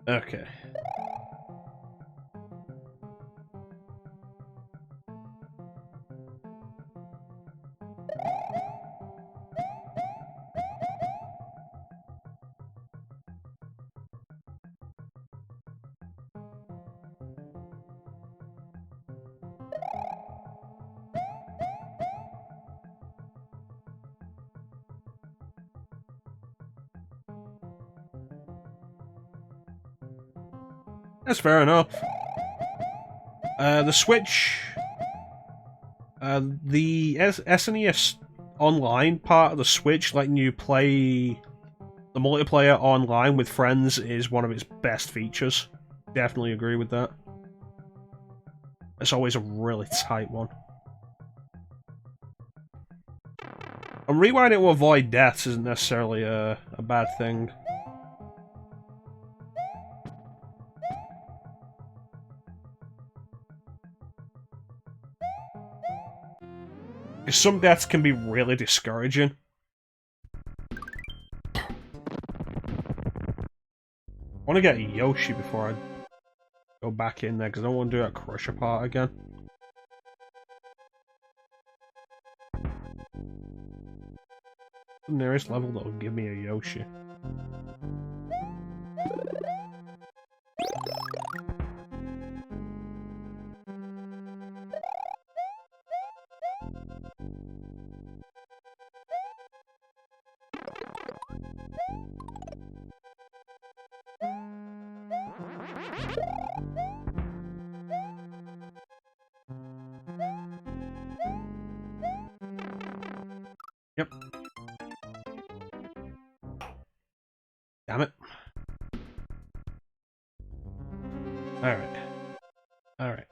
[SPEAKER 1] Okay. That's fair enough. The Switch... the SNES Online part of the Switch, letting you play the multiplayer online with friends, is one of its best features. Definitely agree with that. It's always a really tight one. And rewinding to avoid deaths isn't necessarily a bad thing. Because some deaths can be really discouraging. I want to get Yoshi before I go back in there, because I don't want to do that Crusher part again. The nearest level that will give me a Yoshi. Yep. Damn it. Alright. Alright.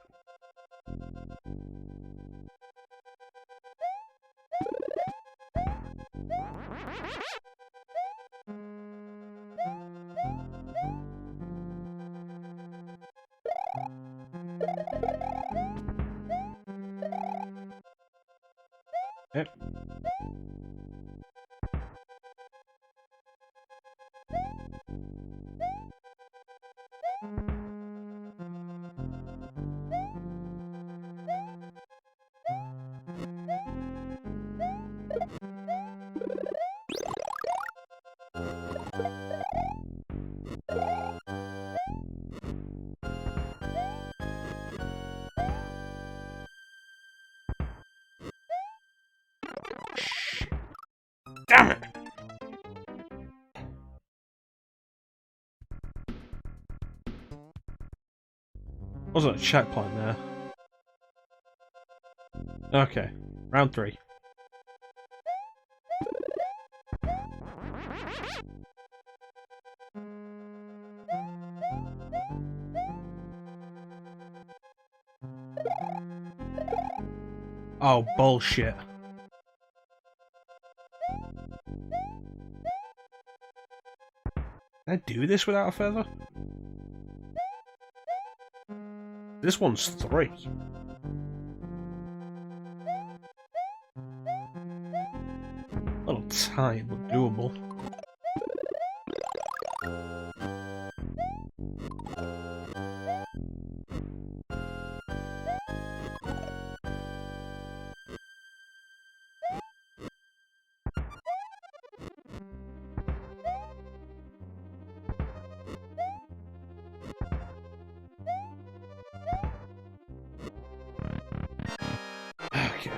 [SPEAKER 1] Damn it! Wasn't a checkpoint there. Okay, round 3. Oh, bullshit. Can I do this without a feather? This one's 3. A little tight, but doable. Okay.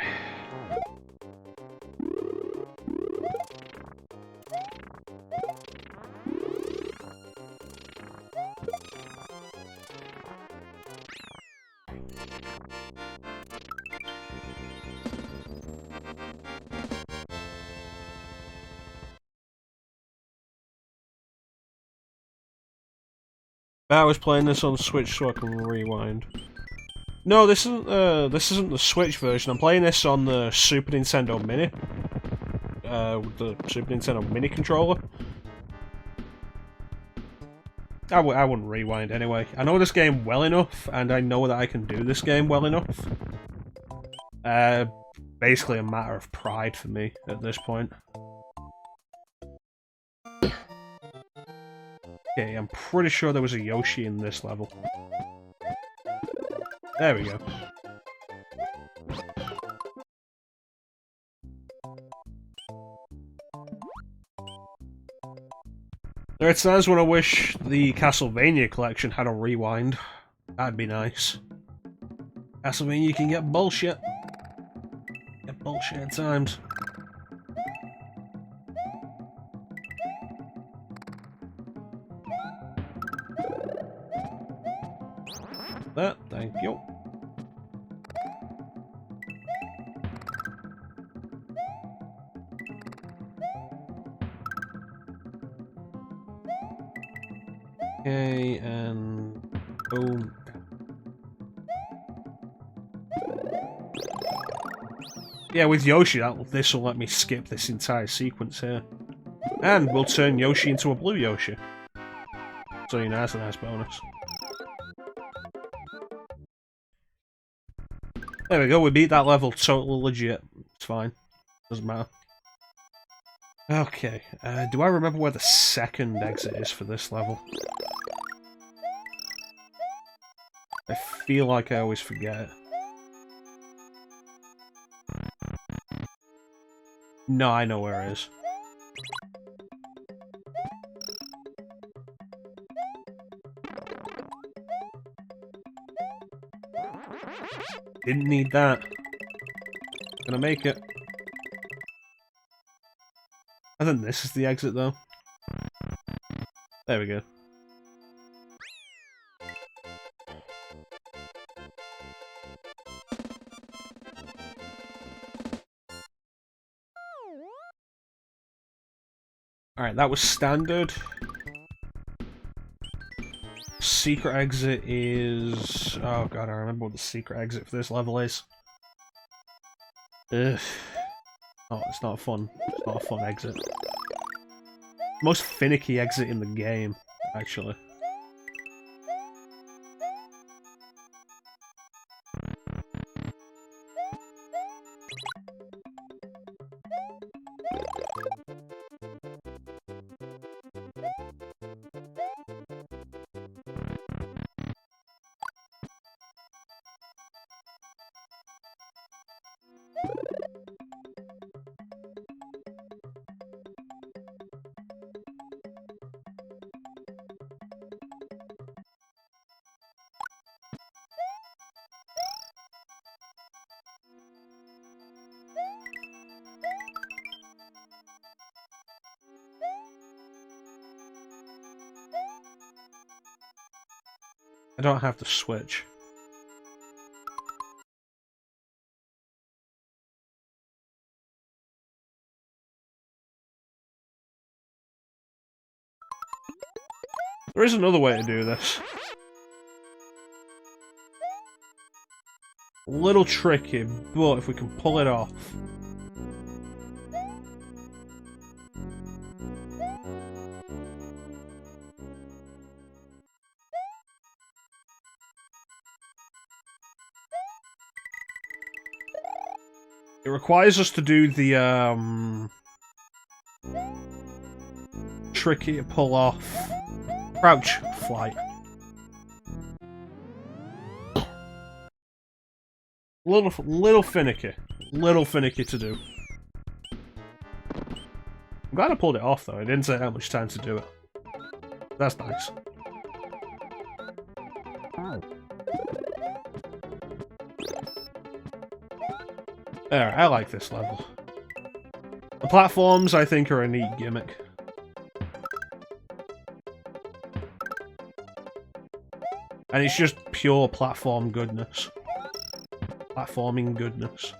[SPEAKER 1] I was playing this on Switch so I can rewind. No, this isn't the Switch version. I'm playing this on the Super Nintendo Mini. With the Super Nintendo Mini controller. I wouldn't rewind anyway. I know this game well enough, and I know that I can do this game well enough. Basically a matter of pride for me at this point. Okay, I'm pretty sure there was a Yoshi in this level. There we go. There are times when I wish the Castlevania collection had a rewind. That'd be nice. Castlevania can get bullshit. Get bullshit at times. That, thank you. Okay, and boom. Yeah, with Yoshi, this will let me skip this entire sequence here. And we'll turn Yoshi into a blue Yoshi. So, you know, that's a nice bonus. There we go, we beat that level totally legit. It's fine. Doesn't matter. Okay, do I remember where the second exit is for this level? I feel like I always forget. No, I know where it is. Didn't need that. Gonna make it. I think this is the exit, though. There we go. Alright, that was standard. Secret exit is... Oh god, I remember what the secret exit for this level is. Ugh. Oh, it's not fun. It's not a fun exit. Most finicky exit in the game, actually. I don't have to switch. There is another way to do this. A little tricky, but if we can pull it off. It requires us to do the, tricky to pull off crouch flight. Little finicky. Little finicky to do. I'm glad I pulled it off, though. It didn't take that much time to do it. That's nice. There, I like this level. The platforms, I think, are a neat gimmick. And it's just pure platform goodness. Platforming goodness.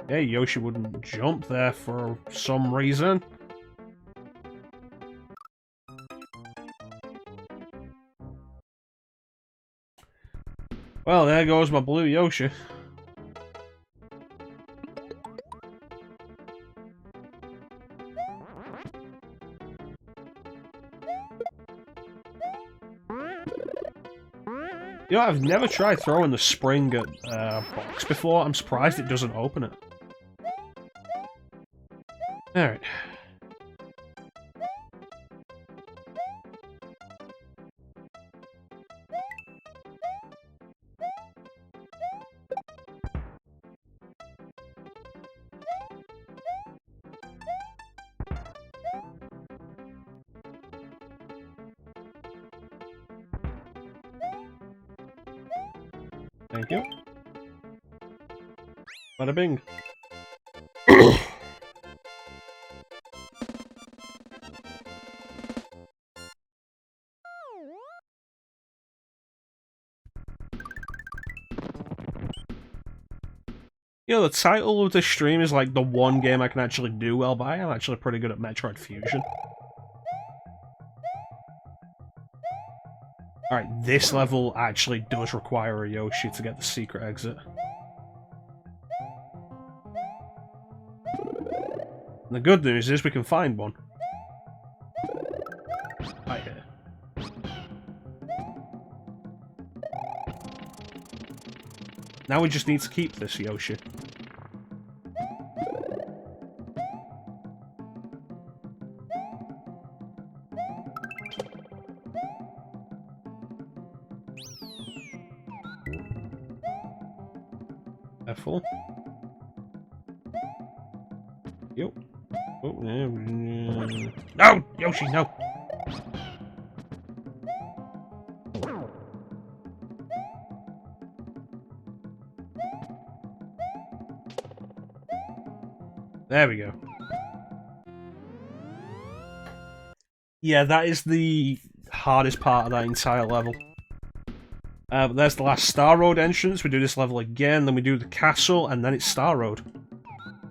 [SPEAKER 1] Yeah, Yoshi wouldn't jump there for some reason. Well, there goes my blue Yoshi. You know, I've never tried throwing the spring at box before. I'm surprised it doesn't open it. Alright. Thank you. Bada bing. You know, the title of this stream is like the one game I can actually do well by. I'm actually pretty good at Metroid Fusion. Alright, this level actually does require a Yoshi to get the secret exit. And the good news is we can find one. Right here. Now we just need to keep this Yoshi. Careful. Yo. Oh, no! Yoshi, no! There we go. Yeah, that is the hardest part of that entire level. But there's the last Star Road entrance. We do this level again, then we do the castle, and then it's Star Road.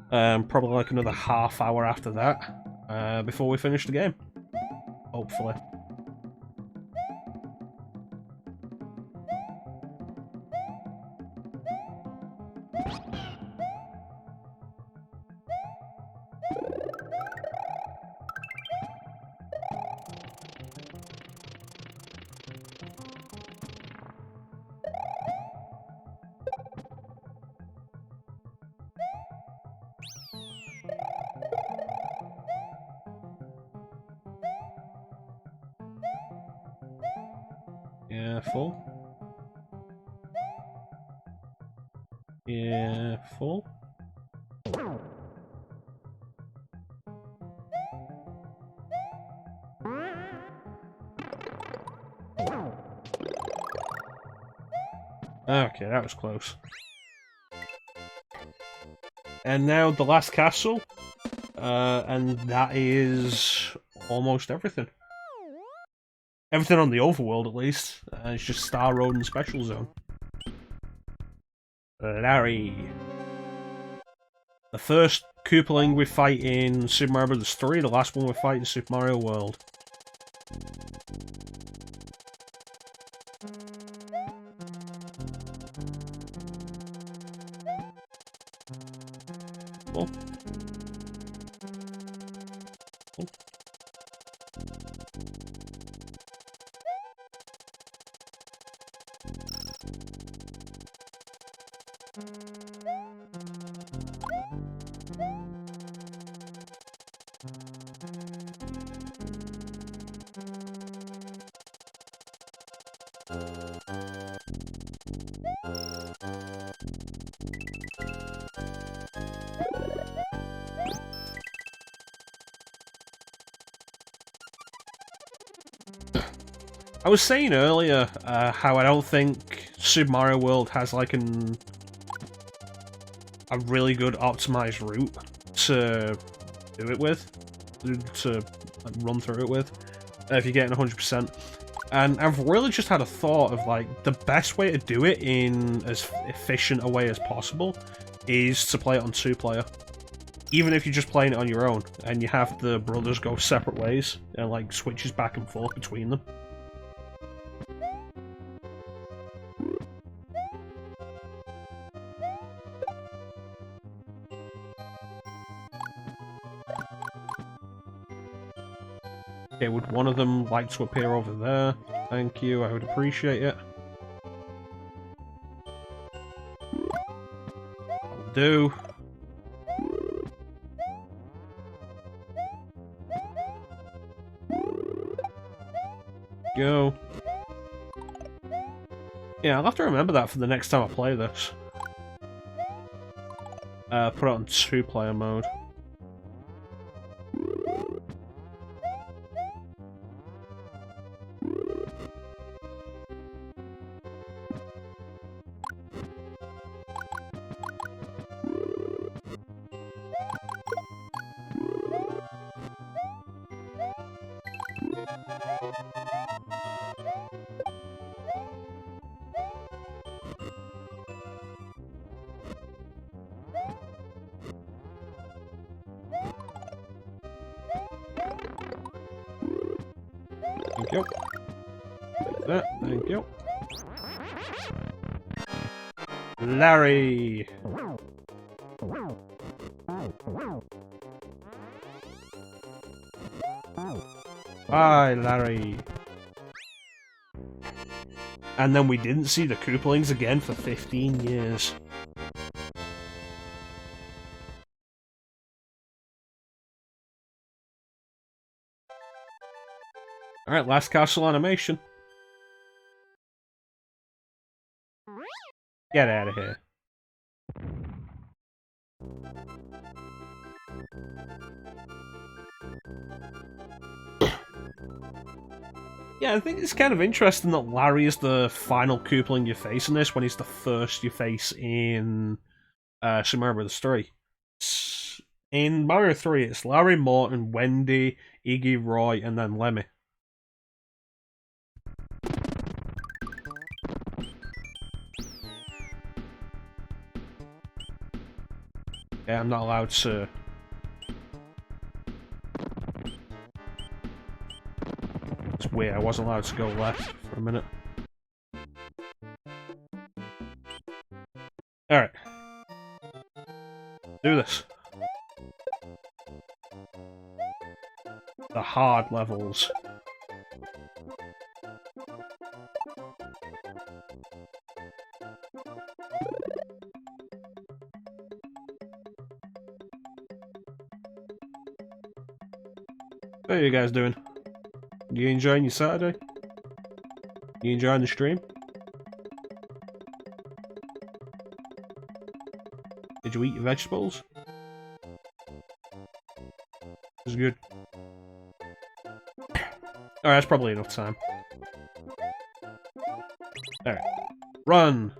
[SPEAKER 1] Probably like another half hour after that, before we finish the game. Hopefully. Careful. Careful. Okay, that was close. And now the last castle, and that is almost everything. Everything on the overworld, at least. It's just Star Road and Special Zone. Larry. The first Koopaling we fight in Super Mario Bros. 3, the last one we fight in Super Mario World. Oh. Oh. I was saying earlier how I don't think Super Mario World has like a really good optimized route to do it with, to run through it with, if you're getting 100%. And I've really just had a thought of like the best way to do it in as efficient a way as possible is to play it on 2-player. Even if you're just playing it on your own and you have the brothers go separate ways and like switches back and forth between them. Okay, would one of them like to appear over there? Thank you, I would appreciate it. I'll do. Go. Yeah, I'll have to remember that for the next time I play this. Put it on 2-player mode. Thank you. Take that, thank you. Larry! Bye, Larry! And then we didn't see the Koopalings again for 15 years. Alright, last castle animation. Get out of here. Yeah, I think it's kind of interesting that Larry is the final Koopaling you face in this, when he's the first you face in Super Mario Bros. 3. In Mario 3, it's Larry, Morton, Wendy, Iggy, Roy, and then Lemmy. Yeah, I'm not allowed to... It's weird, I wasn't allowed to go left for a minute. Alright. Do this. The hard levels. How are you guys doing? You enjoying your Saturday? You enjoying the stream? Did you eat your vegetables? It was good. Alright, that's probably enough time. Alright. Run!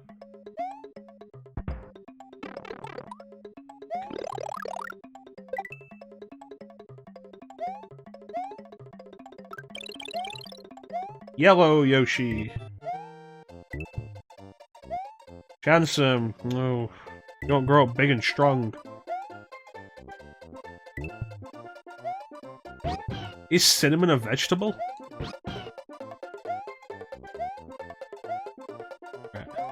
[SPEAKER 1] Yellow Yoshi. Handsome. No. You don't grow up big and strong. Is cinnamon a vegetable?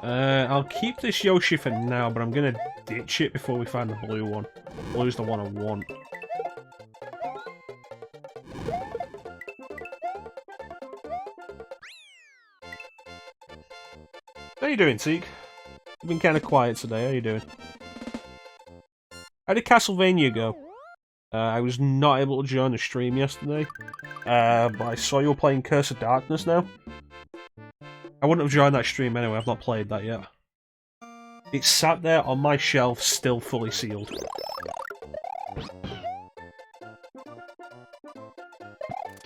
[SPEAKER 1] I'll keep this Yoshi for now, but I'm gonna ditch it before we find the blue one. Blue's the one I want. How you doing, Teak? You've been kind of quiet today. How you doing? How did Castlevania go? I was not able to join the stream yesterday, but I saw you were playing Curse of Darkness now. I wouldn't have joined that stream anyway, I've not played that yet. It's sat there on my shelf, still fully sealed.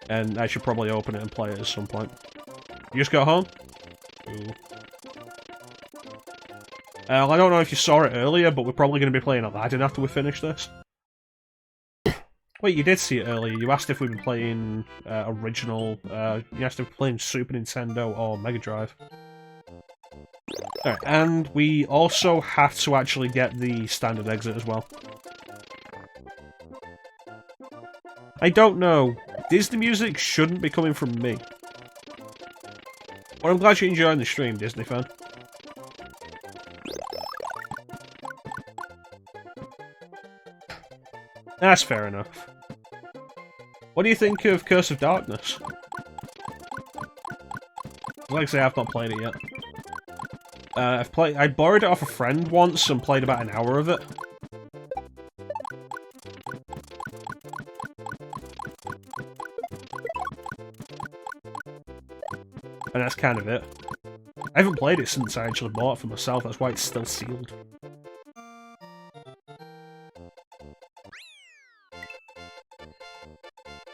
[SPEAKER 1] And I should probably open it and play it at some point. You just got home? Ooh. I don't know if you saw it earlier, but we're probably going to be playing Aladdin after we finish this. Wait, you did see it earlier. You asked if we've been playing original. You asked if we're playing Super Nintendo or Mega Drive. Alright, and we also have to actually get the standard exit as well. I don't know. Disney music shouldn't be coming from me. Well, I'm glad you're enjoying the stream, Disney fan. That's fair enough. What do you think of Curse of Darkness? Like I say, I've not played it yet. I borrowed it off a friend once and played about an hour of it. And that's kind of it. I haven't played it since I actually bought it for myself, that's why it's still sealed.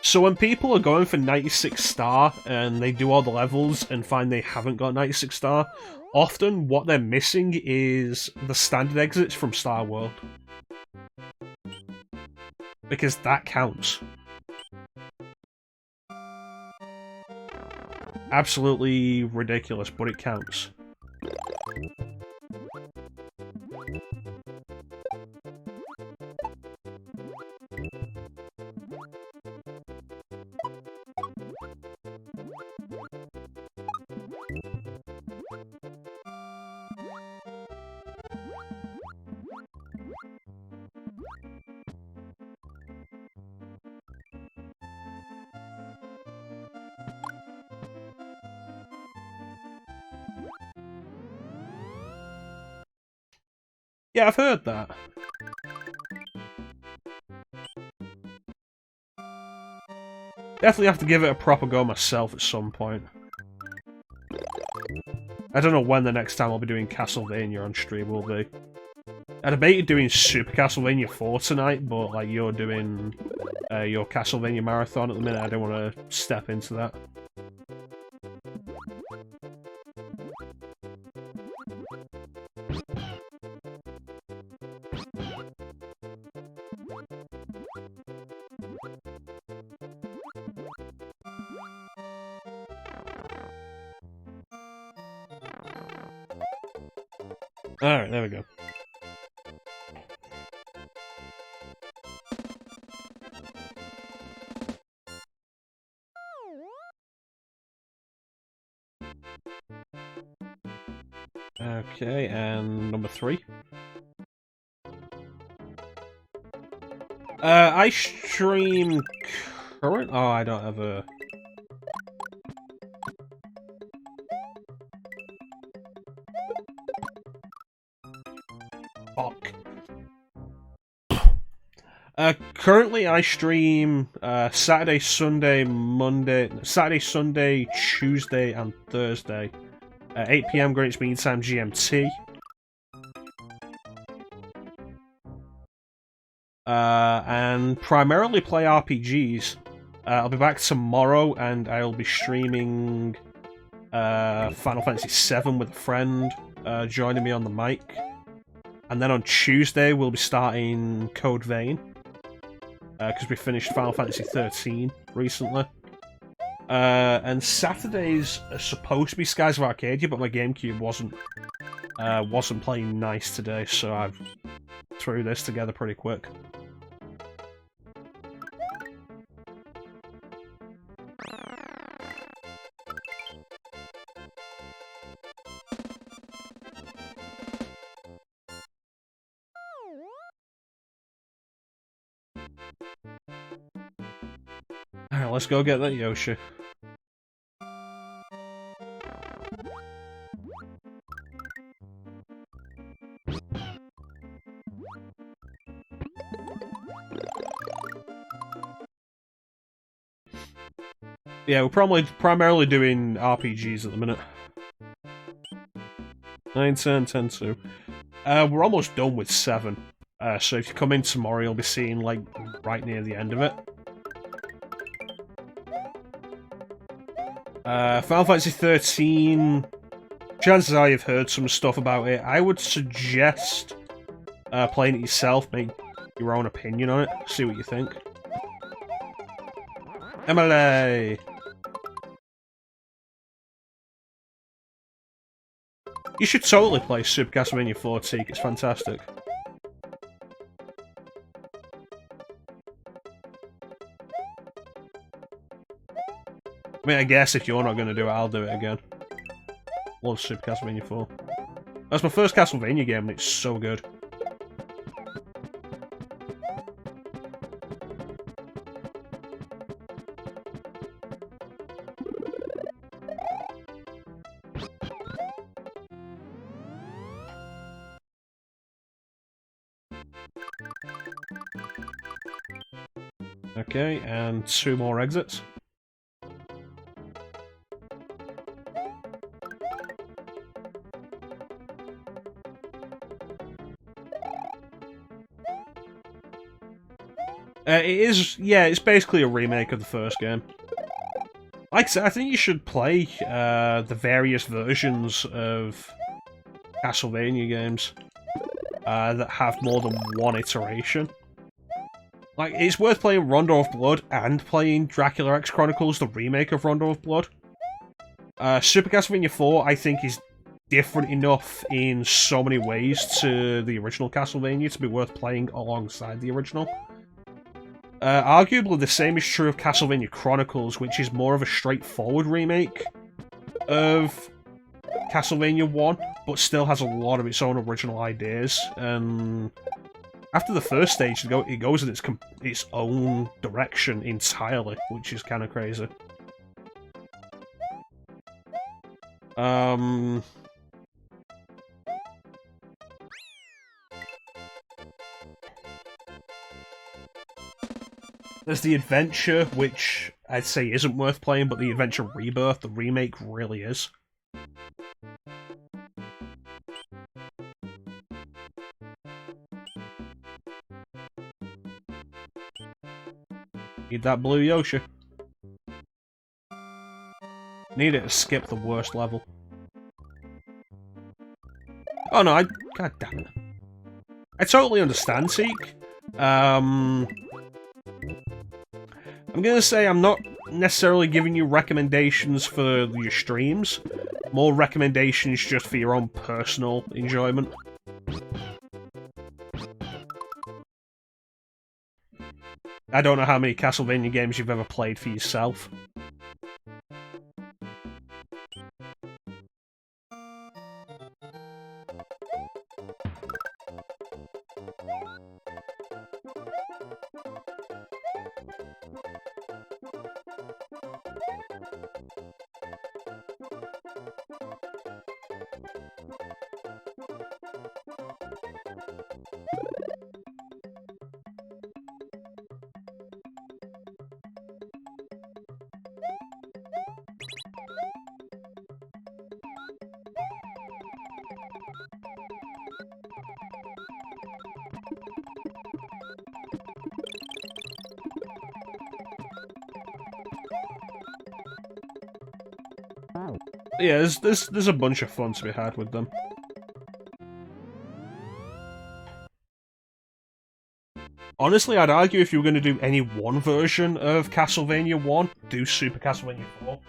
[SPEAKER 1] So when people are going for 96 star and they do all the levels and find they haven't got 96 star, often what they're missing is the standard exits from Star World. Because that counts. Absolutely ridiculous, but it counts. Yeah, I've heard that. Definitely have to give it a proper go myself at some point. I don't know when the next time I'll be doing Castlevania on stream will be. I debated doing Super Castlevania 4 tonight, but like you're doing your Castlevania marathon at the minute, I don't want to step into that. Alright, there we go. Okay, and number 3. I stream current. Oh, I don't have a. Fuck. Currently I stream Saturday, Sunday, Tuesday, and Thursday. 8 PM Greenwich Mean Time GMT. And primarily play RPGs. I'll be back tomorrow and I'll be streaming Final Fantasy VII with a friend joining me on the mic. And then on Tuesday we'll be starting Code Vein. Because we finished Final Fantasy XIII recently. And Saturdays are supposed to be Skies of Arcadia, but my Gamecube wasn't playing nice today, so I threw this together pretty quick. Alright, let's go get that Yoshi. Yeah, we're probably primarily doing RPGs at the minute. 9, 10, 10, 2. We're almost done with 7. So if you come in tomorrow, you'll be seeing, like, right near the end of it. Final Fantasy 13... Chances are you've heard some stuff about it. I would suggest playing it yourself, make your own opinion on it, see what you think. Emily! You should totally play Super Castlevania 14, it's fantastic. I mean, I guess if you're not going to do it, I'll do it again. Love Super Castlevania 4. That's my first Castlevania game, and it's so good. Okay, and 2 more exits. It is, yeah, it's basically a remake of the first game. Like I said, I think you should play the various versions of Castlevania games that have more than one iteration. Like, it's worth playing Rondo of Blood and playing Dracula X Chronicles, the remake of Rondo of Blood. Super Castlevania 4, I think, is different enough in so many ways to the original Castlevania to be worth playing alongside the original. Arguably, the same is true of Castlevania Chronicles, which is more of a straightforward remake of Castlevania 1, but still has a lot of its own original ideas. After the first stage, it goes in its own direction entirely, which is kind of crazy. There's the Adventure, which I'd say isn't worth playing, but the Adventure Rebirth, the remake, really is. Need that blue Yoshi. Need it to skip the worst level. Oh no, God damn it. I totally understand, Seek. I'm gonna say I'm not necessarily giving you recommendations for your streams. More recommendations just for your own personal enjoyment. I don't know how many Castlevania games you've ever played for yourself. Yeah, there's a bunch of fun to be had with them. Honestly, I'd argue if you were going to do any one version of Castlevania 1, do Super Castlevania 4.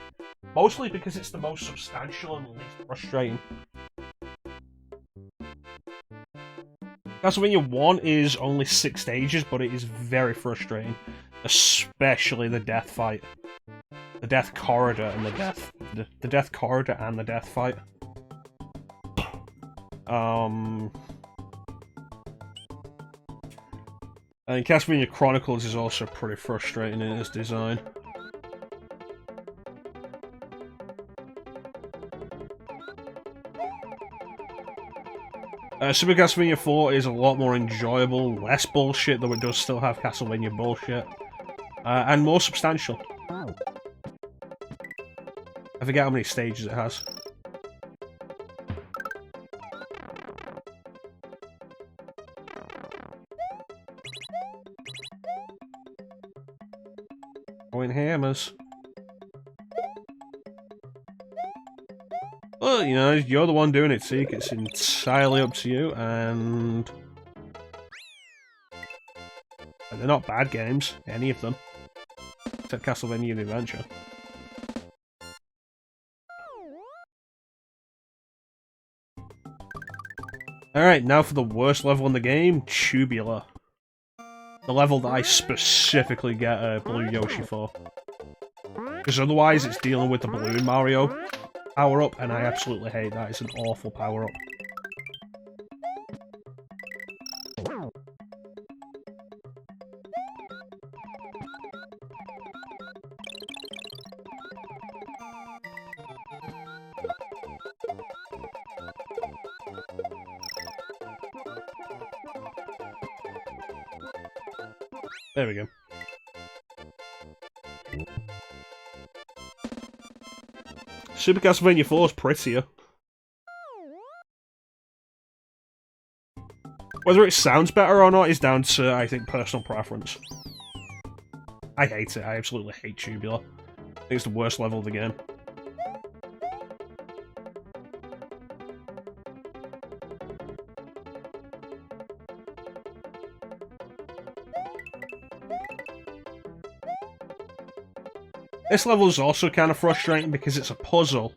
[SPEAKER 1] Mostly because it's the most substantial and least frustrating. Castlevania 1 is only 6 stages, but it is very frustrating. Especially the death fight. The death corridor and the death... The death corridor and the death fight. And Castlevania Chronicles is also pretty frustrating in its design. Super Castlevania 4 is a lot more enjoyable, less bullshit, though it does still have Castlevania bullshit, and more substantial. I forget how many stages it has. Going hammers. Well, you know, you're the one doing it, Seek. It's entirely up to you, and they're not bad games, any of them. Except Castlevania The Adventure. Alright, now for the worst level in the game, Tubular. The level that I specifically get a Blue Yoshi for. Because otherwise it's dealing with the Balloon Mario power-up, and I absolutely hate that. It's an awful power-up. There we go. Super Castlevania 4 is prettier. Whether it sounds better or not is down to, I think, personal preference. I hate it. I absolutely hate Tubular. I think it's the worst level of the game. This level is also kind of frustrating because it's a puzzle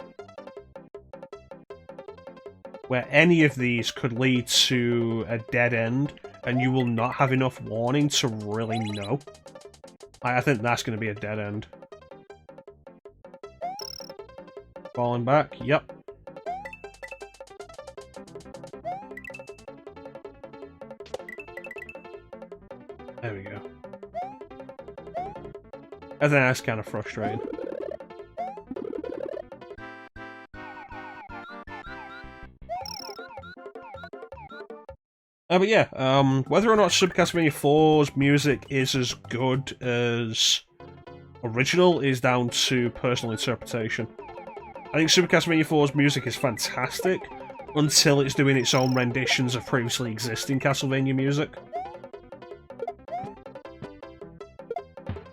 [SPEAKER 1] where any of these could lead to a dead end, and you will not have enough warning to really know. I think that's going to be a dead end. Falling back, yep. There we go. I think that's kind of frustrating. But yeah, whether or not Super Castlevania 4's music is as good as original is down to personal interpretation. I think Super Castlevania 4's music is fantastic until it's doing its own renditions of previously existing Castlevania music.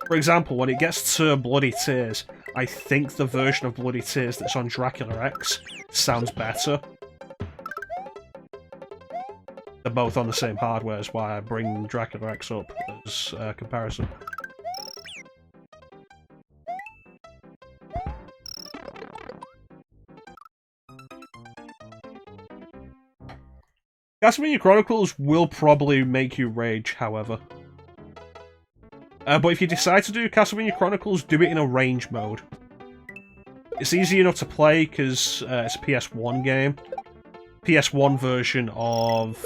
[SPEAKER 1] For example, when it gets to Bloody Tears, I think the version of Bloody Tears that's on Dracula X sounds better. They're both on the same hardware, is why I bring Dracula X up as a comparison. Castlevania Chronicles will probably make you rage, however. But if you decide to do Castlevania Chronicles, do it in a range mode. It's easy enough to play because it's a PS1 game. PS1 version of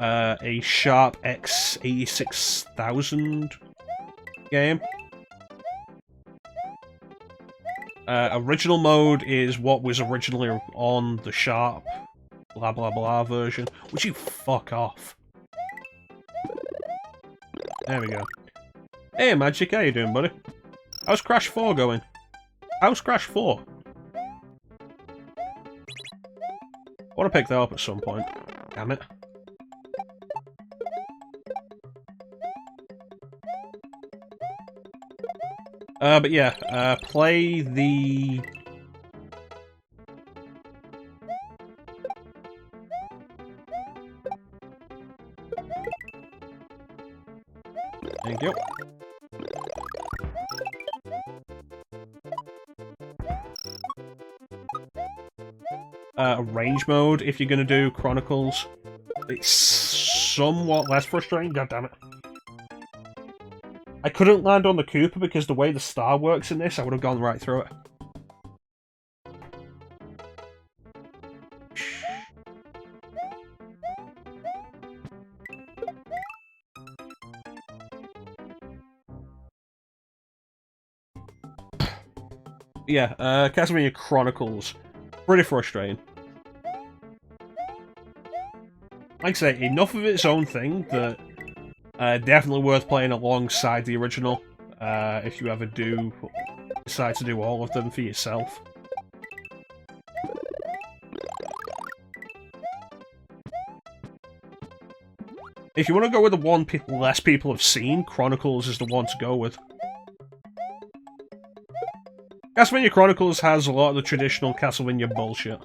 [SPEAKER 1] a Sharp X86000 game. Original mode is what was originally on the Sharp blah blah blah version. Would you fuck off? There we go. Hey Magic, how you doing, buddy? How's Crash 4 going? How's Crash 4? I want to pick that up at some point. Damn it. But yeah, play the... Thank you. Range mode, if you're gonna do Chronicles, it's somewhat less frustrating. God damn it. I couldn't land on the Koopa because the way the star works in this, I would have gone right through it. Yeah, Castlevania Chronicles. Pretty frustrating. Like I say, enough of its own thing that definitely worth playing alongside the original, if you ever do decide to do all of them for yourself. If you want to go with the one less people have seen, Chronicles is the one to go with. Castlevania Chronicles has a lot of the traditional Castlevania bullshit.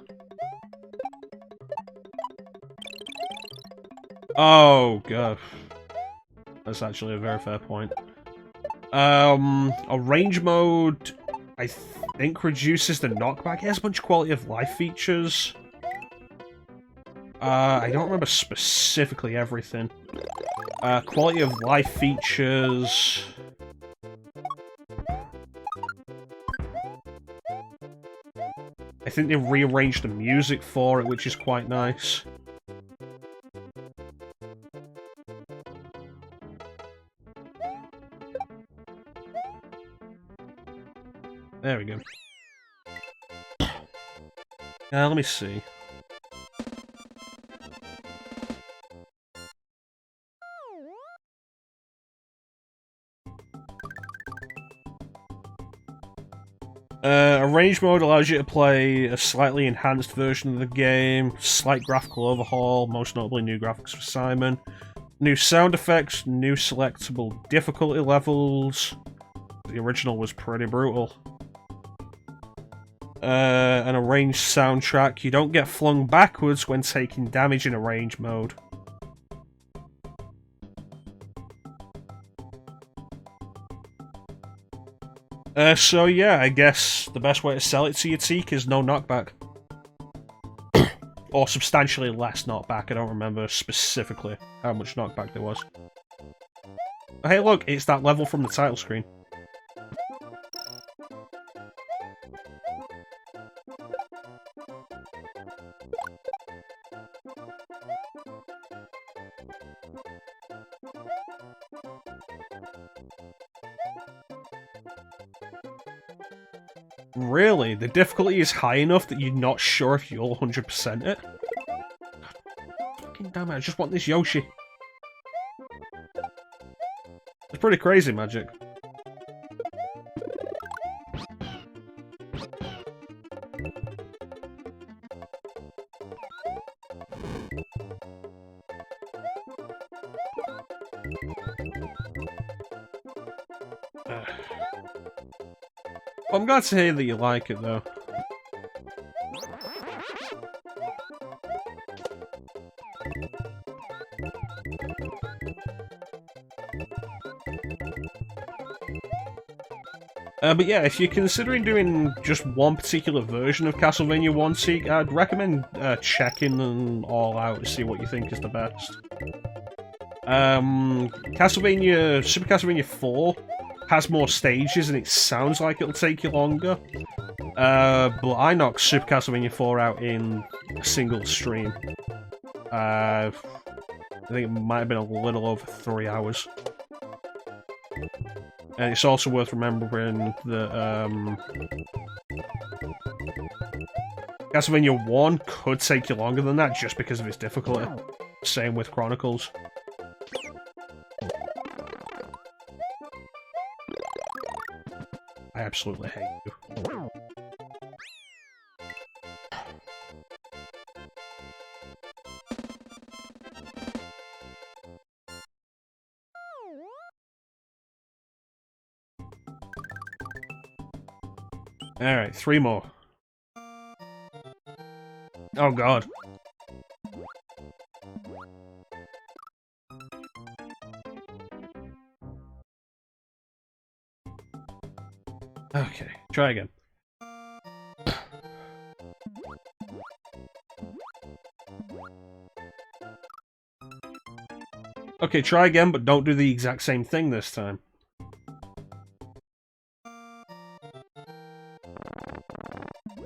[SPEAKER 1] Oh, god. That's actually a very fair point. A range mode, I think, reduces the knockback. It has a bunch of quality of life features. I don't remember specifically everything. Quality of life features... I think they rearranged the music for it, which is quite nice. There we go. Let me see. Arrange mode allows you to play a slightly enhanced version of the game, slight graphical overhaul, most notably new graphics for Simon, new sound effects, new selectable difficulty levels. The original was pretty brutal. An arranged soundtrack. You don't get flung backwards when taking damage in arrange mode. So yeah, I guess the best way to sell it to your teak is no knockback. Or substantially less knockback, I don't remember specifically how much knockback there was. Oh, hey look, it's that level from the title screen. Really? The difficulty is high enough that you're not sure if you'll 100% it? Fucking damn it, I just want this Yoshi. It's pretty crazy, Magic. I'm glad to hear that you like it, though. But yeah, if you're considering doing just one particular version of Castlevania 1 Seek, I'd recommend checking them all out to see what you think is the best. Super Castlevania 4 has more stages and it sounds like it'll take you longer. But I knocked Super Castlevania 4 out in a single stream. I think it might have been a little over 3 hours. And it's also worth remembering that Castlevania 1 could take you longer than that just because of its difficulty. Same with Chronicles. I absolutely hate you. Alright, 3 more. Oh god. Okay, try again. Okay, try again, but don't do the exact same thing this time.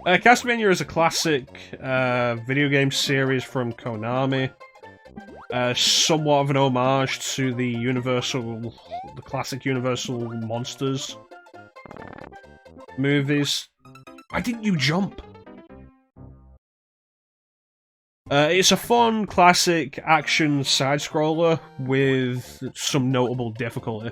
[SPEAKER 1] Castlevania is a classic video game series from Konami. Somewhat of an homage to the classic Universal Monsters movies. Why didn't you jump? It's a fun, classic action side-scroller with some notable difficulty.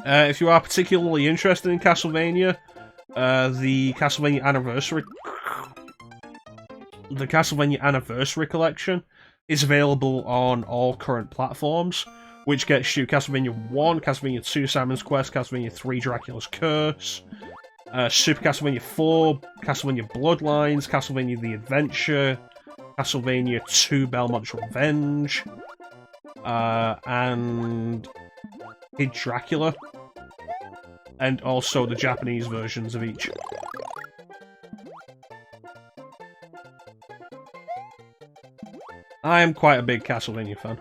[SPEAKER 1] If you are particularly interested in Castlevania, the Castlevania Anniversary Collection is available on all current platforms, which gets you Castlevania 1, Castlevania 2, Simon's Quest, Castlevania 3, Dracula's Curse, Super Castlevania 4, Castlevania Bloodlines, Castlevania The Adventure, Castlevania 2, Belmont's Revenge, and Kid Dracula, and also the Japanese versions of each. I am quite a big Castlevania fan.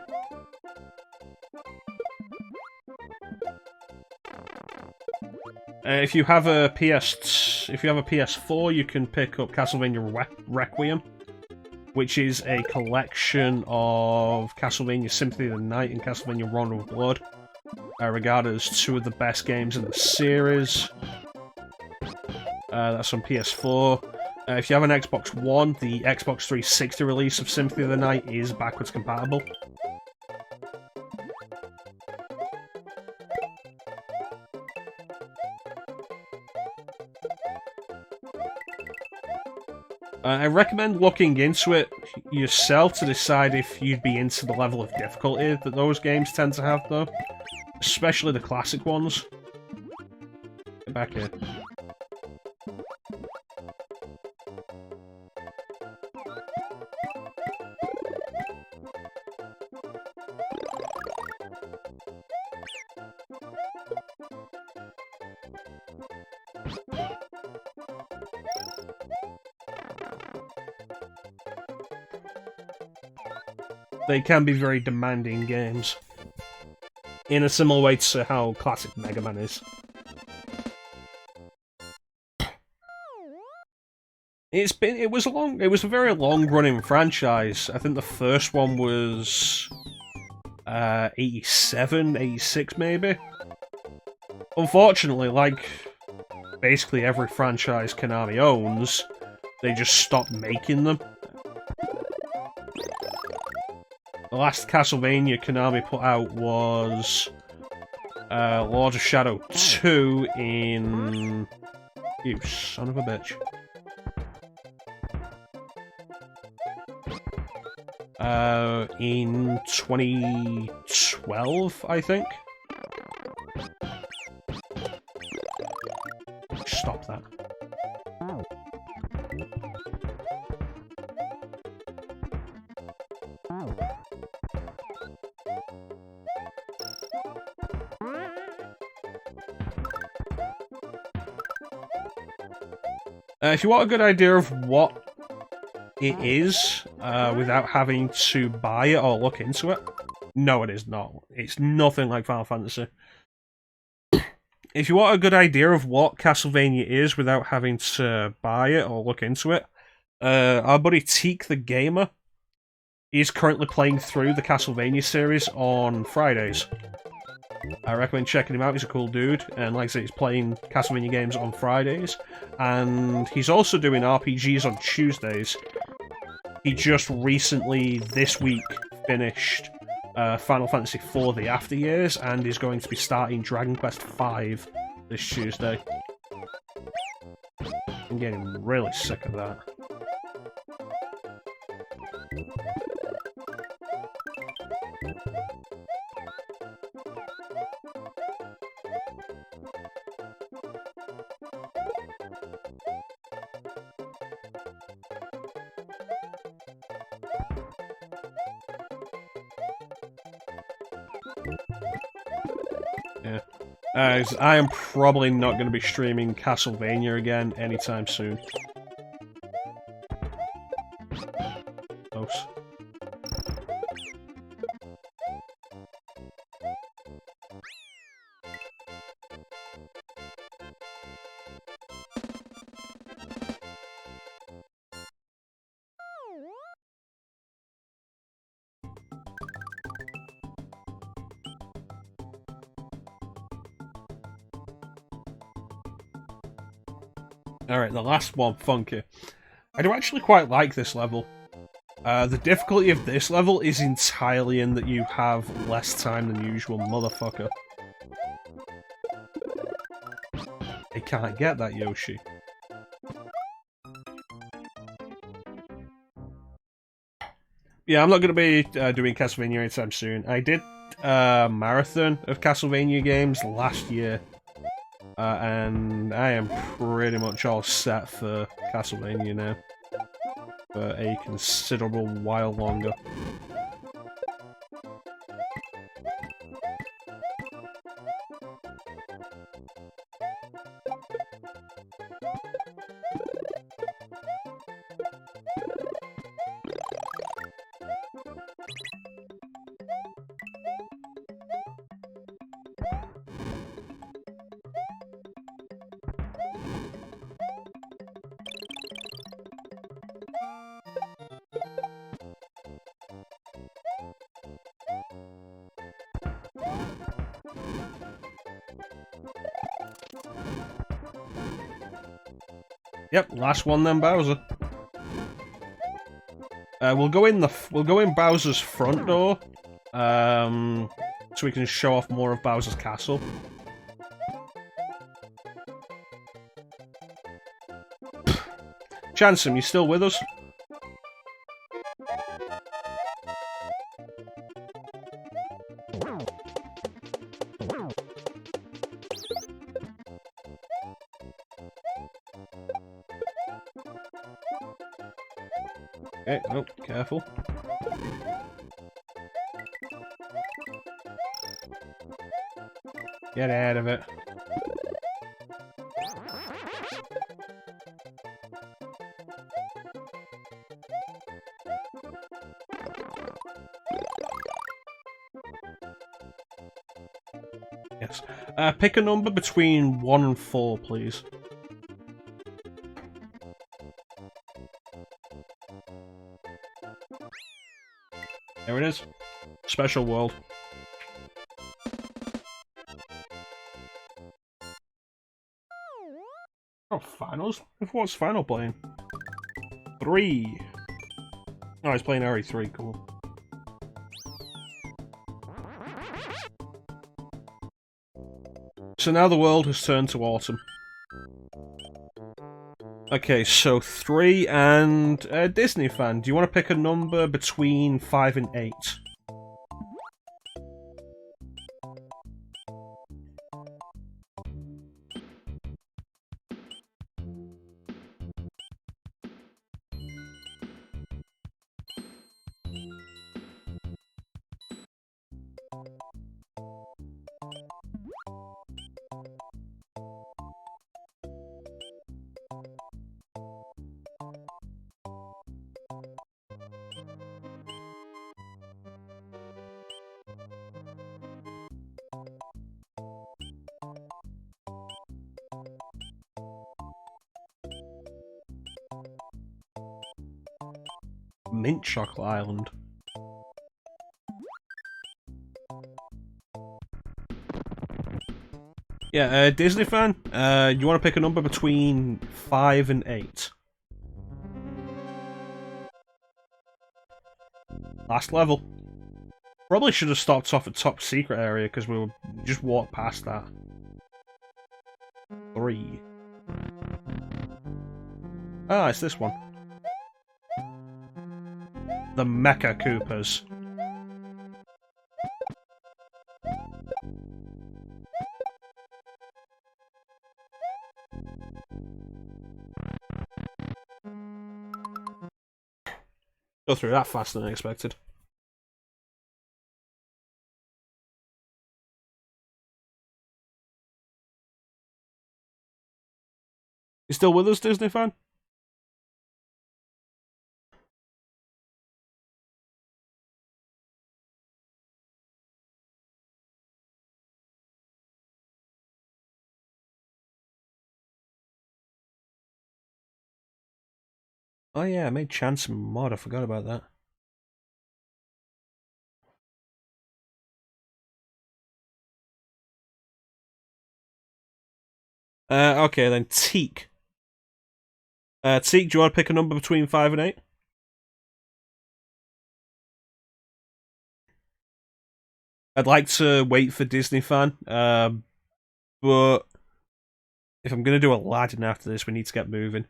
[SPEAKER 1] If you have a PS4, you can pick up Castlevania Requiem, which is a collection of Castlevania Symphony of the Night and Castlevania Rondo of Blood, regarded as two of the best games in the series. That's on PS4. If you have an Xbox One, the Xbox 360 release of Symphony of the Night is backwards compatible. I recommend looking into it yourself to decide if you'd be into the level of difficulty that those games tend to have, though. Especially the classic ones. Get back here. They can be very demanding games, in a similar way to how classic Mega Man is. It was a very long-running franchise. I think the first one was 87, 86 maybe. Unfortunately, like basically every franchise Konami owns, they just stopped making them. The last Castlevania Konami put out was Lords of Shadow 2 in... You son of a bitch. In 2012, I think. Stop that. If you want a good idea of what it is, without having to buy it or look into it, no, it is not. It's nothing like Final Fantasy. If you want a good idea of what Castlevania is without having to buy it or look into it, our buddy Teak the Gamer is currently playing through the Castlevania series on Fridays. I recommend checking him out. He's a cool dude, and like I say, he's playing Castlevania games on Fridays, and he's also doing RPGs on Tuesdays. He just recently, this week, finished Final Fantasy IV The After Years, and is going to be starting Dragon Quest V this Tuesday. I'm getting really sick of that. As I am probably not going to be streaming Castlevania again anytime soon. Close. Alright, the last one, Funky. I do actually quite like this level. The difficulty of this level is entirely in that you have less time than usual, motherfucker. I can't get that, Yoshi. Yeah, I'm not going to be doing Castlevania anytime soon. I did a marathon of Castlevania games last year. And I am pretty much all set for Castlevania now. For a considerable while longer. Yep, last one then, Bowser. We'll go in Bowser's front door, so we can show off more of Bowser's castle. Chansum, you still with us? Okay, oh, careful. Get out of it. Yes. Pick a number between 1 and 4, please. There it is. Special world. Oh, finals? What's final playing? 3. Oh, he's playing RE3, cool. So now the world has turned to autumn. Okay, so 3 and Disney fan. Do you want to pick a number between 5 and 8? Mint Chocolate Island. Yeah, Disney fan, you want to pick a number between 5 and 8? Last level. Probably should have stopped off at top secret area because we just walked past that. 3. Ah, it's this one. The Mecha Koopas. Go through that faster than expected. You still with us, Disney fan? Oh yeah, I made Chance mod. I forgot about that. Okay then, Teak. Teak, do you want to pick a number between 5 and 8? I'd like to wait for Disney fan, but if I'm going to do Aladdin after this, we need to get moving.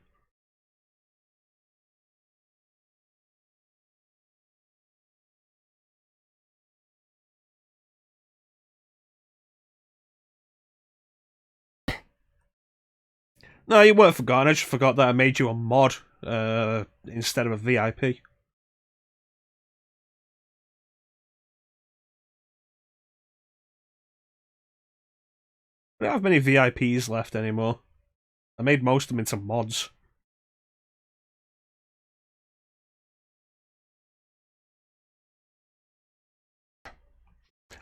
[SPEAKER 1] No, you weren't forgotten. I just forgot that I made you a mod instead of a VIP. I don't have many VIPs left anymore. I made most of them into mods.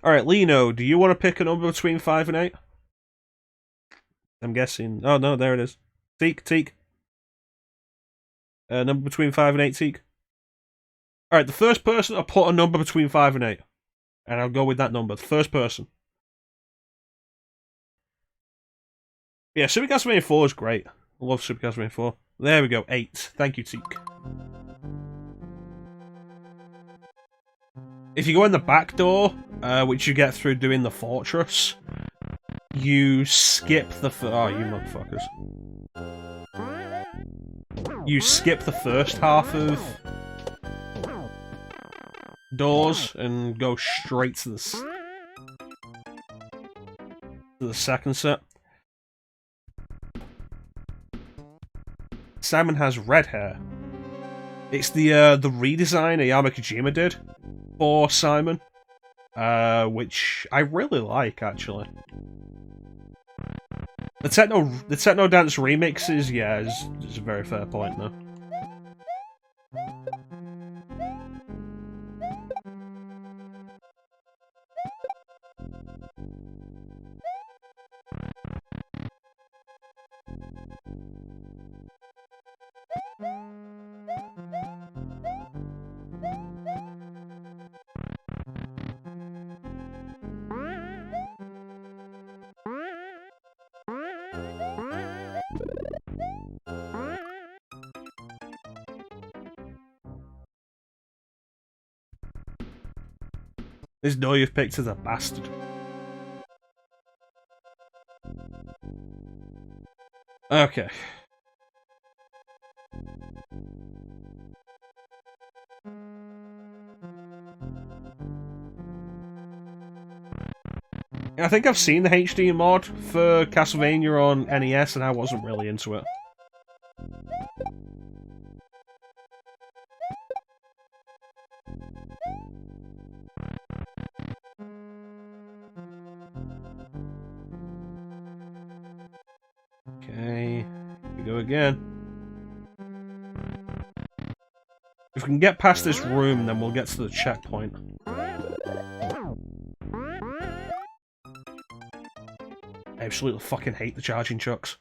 [SPEAKER 1] Alright, Lino, do you want to pick a number between 5 and 8? I'm guessing. Oh no, there it is. Teak. Number between 5 and 8, Teak. Alright, the first person, I'll put a number between 5 and 8. And I'll go with that number. The first person. Yeah, Super Castlevania 4 is great. I love Super Castlevania 4. There we go, 8. Thank you, Teak. If you go in the back door, which you get through doing the fortress, you skip the oh, you motherfuckers. You skip the first half of doors and go straight to the second set. Simon has red hair. It's the redesign Ayama Kojima did for Simon, which I really like, actually. The Techno Dance remixes, yeah, is a very fair point, though. This door you've picked is a bastard. Okay. I think I've seen the HD mod for Castlevania on NES and I wasn't really into it. Okay, here we go again. If we can get past this room, then we'll get to the checkpoint. I absolutely fucking hate the charging chucks.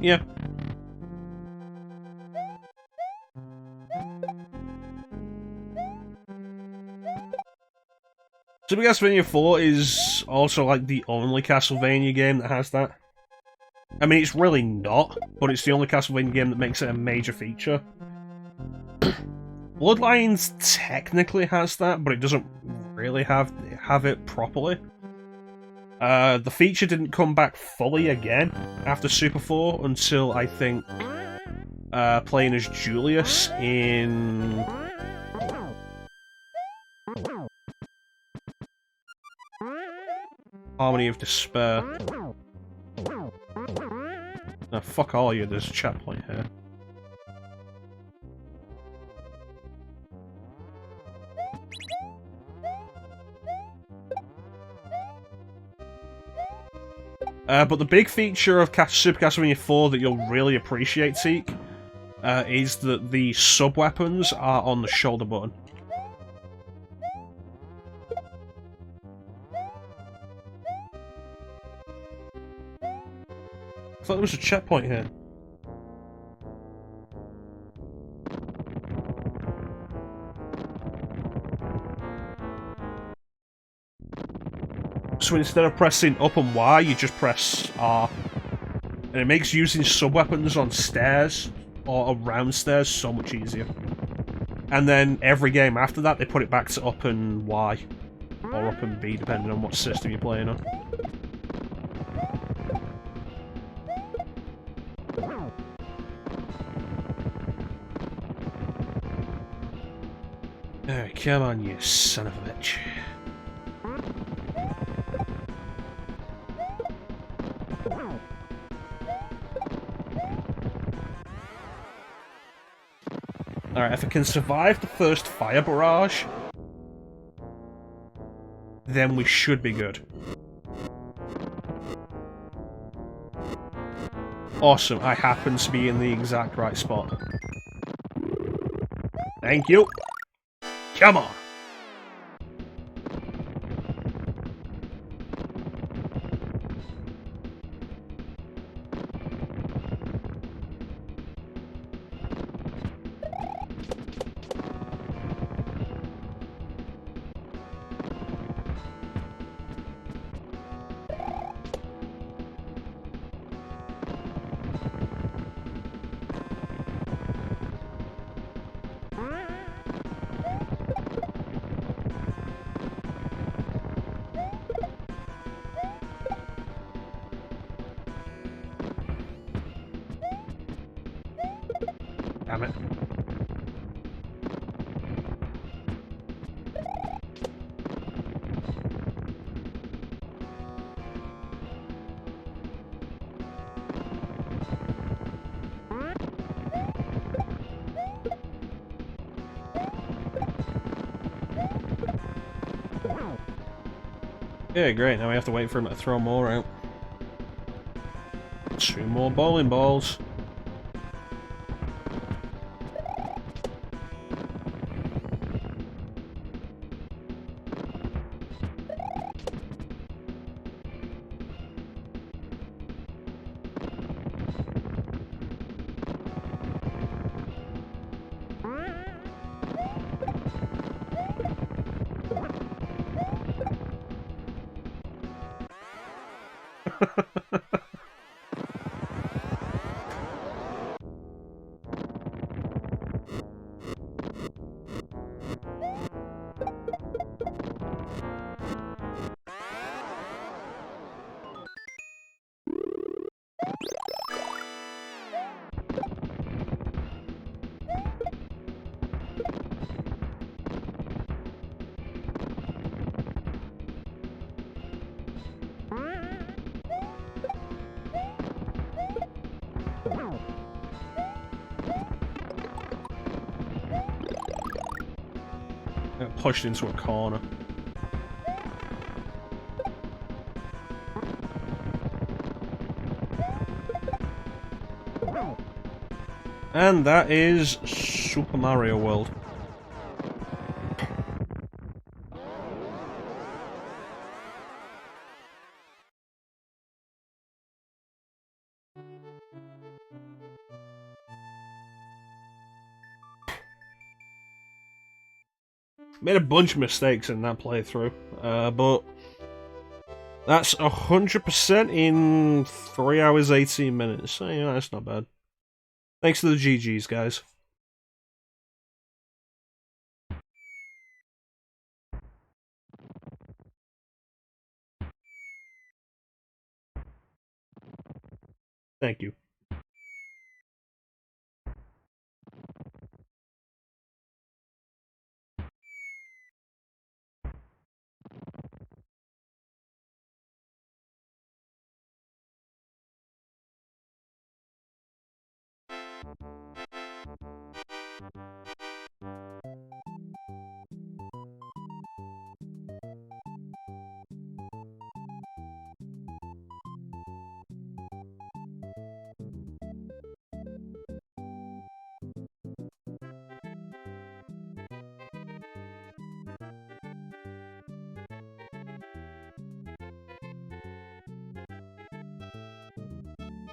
[SPEAKER 1] Yeah. Super Castlevania 4 is also like the only Castlevania game that has that. I mean, it's really not, but it's the only Castlevania game that makes it a major feature. Bloodlines technically has that, but it doesn't really have it properly. The feature didn't come back fully again after Super 4 until, I think, playing as Julius in... Harmony of Despair. Oh, fuck all you, there's a checkpoint here. But the big feature of Super Castlevania 4 that you'll really appreciate, Teak, is that the sub-weapons are on the shoulder button. I thought there was a checkpoint here. So instead of pressing up and Y, you just press R. And it makes using sub-weapons on stairs, or around stairs, so much easier. And then every game after that, they put it back to up and Y. Or up and B, depending on what system you're playing on. Alright, come on, you son of a bitch. Alright, if I can survive the first fire barrage, then we should be good. Awesome, I happen to be in the exact right spot. Thank you! Come on! Damn it. Yeah, great. Now we have to wait for him to throw more out. 2 more bowling balls. Got pushed into a corner. And that is Super Mario World. Made a bunch of mistakes in that playthrough, but that's 100% in 3 hours 18 minutes. So, yeah, that's not bad. Thanks to the GGs, guys. Thank you.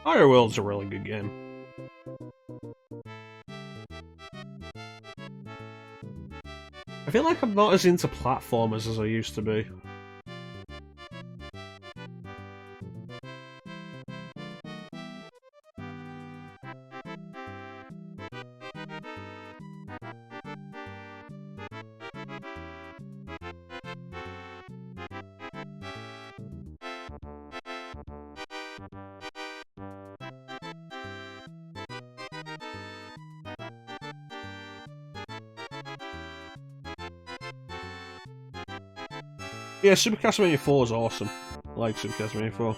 [SPEAKER 1] Higher World's a really good game. I feel like I'm not as into platformers as I used to be. Yeah, Super Castlevania 4 is awesome. I like Super Castlevania 4.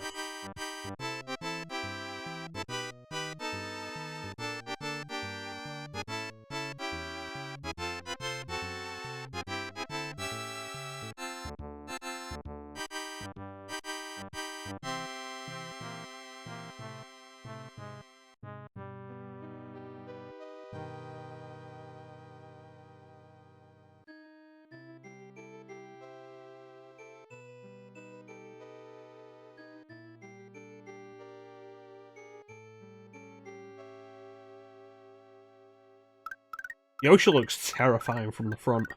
[SPEAKER 1] Yoshi looks terrifying from the front.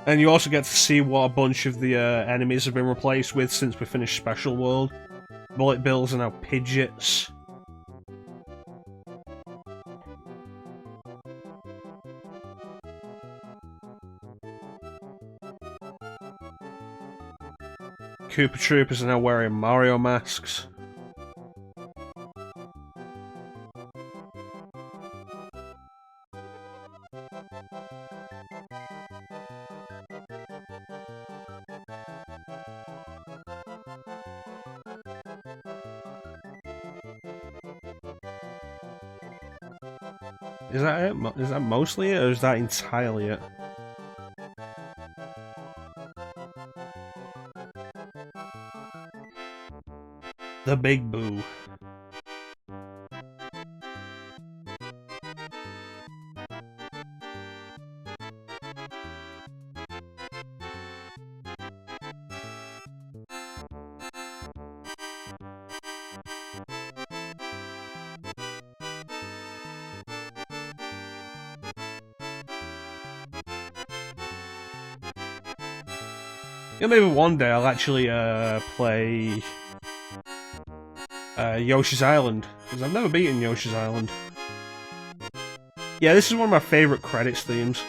[SPEAKER 1] And you also get to see what a bunch of the enemies have been replaced with since we finished Special World. Bullet Bills are now Pidgeots. Koopa Troopers are now wearing Mario masks. Is that it? Is that mostly it, or is that entirely it? The Big Boo. Yeah, maybe one day I'll actually play Yoshi's Island, because I've never beaten Yoshi's Island. Yeah, this is one of my favourite credits themes.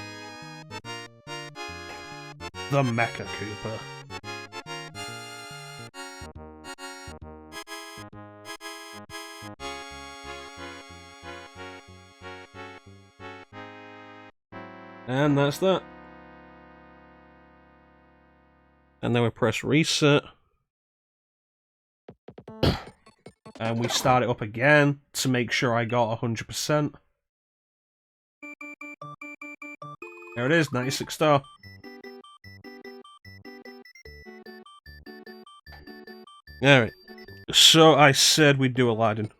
[SPEAKER 1] The Mecha Koopa. And that's that. And then we press reset. And we start it up again to make sure I got 100%. There it is, 96 star. Alright. So I said we'd do Aladdin.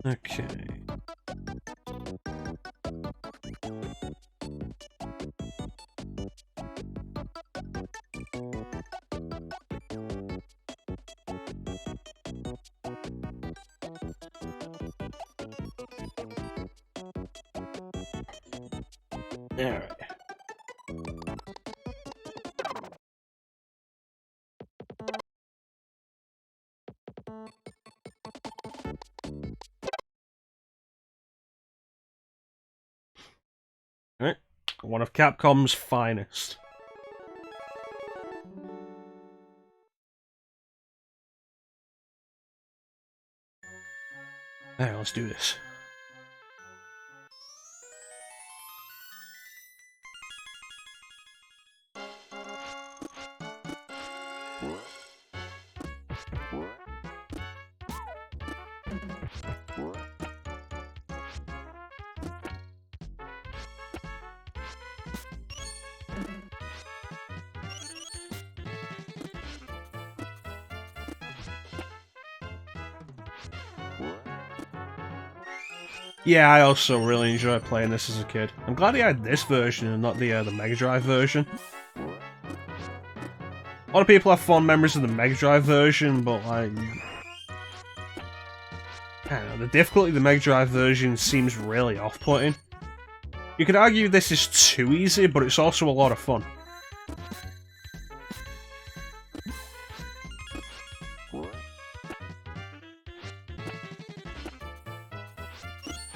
[SPEAKER 1] Okay. Alright. Alright. One of Capcom's finest. Alright, let's do this. Yeah, I also really enjoyed playing this as a kid. I'm glad they had this version and not the Mega Drive version. A lot of people have fond memories of the Mega Drive version, but like, I don't know, the difficulty of the Mega Drive version seems really off-putting. You could argue this is too easy, but it's also a lot of fun.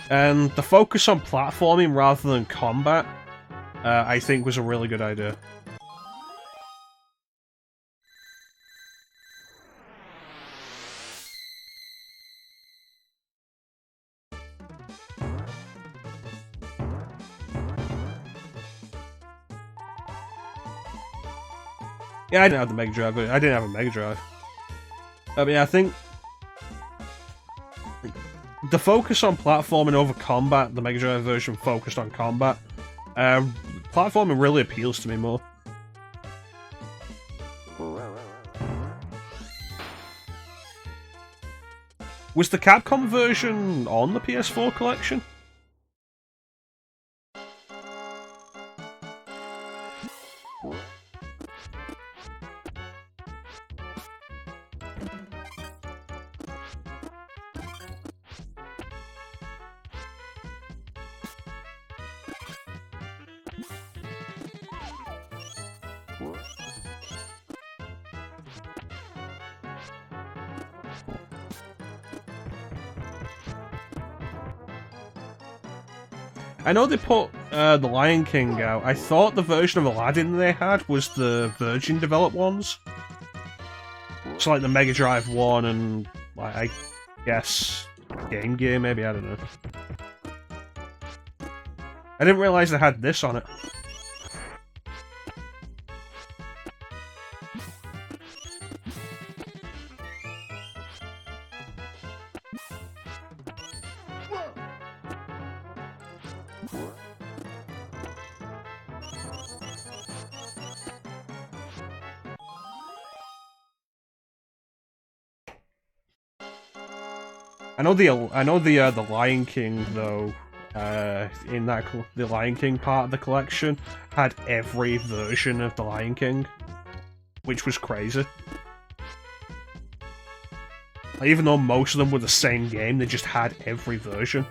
[SPEAKER 1] And the focus on platforming rather than combat, I think was a really good idea. Yeah, I didn't have the Mega Drive, but I didn't have a Mega Drive. I mean, I think the focus on platforming over combat, the Mega Drive version focused on combat. Platforming really appeals to me more. Was the Capcom version on the PS4 collection? I know they put The Lion King out. I thought the version of Aladdin they had was the Virgin developed ones. So like the Mega Drive 1 and, like, I guess, Game Gear maybe, I don't know. I didn't realise they had this on it. I know the Lion King though, in that the Lion King part of the collection had every version of the Lion King, which was crazy. Like, even though most of them were the same game, they just had every version.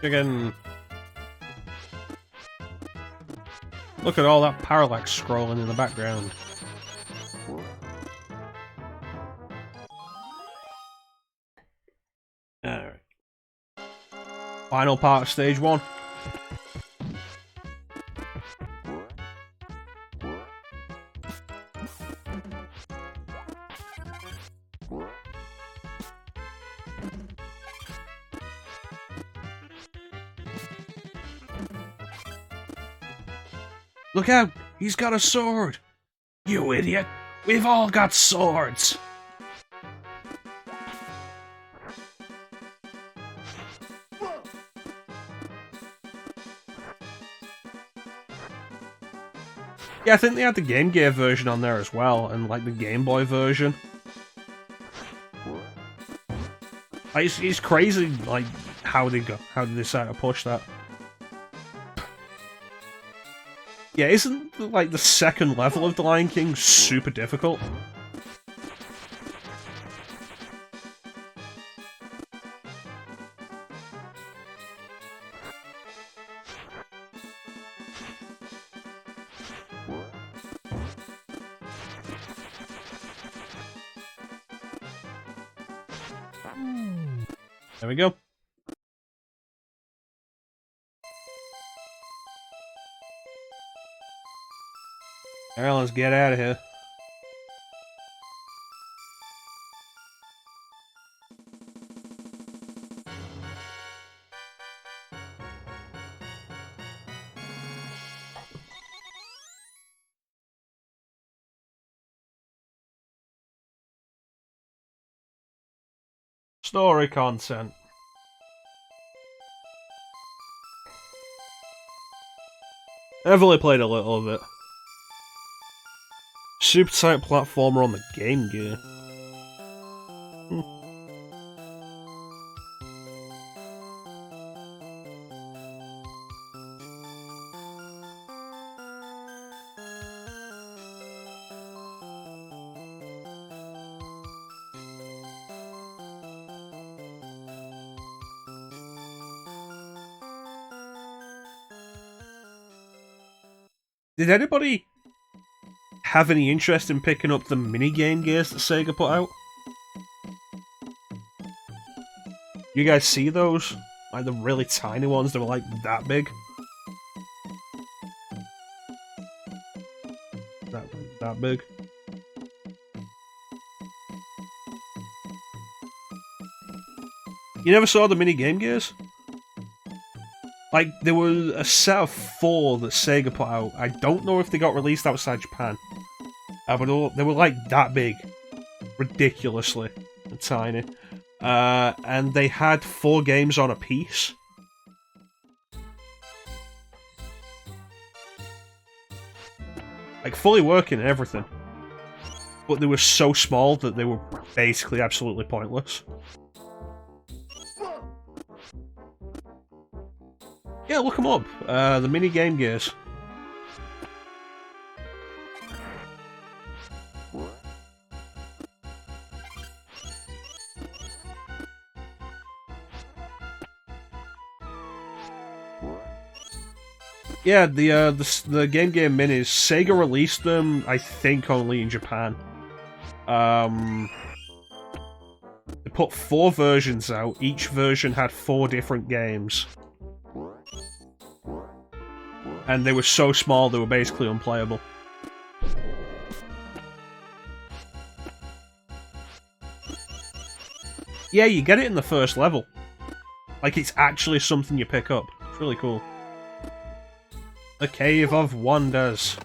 [SPEAKER 1] Again, look at all that parallax scrolling in the background. Alright. Final part of stage 1. Look out! He's got a sword! You idiot! We've all got swords! Yeah, I think they had the Game Gear version on there as well, and like the Game Boy version. Like, it's crazy, like how they decide to push that. Yeah, isn't like the second level of The Lion King super difficult? There we go. Alright, let's get out of here. Story content. I've only played a little of it. Super tight platformer on the Game Gear. Did anybody have any interest in picking up the mini Game Gears that Sega put out? You guys see those? Like the really tiny ones that were like that big? That big. You never saw the mini Game Gears? Like, there was a set of 4 that Sega put out. I don't know if they got released outside Japan. But they were like that big. Ridiculously tiny. And they had 4 games on a piece. Like, fully working and everything. But they were so small that they were basically absolutely pointless. Yeah, look them up. The mini Game Gears. Yeah, the Game Gear Minis, Sega released them, I think, only in Japan. They put 4 versions out. Each version had 4 different games. And they were so small, they were basically unplayable. Yeah, you get it in the first level. Like, it's actually something you pick up. It's really cool. The Cave of Wonders.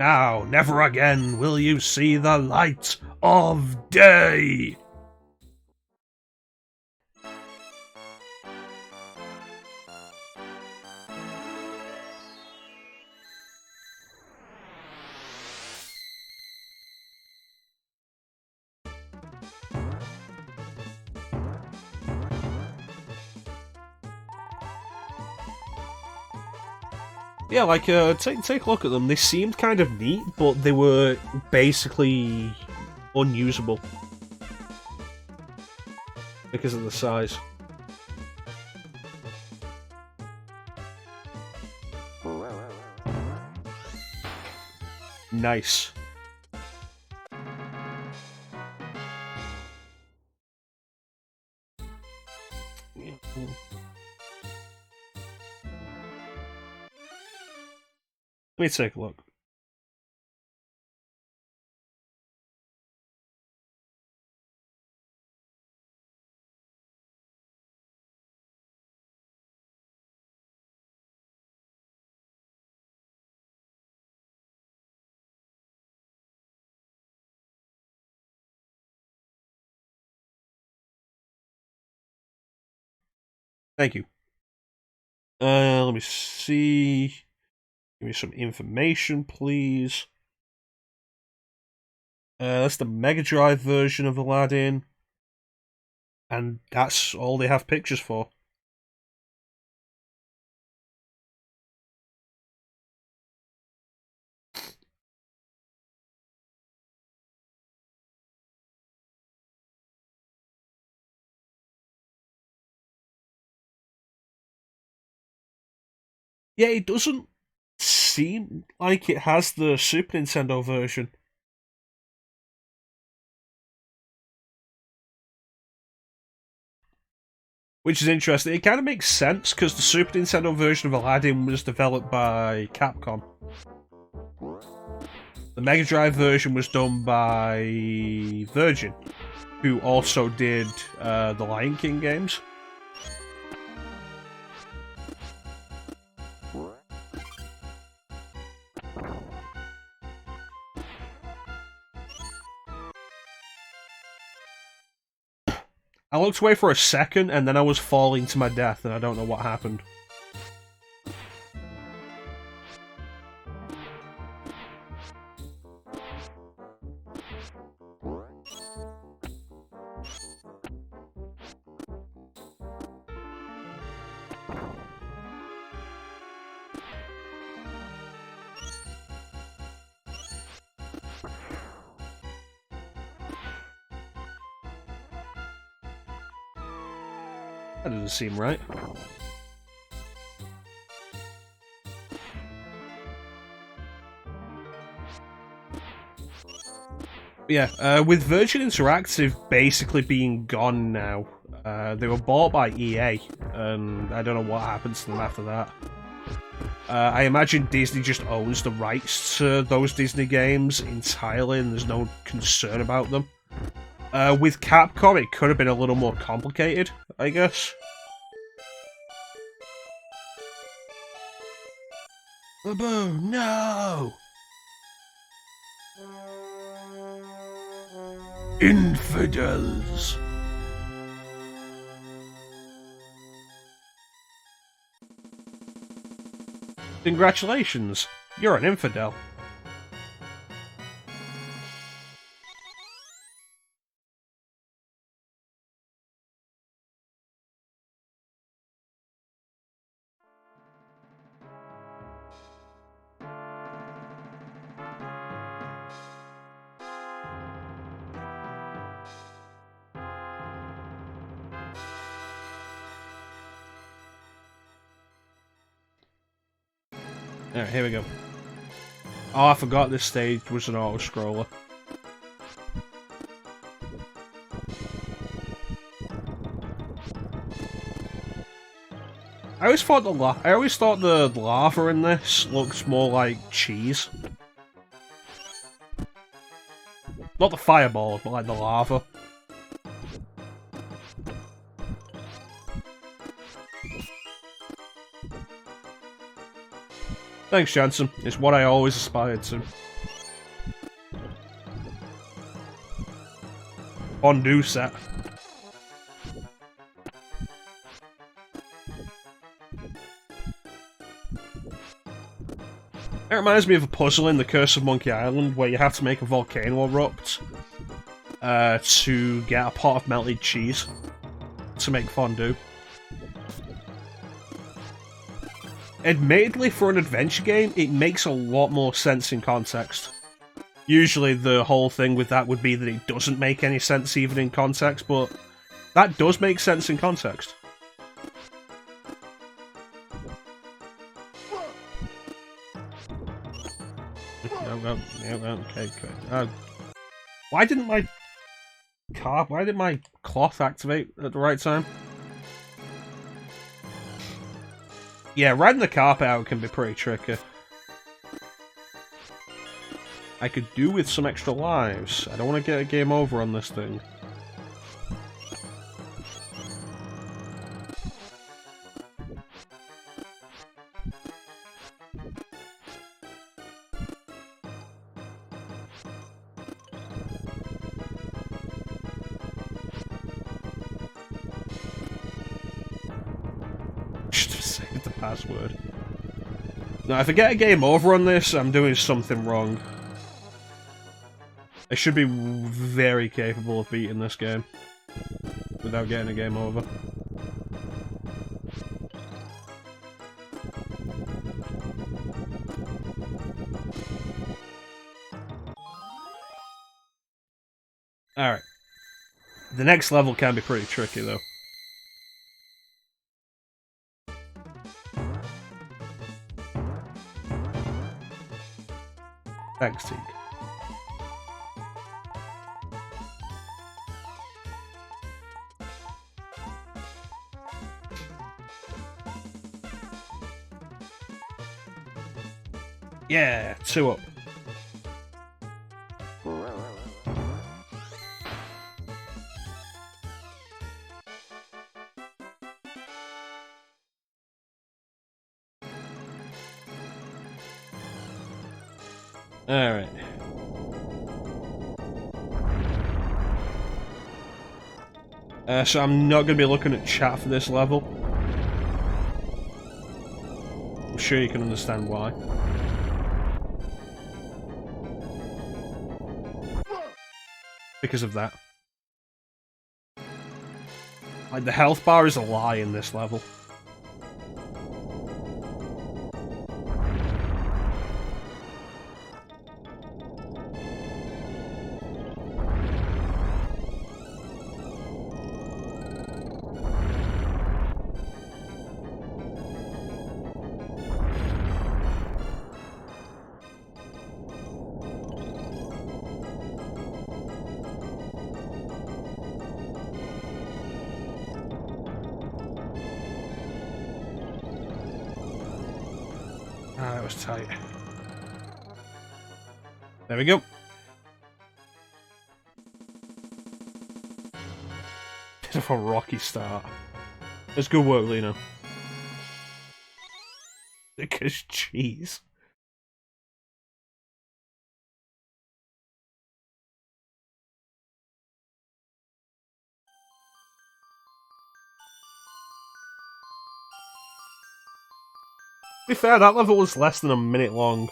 [SPEAKER 1] Now, never again will you see the light of day! Yeah, like, take a look at them. They seemed kind of neat, but they were basically unusable. Because of the size. Nice. Let me take a look. Thank you. Let me see. Give me some information, please. That's the Mega Drive version of Aladdin. And that's all they have pictures for. Yeah, it doesn't seem like it has the Super Nintendo version. Which is interesting. It kind of makes sense, because the Super Nintendo version of Aladdin was developed by Capcom. The Mega Drive version was done by Virgin, who also did the Lion King games. I looked away for a second, and then I was falling to my death, and I don't know what happened. That doesn't seem right. Yeah, with Virgin Interactive basically being gone now, they were bought by EA, and I don't know what happens to them after that. I imagine Disney just owns the rights to those Disney games entirely, and there's no concern about them. With Capcom, it could have been a little more complicated, I guess. Babu, no! Infidels! Congratulations, you're an infidel. Alright, here we go. Oh, I forgot this stage was an auto-scroller. I always thought the lava in this looks more like cheese. Not the fireball, but like the lava. Thanks, Jansen. It's what I always aspired to. Fondue set. It reminds me of a puzzle in The Curse of Monkey Island where you have to make a volcano erupt to get a pot of melted cheese to make fondue. Admittedly, for an adventure game, it makes a lot more sense in context. Usually the whole thing with that would be that it doesn't make any sense even in context, but that does make sense in context. Okay, good. Why didn't my cloth activate at the right time? Yeah, riding the carpet out can be pretty tricky. I could do with some extra lives. I don't want to get a game over on this thing. Save the password. Now, if I get a game over on this, I'm doing something wrong. I should be very capable of beating this game without getting a game over. Alright. The next level can be pretty tricky, though. Thanks, Teague. Yeah, 2 up. Alright. So I'm not going to be looking at chat for this level. I'm sure you can understand why. Because of that. Like, the health bar is a lie in this level. Ah, that was tight. There we go. Bit of a rocky start. It's good work, Lena. Because cheese. To be fair, that level was less than a minute long.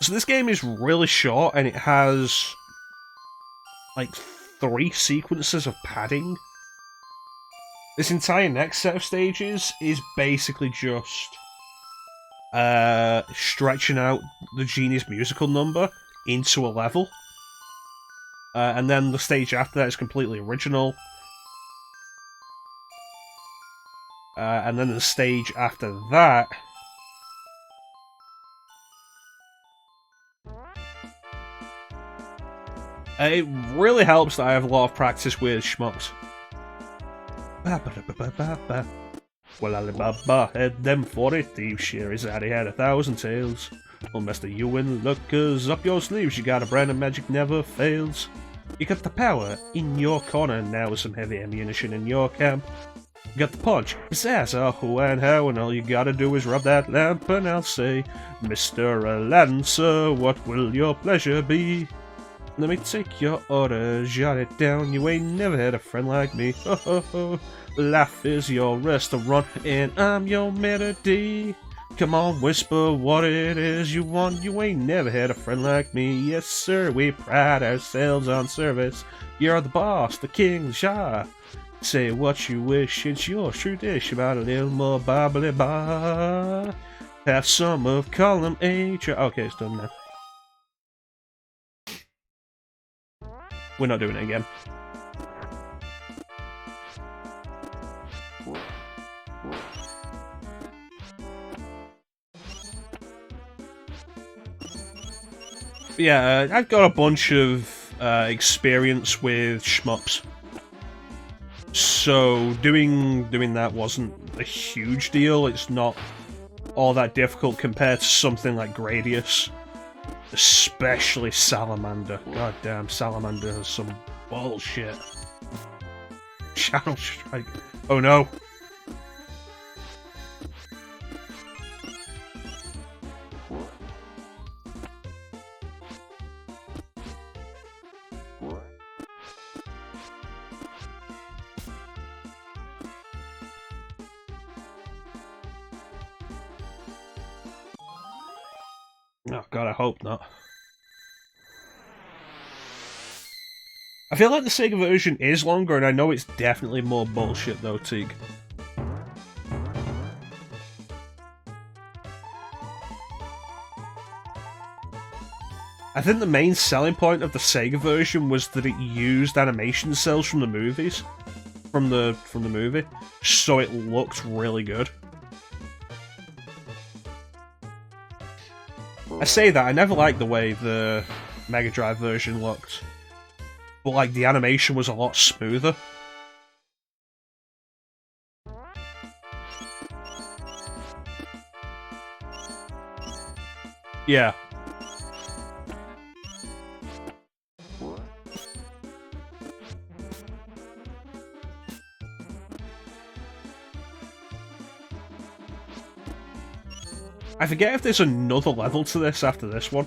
[SPEAKER 1] So this game is really short, and it has like 3 sequences of padding. This entire next set of stages is basically just stretching out the Genie's musical number into a level. And then the stage after that is completely original. And then the stage after that... it really helps that I have a lot of practice with shmups. Well, Alibaba had them 40 thieves, sure as he had 1,000 tales. Well, Master Ewan, lookers up your sleeves, you got a brand of magic never fails. You got the power in your corner, now with some heavy ammunition in your camp. You got the punch, pizzazz, oh who and how, and all you gotta do is rub that lamp, and I'll say, Mr. Aladdin, sir, what will your pleasure be? Let me take your order, jot it down, you ain't never had a friend like me, ho ho ho. Life is your restaurant, and I'm your melody. Come on, whisper what it is you want, you ain't never had a friend like me. Yes sir, we pride ourselves on service. You're the boss, the king, the Shah. Say what you wish, it's your true dish, about a little more bobbly ba. Have some of column H. Okay, it's done now. We're not doing it again. Yeah, I've got a bunch of experience with shmups. So doing that wasn't a huge deal. It's not all that difficult compared to something like Gradius. Especially Salamander. God damn, Salamander has some bullshit. Channel strike. Oh no. Oh god, I hope not. I feel like the Sega version is longer, and I know it's definitely more bullshit though, Teague. I think the main selling point of the Sega version was that it used animation cells from the movies. From the movie. So it looked really good. I say that, I never liked the way the Mega Drive version looked. But, like, the animation was a lot smoother. Yeah. I forget if there's another level to this after this one.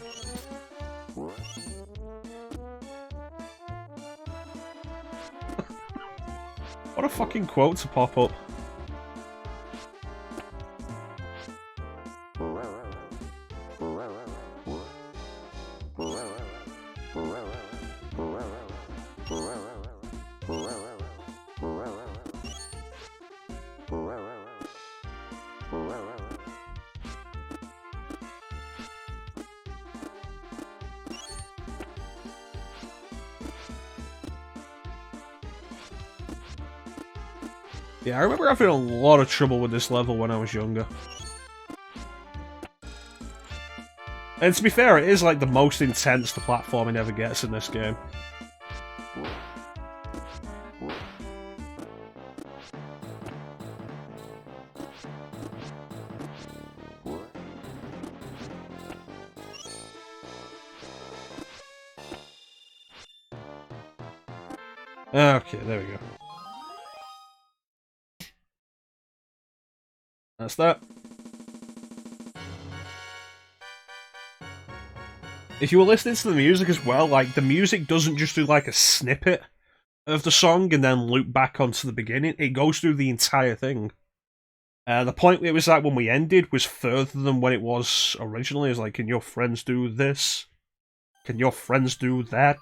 [SPEAKER 1] What a fucking quote to pop up. Yeah, I remember having a lot of trouble with this level when I was younger. And to be fair, it is like the most intense the platforming ever gets in this game. Okay, there we go. That's that. If you were listening to the music as well, like, the music doesn't just do like a snippet of the song and then loop back onto the beginning. It goes through the entire thing. The point it was at when we ended was further than when it was originally. It's like, can your friends do this? Can your friends do that?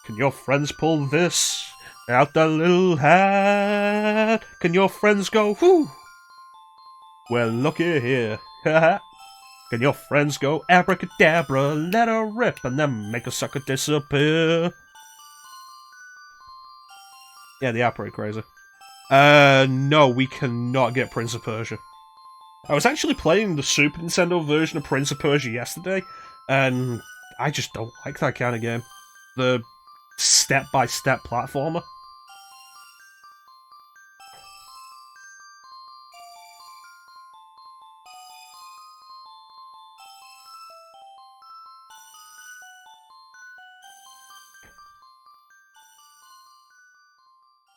[SPEAKER 1] Can your friends pull this out the little hat? Can your friends go, whoo? Well, looky here. Can your friends go abracadabra, let her rip, and then make a sucker disappear? Yeah, they are pretty crazy. No, we cannot get Prince of Persia. I was actually playing the Super Nintendo version of Prince of Persia yesterday, and I just don't like that kind of game. The step-by-step platformer.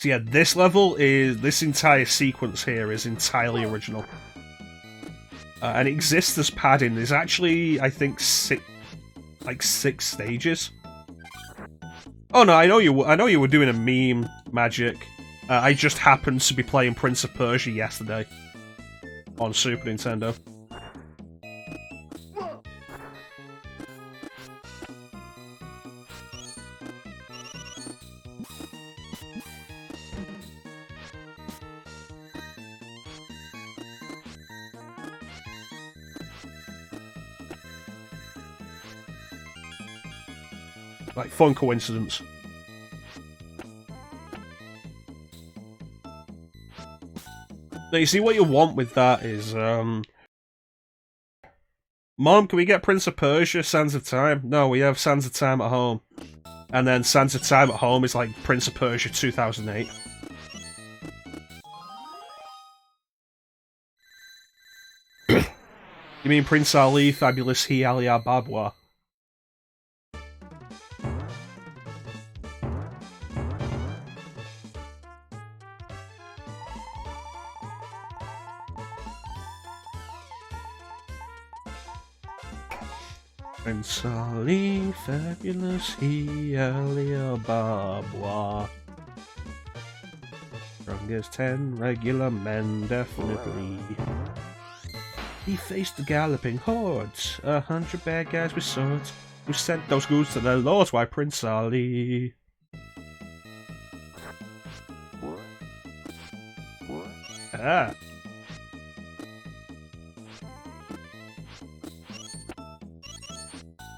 [SPEAKER 1] So yeah, this entire sequence here is entirely original. And it exists as padding. There's actually, I think, six stages. Oh no, I know you were doing a meme, Magic. I just happened to be playing Prince of Persia yesterday on Super Nintendo. Like, fun coincidence. Now, you see, what you want with that is, Mom, can we get Prince of Persia, Sands of Time? No, we have Sands of Time at home. And then Sands of Time at home is like Prince of Persia 2008. You mean Prince Ali, Fabulous He, Ali Ababwa? Prince Ali, Fabulous He, Ali Ababwa. Strong as 10 regular men, definitely. He faced the galloping hordes, 100 bad guys with swords, who sent those goods to their lords. Why, Prince Ali? Ah.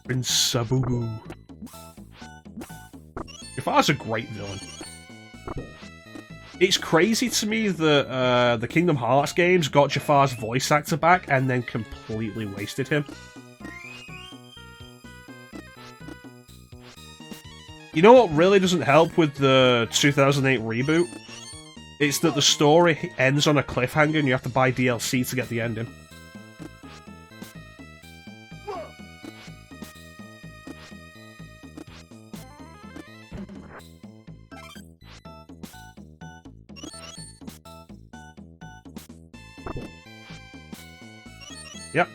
[SPEAKER 1] Prince Sabu. Jafar's a great villain. It's crazy to me that the Kingdom Hearts games got Jafar's voice actor back and then completely wasted him. You know what really doesn't help with the 2008 reboot? It's that the story ends on a cliffhanger and you have to buy DLC to get the ending. Yep.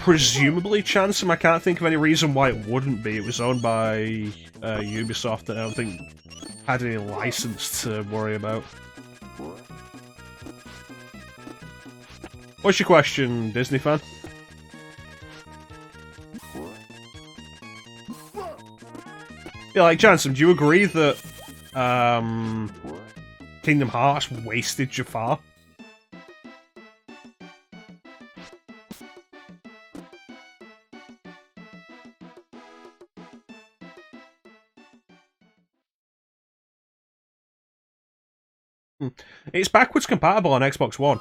[SPEAKER 1] Presumably Chansum. I can't think of any reason why it wouldn't be. It was owned by Ubisoft, and I don't think had any license to worry about. What's your question, Disney fan? Yeah, like, Chansum, do you agree that Kingdom Hearts wasted Jafar? It's backwards compatible on Xbox One.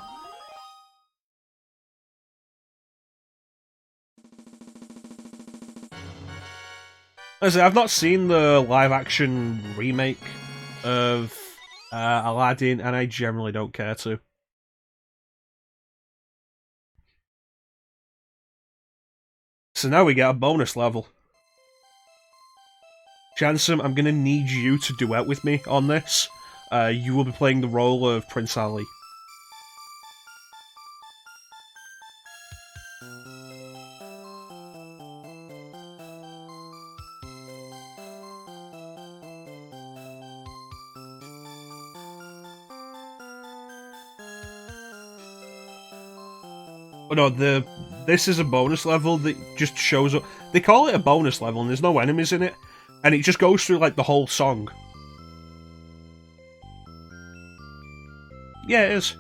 [SPEAKER 1] As I've not seen the live-action remake of Aladdin, and I generally don't care to. So now we get a bonus level. Chansum, I'm gonna need you to duet with me on this. You will be playing the role of Prince Ali. Oh no, this is a bonus level that just shows up. They call it a bonus level and there's no enemies in it, and it just goes through like the whole song. Yeah, it is.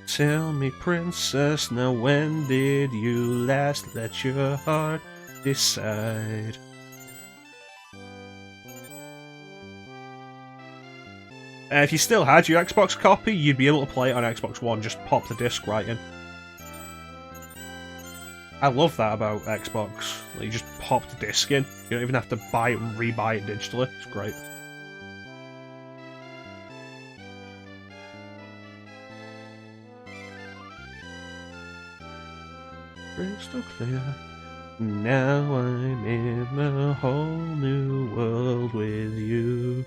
[SPEAKER 1] Tell me, princess, now when did you last let your heart decide? If you still had your Xbox copy, you'd be able to play it on Xbox One, just pop the disc right in. I love that about Xbox. Like, you just pop the disc in. You don't even have to buy it and re-buy it digitally. It's great. Crystal clear. Now I'm in a whole new world with you.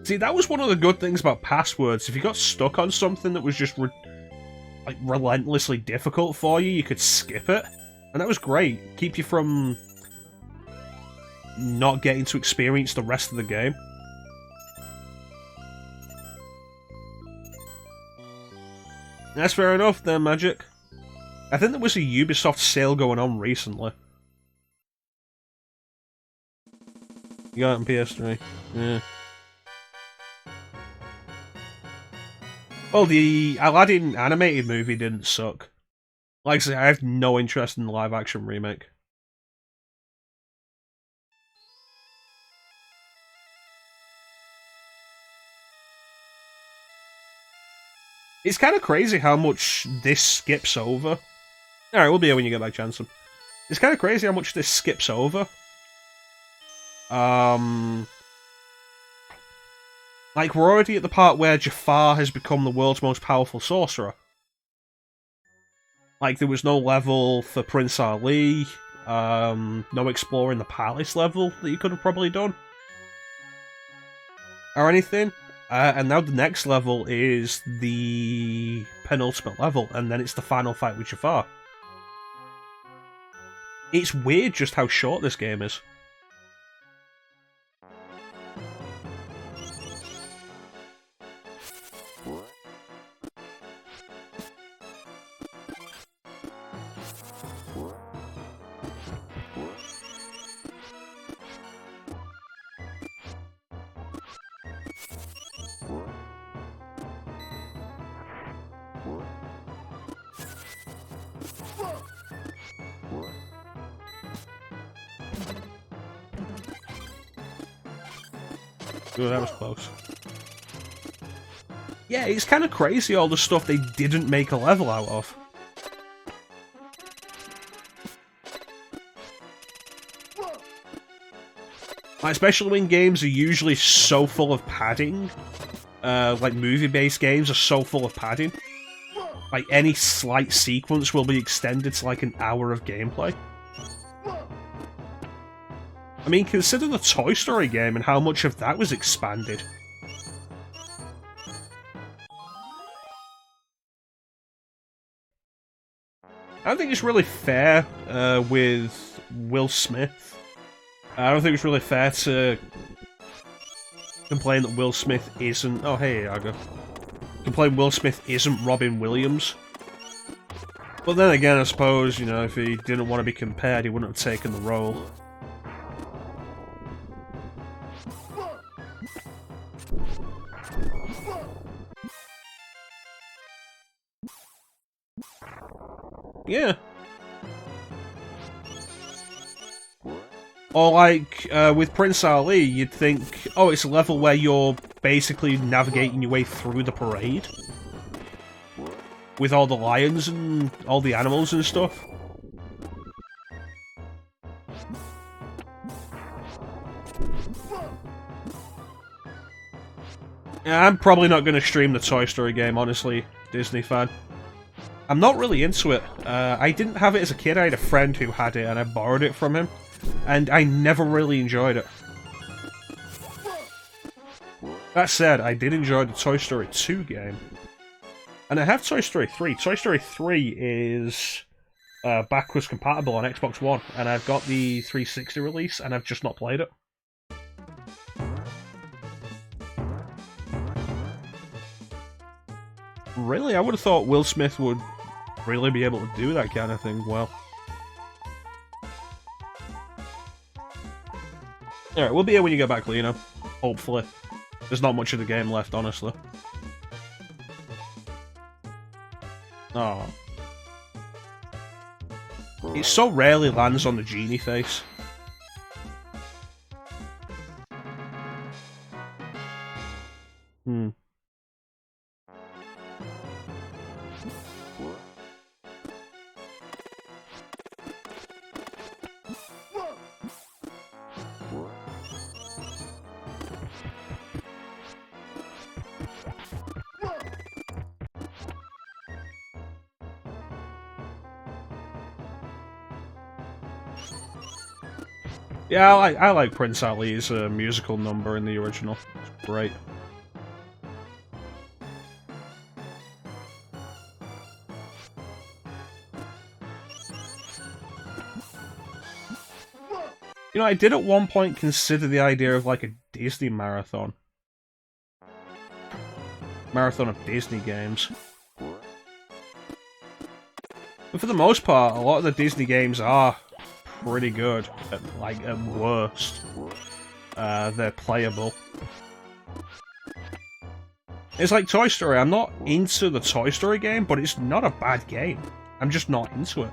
[SPEAKER 1] See, that was one of the good things about passwords. If you got stuck on something that was just relentlessly difficult for you, you could skip it. And that was great. Keep you from not getting to experience the rest of the game. That's fair enough then, Magic. I think there was a Ubisoft sale going on recently. You got it on PS3. Yeah. Well, the Aladdin animated movie didn't suck. Like I say, I have no interest in the live-action remake. It's kind of crazy how much this skips over. Alright, we'll be here when you get back, Jansen. It's kind of crazy how much this skips over. Like, we're already at the part where Jafar has become the world's most powerful sorcerer. Like, there was no level for Prince Ali, no exploring the palace level that you could have probably done. Or anything. And now the next level is the penultimate level, and then it's the final fight with Jafar. It's weird just how short this game is. Oh, that was close. Yeah, it's kind of crazy all the stuff they didn't make a level out of. Especially when games are usually so full of padding. Like movie-based games are so full of padding. Like any slight sequence will be extended to like an hour of gameplay. I mean, consider the Toy Story game and how much of that was expanded. I don't think it's really fair with Will Smith. I don't think it's really fair to complain that Will Smith isn't... Oh, hey, Aga. Complain Will Smith isn't Robin Williams. But then again, I suppose, you know, if he didn't want to be compared, he wouldn't have taken the role. Yeah. Or like, with Prince Ali, you'd think, oh, it's a level where you're basically navigating your way through the parade. With all the lions and all the animals and stuff. Yeah, I'm probably not going to stream the Toy Story game, honestly, Disney fan. I'm not really into it. I didn't have it as a kid, I had a friend who had it and I borrowed it from him. And I never really enjoyed it. That said, I did enjoy the Toy Story 2 game. And I have Toy Story 3. Toy Story 3 is backwards compatible on Xbox One. And I've got the 360 release and I've just not played it. Really? I would have thought Will Smith would really be able to do that kind of thing well. Alright, we'll be here when you get back, Lena. Hopefully. There's not much of the game left, honestly. Oh. It so rarely lands on the genie face. Hmm. Yeah, I like Prince Ali's musical number in the original. It's great. You know, I did at one point consider the idea of like a Disney marathon. Marathon of Disney games. But for the most part, a lot of the Disney games are pretty good, at worst. They're playable. It's like Toy Story, I'm not into the Toy Story game, but it's not a bad game. I'm just not into it.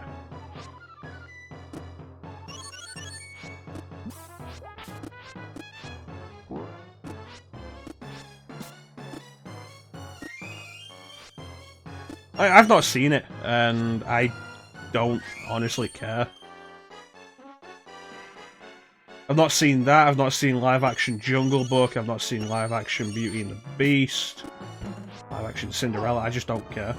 [SPEAKER 1] I've not seen it, and I don't honestly care. I've not seen that, I've not seen live-action Jungle Book, I've not seen live-action Beauty and the Beast, live-action Cinderella, I just don't care.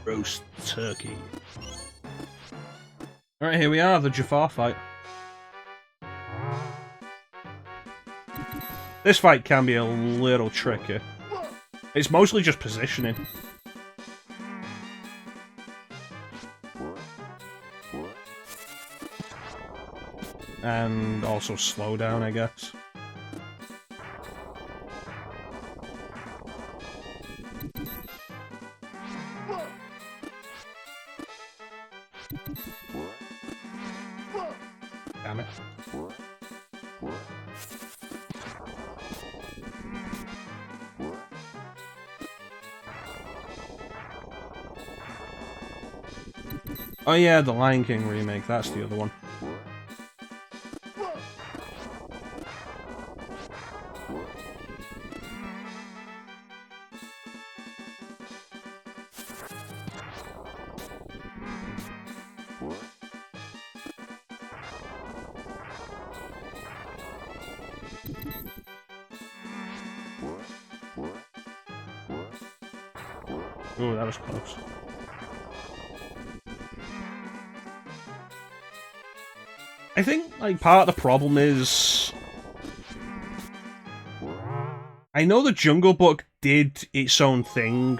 [SPEAKER 1] Roast turkey. Alright, here we are, the Jafar fight. This fight can be a little tricky. It's mostly just positioning. And also slow down, I guess. Damn it. Oh yeah, the Lion King remake, that's the other one. Ooh, that was close. I think, like, part of the problem is... I know the Jungle Book did its own thing.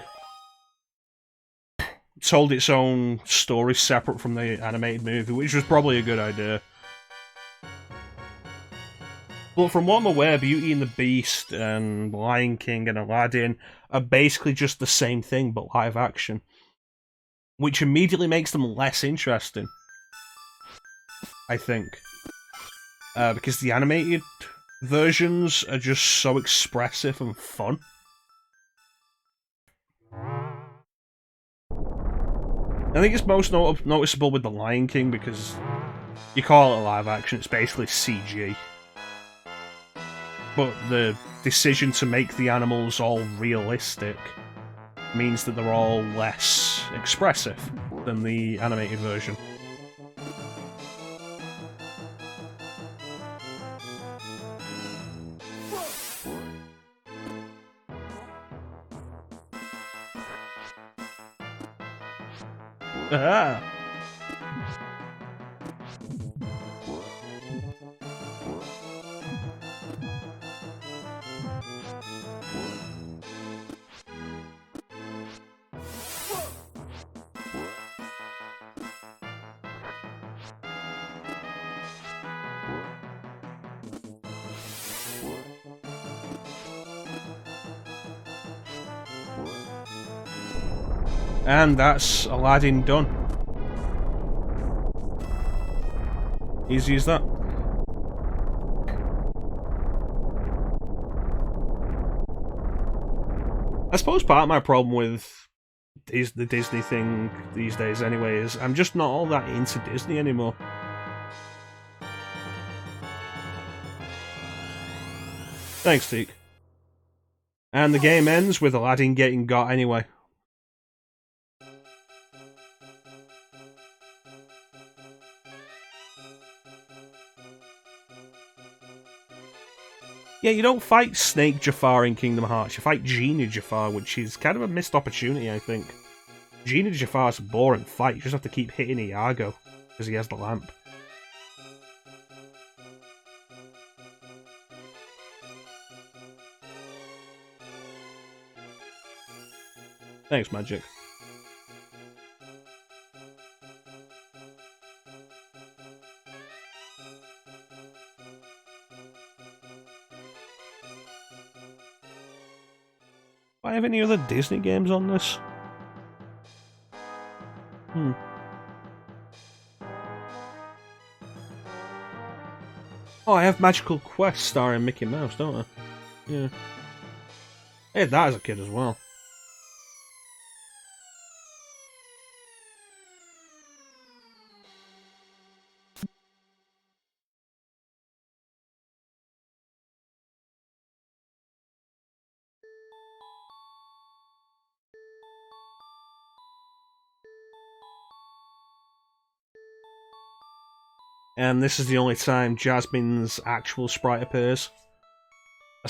[SPEAKER 1] Told its own story separate from the animated movie, which was probably a good idea. But from what I'm aware, Beauty and the Beast and Lion King and Aladdin are basically just the same thing, but live action. Which immediately makes them less interesting. I think. Because the animated versions are just so expressive and fun. I think it's most noticeable with the Lion King because you call it a live action, it's basically CG. But the decision to make the animals all realistic means that they're all less expressive than the animated version. Aha! And that's Aladdin done. Easy as that. I suppose part of my problem with the Disney thing these days anyway is I'm just not all that into Disney anymore. Thanks, Teak. And the game ends with Aladdin getting got anyway. Yeah, you don't fight Snake Jafar in Kingdom Hearts, you fight Genie Jafar, which is kind of a missed opportunity, I think. Genie Jafar's a boring fight, you just have to keep hitting Iago, because he has the lamp. Thanks, Magic. Do I have any other Disney games on this? Oh, I have Magical Quest starring Mickey Mouse, don't I? Yeah. I had that as a kid as well. And this is the only time Jasmine's actual sprite appears.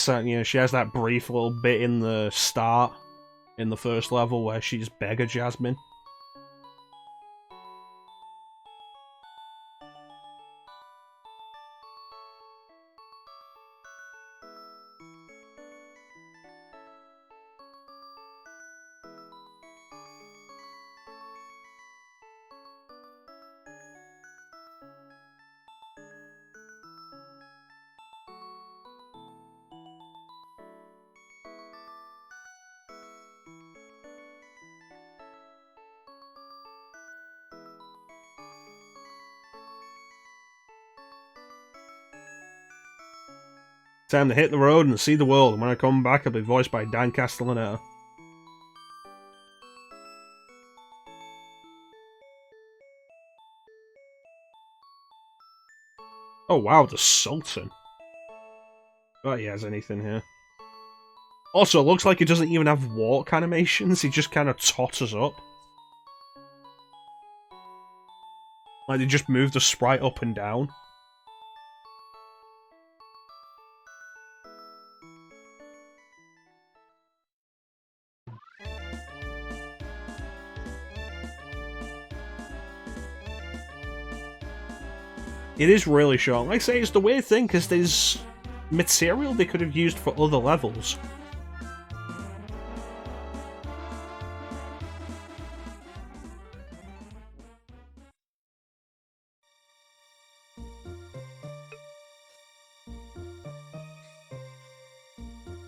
[SPEAKER 1] You know, she has that brief little bit in the start, in the first level, where she's Beggar Jasmine. Time to hit the road and see the world, and when I come back I'll be voiced by Dan Castellaneta. Oh wow, the Sultan. But he has anything here. Also, it looks like he doesn't even have walk animations, he just kind of totters up. Like they just move the sprite up and down. It is really short. Like I say, it's the weird thing, because there's material they could have used for other levels.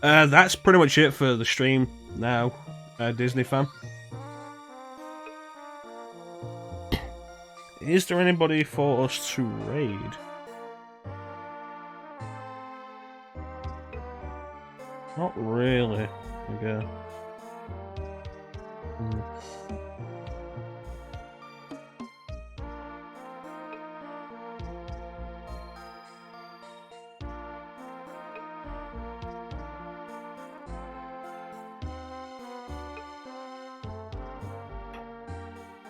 [SPEAKER 1] That's pretty much it for the stream now, Disney fan. Is there anybody for us to raid? Not really, I guess.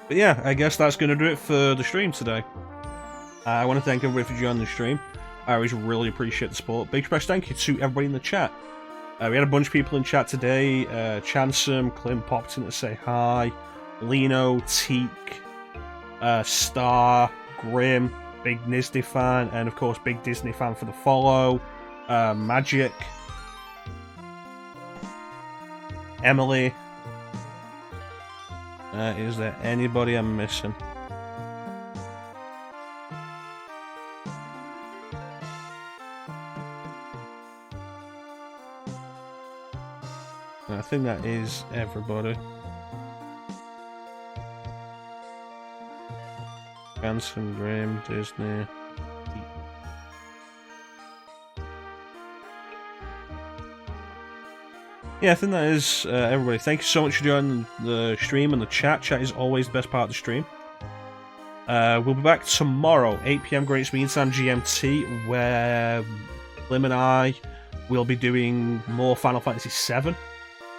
[SPEAKER 1] But yeah, I guess that's going to do it for the stream today. I want to thank everybody for joining the stream. I always really appreciate the support. Big special thank you to everybody in the chat. We had a bunch of people in chat today. Chansum, Klim popped in to say hi. Lino, Teak, Star, Grim, big Disney fan, and of course big Disney fan for the follow. Magic, Emily. Is there anybody I'm missing? I think that is everybody. Hanson, Graham, Disney. Yeah, I think that is everybody. Thank you so much for joining the stream and the chat. Chat is always the best part of the stream. We'll be back tomorrow, 8 PM Greenwich Mean Time GMT, where Lim and I will be doing more Final Fantasy VII.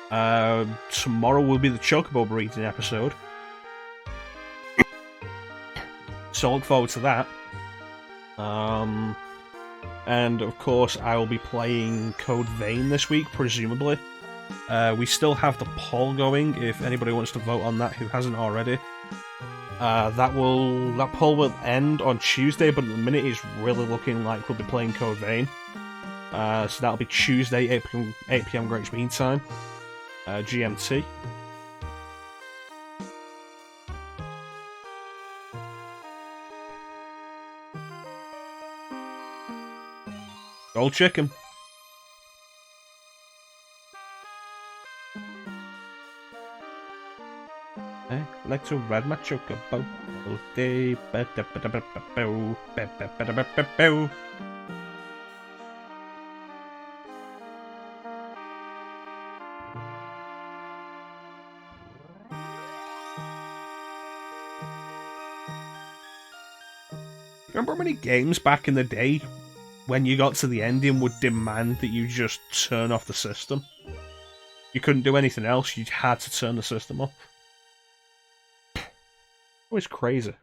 [SPEAKER 1] Tomorrow will be the Chocobo breeding episode. So look forward to that. And of course I will be playing Code Vein this week, presumably. We still have the poll going, if anybody wants to vote on that who hasn't already. That poll will end on Tuesday, but at the minute it's really looking like we'll be playing Code Vein. So that'll be Tuesday, 8 PM Greenwich Mean Time. GMT. Gold chicken. I like to ride my chocobo all day. Remember how many games back in the day when you got to the ending would demand that you just turn off the system? You couldn't do anything else, you had to turn the system off. It was crazy.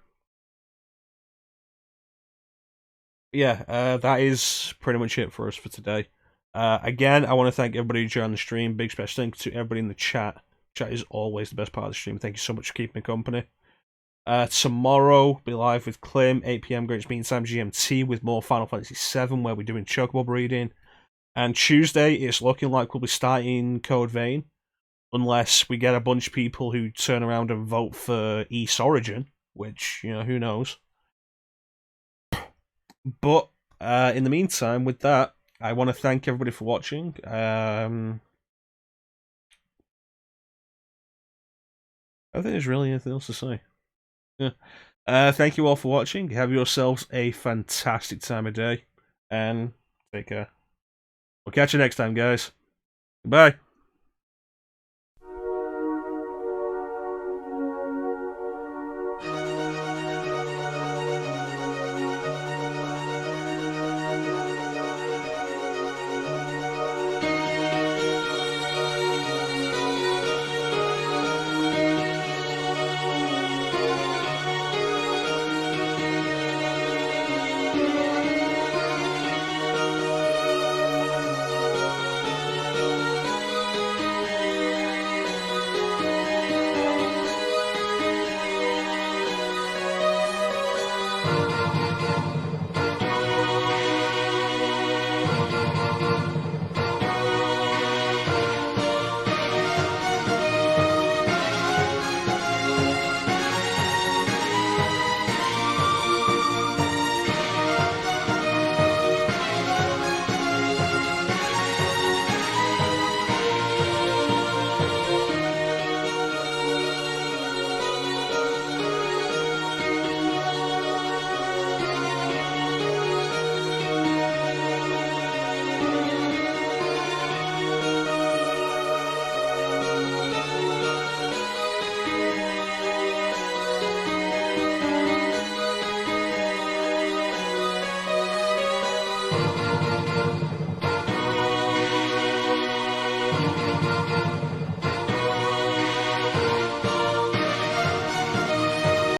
[SPEAKER 1] Yeah, that is pretty much it for us for today. Again, I want to thank everybody who joined the stream. Big special thanks to everybody in the chat. Chat is always the best part of the stream. Thank you so much for keeping me company. Tomorrow, be live with Klim, 8 PM Greenwich Mean Time GMT, with more Final Fantasy VII, where we're doing Chocobo breeding. And Tuesday, it's looking like we'll be starting Code Vein, unless we get a bunch of people who turn around and vote for East Origin, which, you know, who knows. But, in the meantime, with that, I want to thank everybody for watching. I don't think there's really anything else to say. Yeah. Thank you all for watching. Have yourselves a fantastic time of day, and take care. We'll catch you next time, guys. Goodbye.